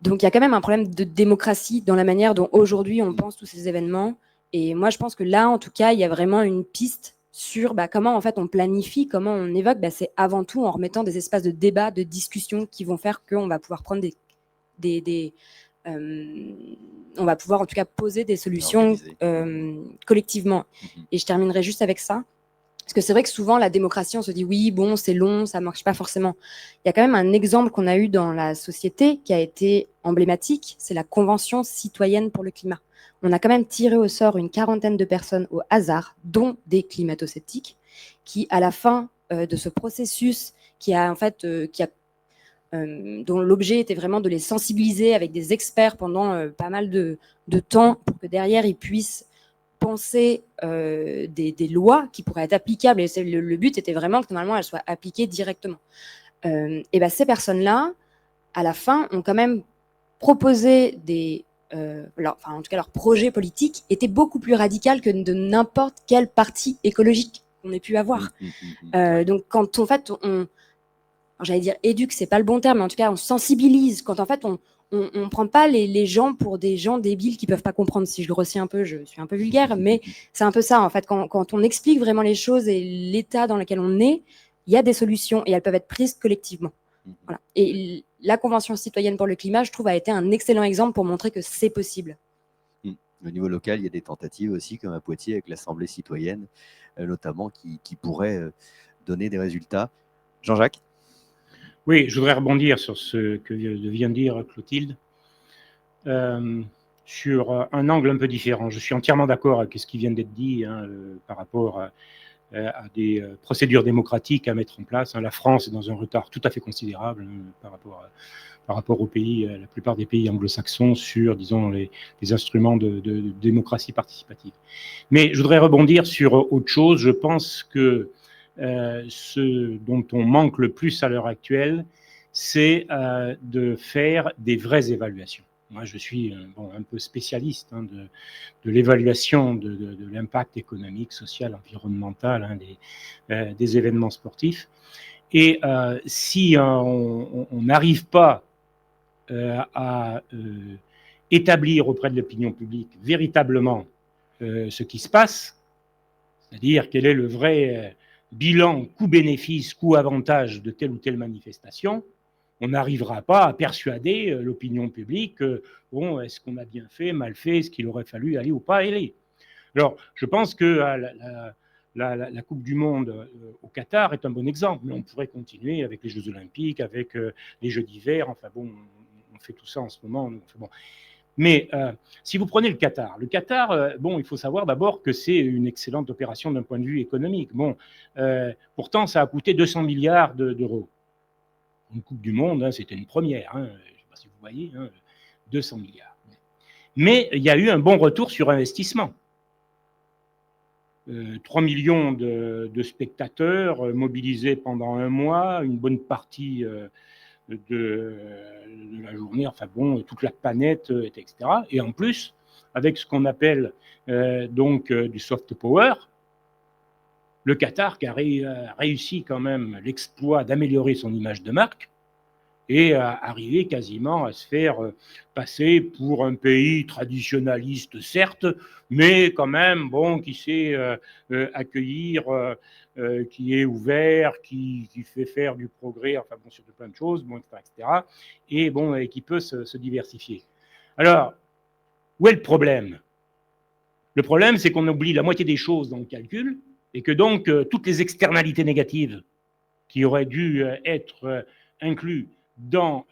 Donc il y a quand même un problème de démocratie dans la manière dont aujourd'hui on pense tous ces événements. Et moi, je pense que là, en tout cas, il y a vraiment une piste sur comment en fait on planifie, comment on évoque. C'est avant tout en remettant des espaces de débat, de discussion qui vont faire qu'on va pouvoir prendre on va pouvoir en tout cas poser des solutions collectivement. Et je terminerai juste avec ça. Parce que c'est vrai que souvent, la démocratie, on se dit oui, bon, c'est long, ça ne marche pas forcément. Il y a quand même un exemple qu'on a eu dans la société qui a été emblématique, c'est la Convention citoyenne pour le climat. On a quand même tiré au sort une 40aine de personnes au hasard, dont des climato-sceptiques, qui, à la fin de ce processus, dont l'objet était vraiment de les sensibiliser avec des experts pendant pas mal de temps pour que derrière, ils puissent penser des lois qui pourraient être applicables. Et le but était vraiment que normalement elles soient appliquées directement. Et ces personnes-là, à la fin, ont quand même proposé en tout cas leur projet politique était beaucoup plus radical que de n'importe quel parti écologique qu'on ait pu avoir. Donc quand en fait j'allais dire éduque, c'est pas le bon terme, mais en tout cas on sensibilise, quand en fait on prend pas les gens pour des gens débiles qui peuvent pas comprendre. Si je grossis un peu, je suis un peu vulgaire, mais c'est un peu ça en fait. Quand on explique vraiment les choses et l'état dans lequel on est, il y a des solutions et elles peuvent être prises collectivement. Voilà. Et la Convention citoyenne pour le climat, je trouve, a été un excellent exemple pour montrer que c'est possible. Au niveau local, il y a des tentatives aussi, comme à Poitiers, avec l'Assemblée citoyenne, notamment, qui pourraient donner des résultats. Jean-Jacques ? Oui, je voudrais rebondir sur ce que vient de dire Clotilde, sur un angle un peu différent. Je suis entièrement d'accord avec ce qui vient d'être dit par rapport à des procédures démocratiques à mettre en place. La France est dans un retard tout à fait considérable par rapport aux pays, la plupart des pays anglo-saxons, sur, disons, les instruments de démocratie participative. Mais je voudrais rebondir sur autre chose. Je pense que ce dont on manque le plus à l'heure actuelle, c'est de faire des vraies évaluations. Moi, je suis un peu spécialiste de l'évaluation de l'impact économique, social, environnemental des événements sportifs. Et si on n'arrive pas à établir auprès de l'opinion publique véritablement ce qui se passe, c'est-à-dire quel est le vrai bilan coût-bénéfice, coût-avantage de telle ou telle manifestation, on n'arrivera pas à persuader l'opinion publique est-ce qu'on a bien fait, mal fait, est-ce qu'il aurait fallu aller ou pas aller. Alors, je pense que la Coupe du Monde au Qatar est un bon exemple, mais on pourrait continuer avec les Jeux Olympiques, avec les Jeux d'hiver, on fait tout ça en ce moment. Mais si vous prenez le Qatar, il faut savoir d'abord que c'est une excellente opération d'un point de vue économique. Pourtant, ça a coûté 200 milliards d'euros. Une Coupe du Monde, c'était une première. Je ne sais pas si vous voyez, 200 milliards. Mais il y a eu un bon retour sur investissement. 3 millions de spectateurs mobilisés pendant un mois, une bonne partie de la journée, toute la planète, etc. Et en plus, avec ce qu'on appelle du soft power, le Qatar qui a réussi quand même l'exploit d'améliorer son image de marque et à arriver quasiment à se faire passer pour un pays traditionnaliste, certes, mais quand même, qui sait accueillir, qui est ouvert, qui fait faire du progrès, sur plein de choses, etc. Et qui peut se diversifier. Alors, où est le problème ? Le problème, c'est qu'on oublie la moitié des choses dans le calcul, et que donc toutes les externalités négatives qui auraient dû être incluses dans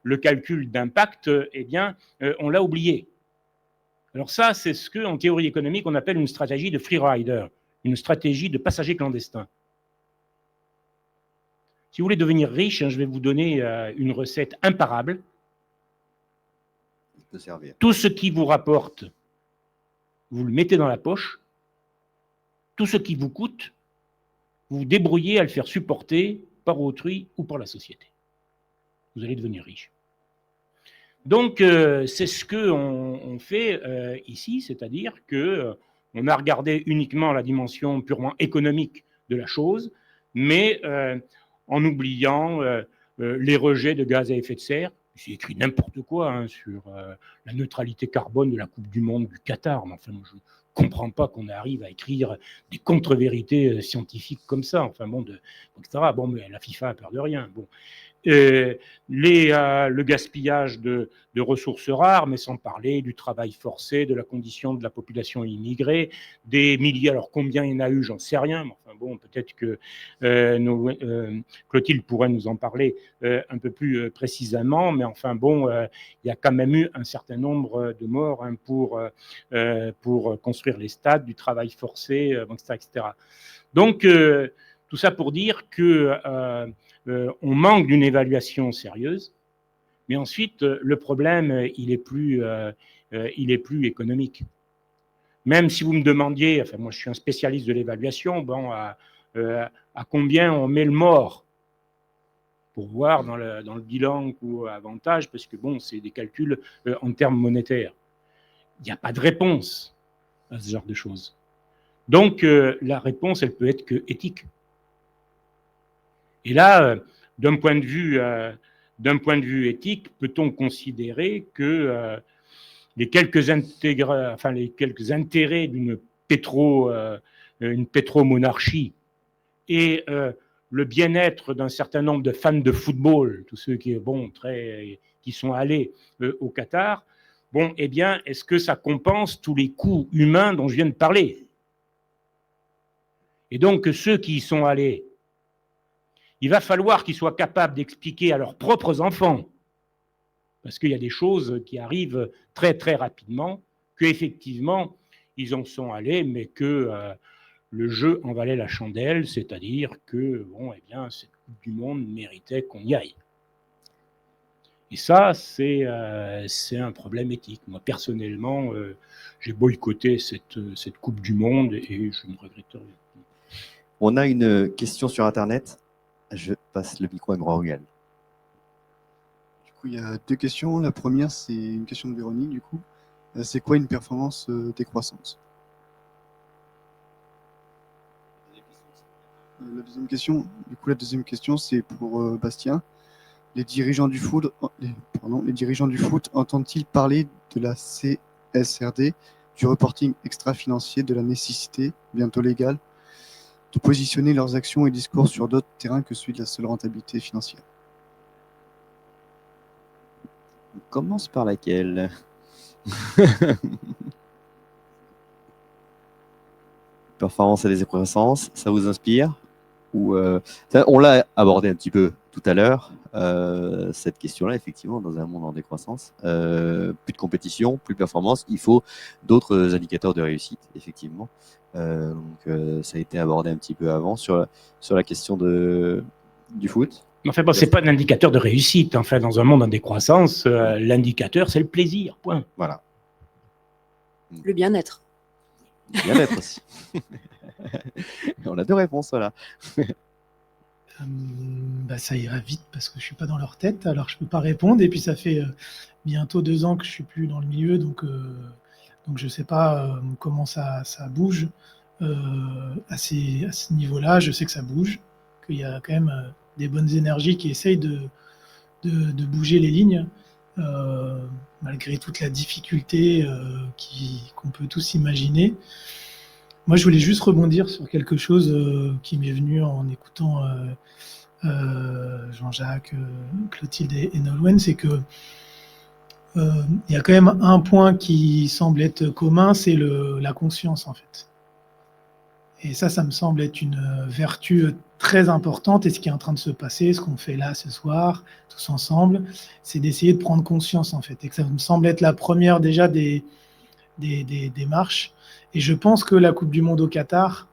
le calcul d'impact, on l'a oublié. Alors ça, c'est ce qu'en théorie économique, on appelle une stratégie de free rider, une stratégie de passager clandestin. Si vous voulez devenir riche, je vais vous donner une recette imparable. Il peut servir. Tout ce qui vous rapporte, vous le mettez dans la poche. Tout ce qui vous coûte, vous vous débrouillez à le faire supporter par autrui ou par la société. Vous allez devenir riche. Donc, c'est ce qu'on fait ici, c'est-à-dire qu'on a regardé uniquement la dimension purement économique de la chose, mais en oubliant les rejets de gaz à effet de serre. J'ai écrit n'importe quoi sur la neutralité carbone de la Coupe du Monde du Qatar, mais enfin, moi, je ne comprends pas qu'on arrive à écrire des contre-vérités scientifiques comme ça, enfin bon, etc. Bon, mais la FIFA a peur de rien. Bon. Le gaspillage de ressources rares, mais sans parler du travail forcé, de la condition de la population immigrée, des milliers, alors combien il y en a eu, j'en sais rien, mais enfin bon, peut-être que Clotilde pourrait nous en parler un peu plus précisément, mais enfin bon, il y a quand même eu un certain nombre de morts pour construire les stades, du travail forcé, etc. Donc, tout ça pour dire que on manque d'une évaluation sérieuse, mais ensuite, le problème, il est plus économique. Même si vous me demandiez, enfin moi je suis un spécialiste de l'évaluation, bon, à combien on met le mort pour voir dans le bilan ou avantage, parce que bon, c'est des calculs en termes monétaires. Il n'y a pas de réponse à ce genre de choses. Donc, la réponse, elle peut être que éthique. Et là, d'un point de vue éthique, peut-on considérer que les quelques intérêts d'une pétromonarchie et le bien-être d'un certain nombre de fans de football, tous ceux qui sont allés au Qatar, bon, eh bien, est-ce que ça compense tous les coûts humains dont je viens de parler? Et donc, ceux qui y sont allés, il va falloir qu'ils soient capables d'expliquer à leurs propres enfants, parce qu'il y a des choses qui arrivent très très rapidement, qu'effectivement, ils en sont allés, mais que le jeu en valait la chandelle, c'est-à-dire que bon, eh bien, cette Coupe du Monde méritait qu'on y aille. Et ça, c'est un problème éthique. Moi, personnellement, j'ai boycotté cette Coupe du Monde et je ne regrette rien. On a une question sur Internet. Je passe le micro à Morgan. Du coup, il y a deux questions. La première, c'est une question de Véronique, du coup. C'est quoi une performance décroissante? La deuxième question, c'est pour Bastien. Les dirigeants du foot entendent-ils parler de la CSRD, du reporting extra-financier, de la nécessité, bientôt légale, de positionner leurs actions et discours sur d'autres terrains que celui de la seule rentabilité financière? On commence par laquelle? Performance et décroissance, ça vous inspire? Ou on l'a abordé un petit peu tout à l'heure, cette question-là, effectivement, dans un monde en décroissance, plus de compétition, plus de performance, il faut d'autres indicateurs de réussite, effectivement. Donc, ça a été abordé un petit peu avant sur la question du foot. Enfin, bon, c'est pas un indicateur de réussite. Enfin, dans un monde en décroissance, l'indicateur, c'est le plaisir, point. Voilà. Le bien-être. Le bien-être aussi. On a deux réponses, voilà. Ça ira vite parce que je suis pas dans leur tête, alors je peux pas répondre. Et puis ça fait bientôt 2 ans que je suis plus dans le milieu, donc je sais pas comment ça bouge à ce niveau-là. Je sais que ça bouge, qu'il y a quand même des bonnes énergies qui essayent de bouger les lignes, malgré toute la difficulté qu'on peut tous imaginer. Moi, je voulais juste rebondir sur quelque chose qui m'est venu en écoutant Jean-Jacques, Clotilde et Nolwenn, c'est que il y a quand même un point qui semble être commun, c'est la conscience, en fait. Et ça me semble être une vertu très importante. Et ce qui est en train de se passer, ce qu'on fait là ce soir, tous ensemble, c'est d'essayer de prendre conscience, en fait. Et que ça me semble être la première déjà des des démarches. Et je pense que la Coupe du Monde au Qatar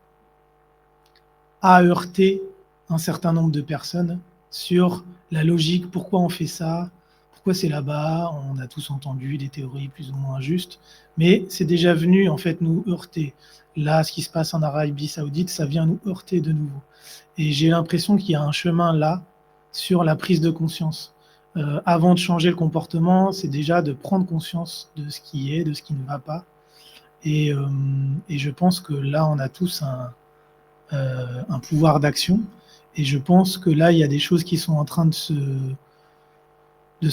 a heurté un certain nombre de personnes sur la logique, pourquoi on fait ça, pourquoi c'est là-bas. On a tous entendu des théories plus ou moins justes, mais c'est déjà venu en fait nous heurter. Là, ce qui se passe en Arabie Saoudite, ça vient nous heurter de nouveau. Et j'ai l'impression qu'il y a un chemin là sur la prise de conscience. Avant de changer le comportement, c'est déjà de prendre conscience de ce qui est, de ce qui ne va pas. Et je pense que là, on a tous un pouvoir d'action. Et je pense que là, il y a des choses qui sont en train de se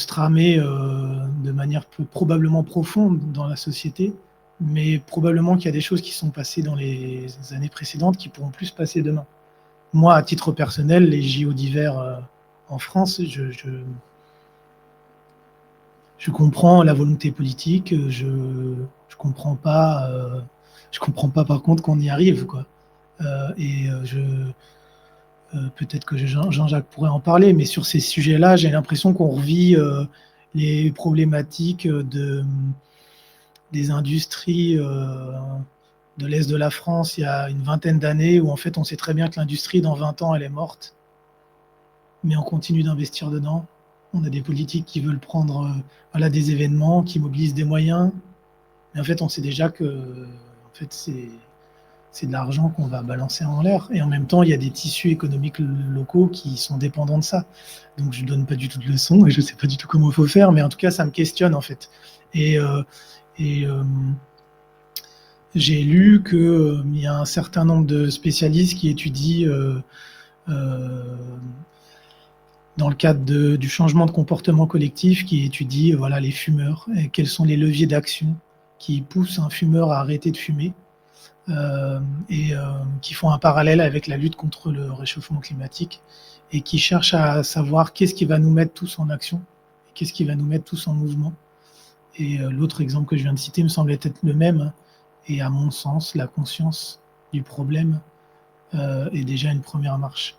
tramer de manière probablement profonde dans la société, mais probablement qu'il y a des choses qui sont passées dans les années précédentes qui pourront plus se passer demain. Moi, à titre personnel, les JO d'hiver en France, je comprends la volonté politique, je comprends pas par contre qu'on y arrive, quoi. Peut-être que Jean-Jacques pourrait en parler, mais sur ces sujets-là, j'ai l'impression qu'on revit les problématiques des industries de l'Est de la France il y a une vingtaine d'années, où en fait on sait très bien que l'industrie, dans 20 ans, elle est morte, mais on continue d'investir dedans. On a des politiques qui veulent prendre des événements, qui mobilisent des moyens, mais en fait on sait déjà que en fait, c'est de l'argent qu'on va balancer en l'air. Et en même temps, il y a des tissus économiques locaux qui sont dépendants de ça. Donc je ne donne pas du tout de leçons et je ne sais pas du tout comment il faut faire, mais en tout cas, ça me questionne en fait. Et j'ai lu qu'il y a un certain nombre de spécialistes qui étudient dans le cadre du changement de comportement collectif, qui étudient les fumeurs, et quels sont les leviers d'action qui poussent un fumeur à arrêter de fumer. Qui font un parallèle avec la lutte contre le réchauffement climatique et qui cherchent à savoir qu'est-ce qui va nous mettre tous en action, et qu'est-ce qui va nous mettre tous en mouvement. Et l'autre exemple que je viens de citer me semble être le même, et à mon sens, la conscience du problème est déjà une première marche.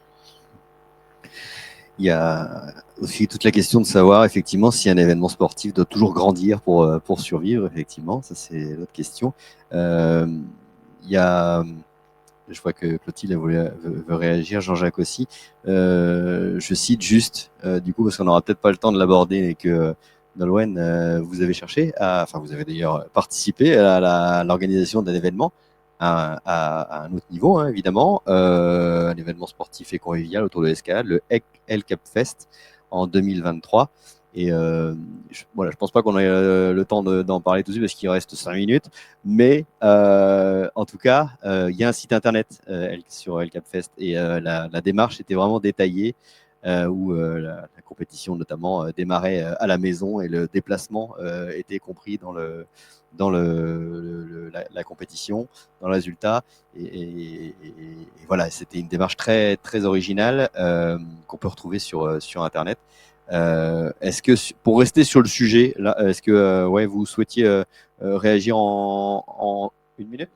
Il y a aussi toute la question de savoir effectivement si un événement sportif doit toujours grandir pour survivre, effectivement, ça c'est l'autre question. Il y a, je vois que Clotilde veut réagir, Jean-Jacques aussi. Je cite juste, du coup, parce qu'on n'aura peut-être pas le temps de l'aborder, et que Nolwenn, vous avez vous avez d'ailleurs participé à l'organisation d'un événement à un autre niveau, hein, évidemment, un événement sportif et convivial autour de l'escalade, le El Cap Fest en 2023. Et je pense pas qu'on ait le temps d'en parler tout de suite parce qu'il reste 5 minutes. Mais en tout cas, il y a un site internet sur El Cap Fest, et la démarche était vraiment détaillée, où la compétition notamment démarrait à la maison, et le déplacement était compris dans la compétition, dans le résultat. Et voilà, c'était une démarche très, très originale qu'on peut retrouver sur internet. Est-ce que, pour rester sur le sujet, là, est-ce que vous souhaitiez réagir en 1 minute?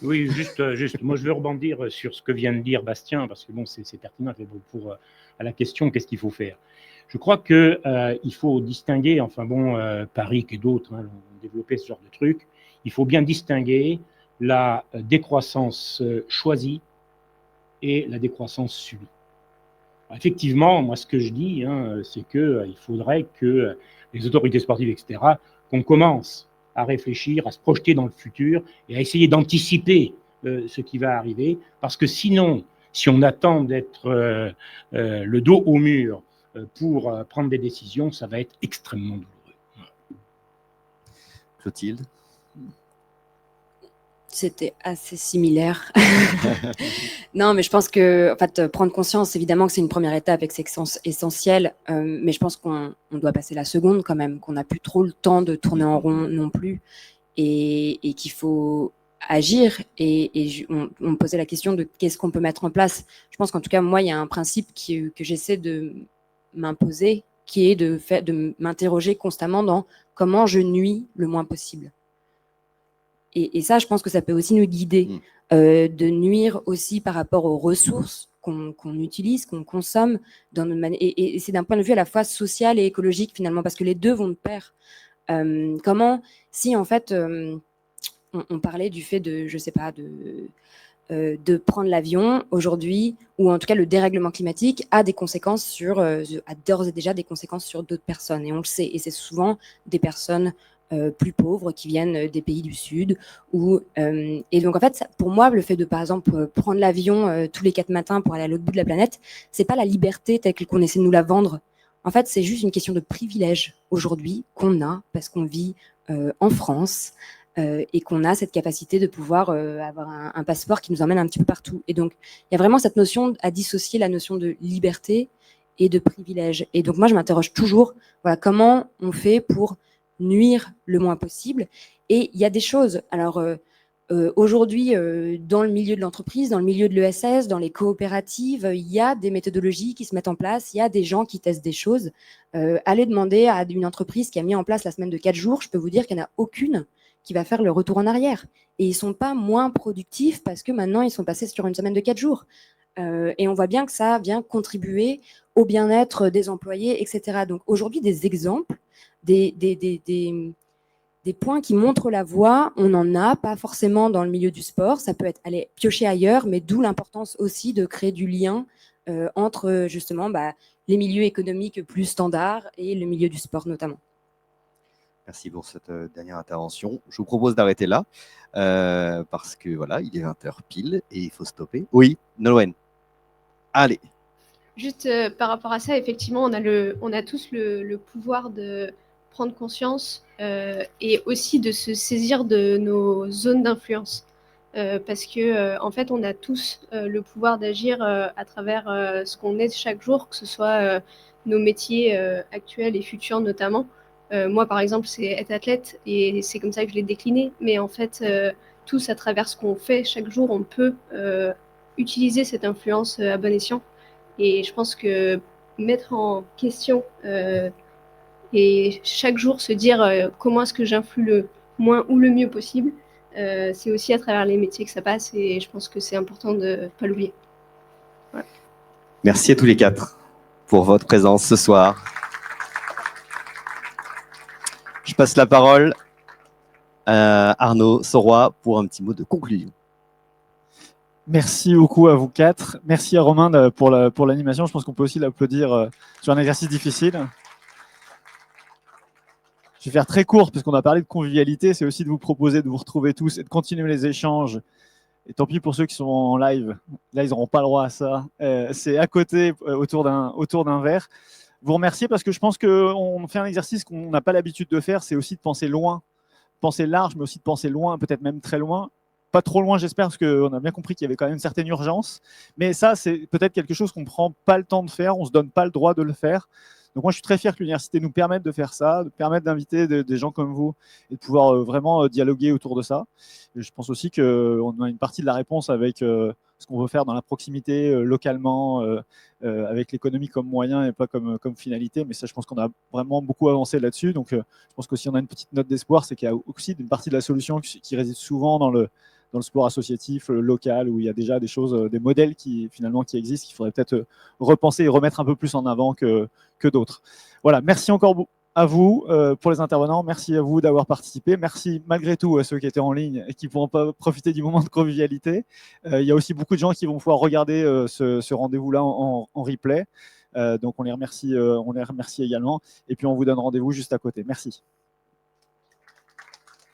Oui, juste. Moi, je veux rebondir sur ce que vient de dire Bastien, parce que bon, c'est pertinent à la question qu'est-ce qu'il faut faire. Je crois que il faut distinguer, Paris et d'autres ont développé ce genre de truc. Il faut bien distinguer la décroissance choisie et la décroissance subie. Effectivement, moi, ce que je dis, c'est qu'il faudrait que les autorités sportives, etc., qu'on commence à réfléchir, à se projeter dans le futur et à essayer d'anticiper ce qui va arriver, parce que sinon, si on attend d'être le dos au mur pour prendre des décisions, ça va être extrêmement douloureux. Clotilde? C'était assez similaire. Non, mais je pense que prendre conscience, évidemment que c'est une première étape et que c'est essentiel, mais je pense qu'on doit passer la seconde quand même, qu'on n'a plus trop le temps de tourner en rond non plus, et qu'il faut agir. On me posait la question de qu'est-ce qu'on peut mettre en place. Je pense qu'en tout cas, moi, il y a un principe que j'essaie de m'imposer, qui est de m'interroger constamment dans comment je nuis le moins possible. Et ça, je pense que ça peut aussi nous guider, de nuire aussi par rapport aux ressources qu'on utilise, qu'on consomme, et c'est d'un point de vue à la fois social et écologique finalement, parce que les deux vont de pair. Comment, si en fait, on parlait du fait de, je sais pas, de prendre l'avion aujourd'hui, ou en tout cas le dérèglement climatique a des conséquences a d'ores et déjà des conséquences sur d'autres personnes, et on le sait, et c'est souvent des personnes plus pauvres qui viennent des pays du Sud, et donc en fait, pour moi, le fait de par exemple prendre l'avion tous les 4 matins pour aller à l'autre bout de la planète, c'est pas la liberté telle qu'on essaie de nous la vendre. En fait, c'est juste une question de privilège aujourd'hui qu'on a parce qu'on vit en France. Et qu'on a cette capacité de pouvoir avoir un passeport qui nous emmène un petit peu partout. Et donc, il y a vraiment cette notion à dissocier la notion de liberté et de privilège. Et donc, moi, je m'interroge toujours, voilà, comment on fait pour nuire le moins possible. Et il y a des choses. Alors, aujourd'hui, dans le milieu de l'entreprise, dans le milieu de l'ESS, dans les coopératives, il y a des méthodologies qui se mettent en place, il y a des gens qui testent des choses. Allez demander à une entreprise qui a mis en place la semaine de 4 jours, je peux vous dire qu'il n'y en a aucune qui va faire le retour en arrière. Et ils ne sont pas moins productifs parce que maintenant, ils sont passés sur une semaine de 4 jours. Et on voit bien que ça vient contribuer au bien-être des employés, etc. Donc aujourd'hui, des exemples, des points qui montrent la voie, on n'en a pas forcément dans le milieu du sport. Ça peut être aller piocher ailleurs, mais d'où l'importance aussi de créer du lien entre justement les milieux économiques plus standards et le milieu du sport notamment. Merci pour cette dernière intervention. Je vous propose d'arrêter là parce que voilà, il est 20h pile et il faut stopper. Oui, Nolwenn. Allez. Juste par rapport à ça, effectivement, on a tous le pouvoir de prendre conscience et aussi de se saisir de nos zones d'influence. Parce que en fait, on a tous le pouvoir d'agir à travers ce qu'on est chaque jour, que ce soit nos métiers actuels et futurs notamment. Moi, par exemple, c'est être athlète et c'est comme ça que je l'ai décliné. Mais en fait, tous, à travers ce qu'on fait chaque jour, on peut utiliser cette influence à bon escient. Et je pense que mettre en question et chaque jour se dire comment est-ce que j'influe le moins ou le mieux possible, c'est aussi à travers les métiers que ça passe. Et je pense que c'est important de ne pas l'oublier. Voilà. Merci à tous les 4 pour votre présence ce soir. Je passe la parole à Arnaud Soroy pour un petit mot de conclusion. Merci beaucoup à vous 4. Merci à Romain pour l'animation. Je pense qu'on peut aussi l'applaudir sur un exercice difficile. Je vais faire très court parce qu'on a parlé de convivialité. C'est aussi de vous proposer de vous retrouver tous et de continuer les échanges. Et tant pis pour ceux qui sont en live. Là, ils n'auront pas le droit à ça. C'est à côté, autour d'un verre. Vous remercier parce que je pense qu'on fait un exercice qu'on n'a pas l'habitude de faire. C'est aussi de penser loin, penser large, mais aussi de penser loin, peut-être même très loin. Pas trop loin, j'espère, parce qu'on a bien compris qu'il y avait quand même une certaine urgence. Mais ça, c'est peut-être quelque chose qu'on ne prend pas le temps de faire, on ne se donne pas le droit de le faire. Donc moi, je suis très fier que l'université nous permette de faire ça, de permettre d'inviter des gens comme vous et de pouvoir vraiment dialoguer autour de ça. Et je pense aussi qu'on a une partie de la réponse avec ce qu'on veut faire dans la proximité, localement, avec l'économie comme moyen et pas comme finalité. Mais ça, je pense qu'on a vraiment beaucoup avancé là-dessus. Donc je pense qu'aussi on a une petite note d'espoir, c'est qu'il y a aussi une partie de la solution qui réside souvent dans le sport associatif local, où il y a déjà des choses, des modèles qui existent, qu'il faudrait peut-être repenser et remettre un peu plus en avant que d'autres. Voilà, merci encore à vous pour les intervenants, merci à vous d'avoir participé, merci malgré tout à ceux qui étaient en ligne et qui ne pourront pas profiter du moment de convivialité. Il y a aussi beaucoup de gens qui vont pouvoir regarder ce rendez-vous-là en replay, donc on les remercie également, et puis on vous donne rendez-vous juste à côté. Merci.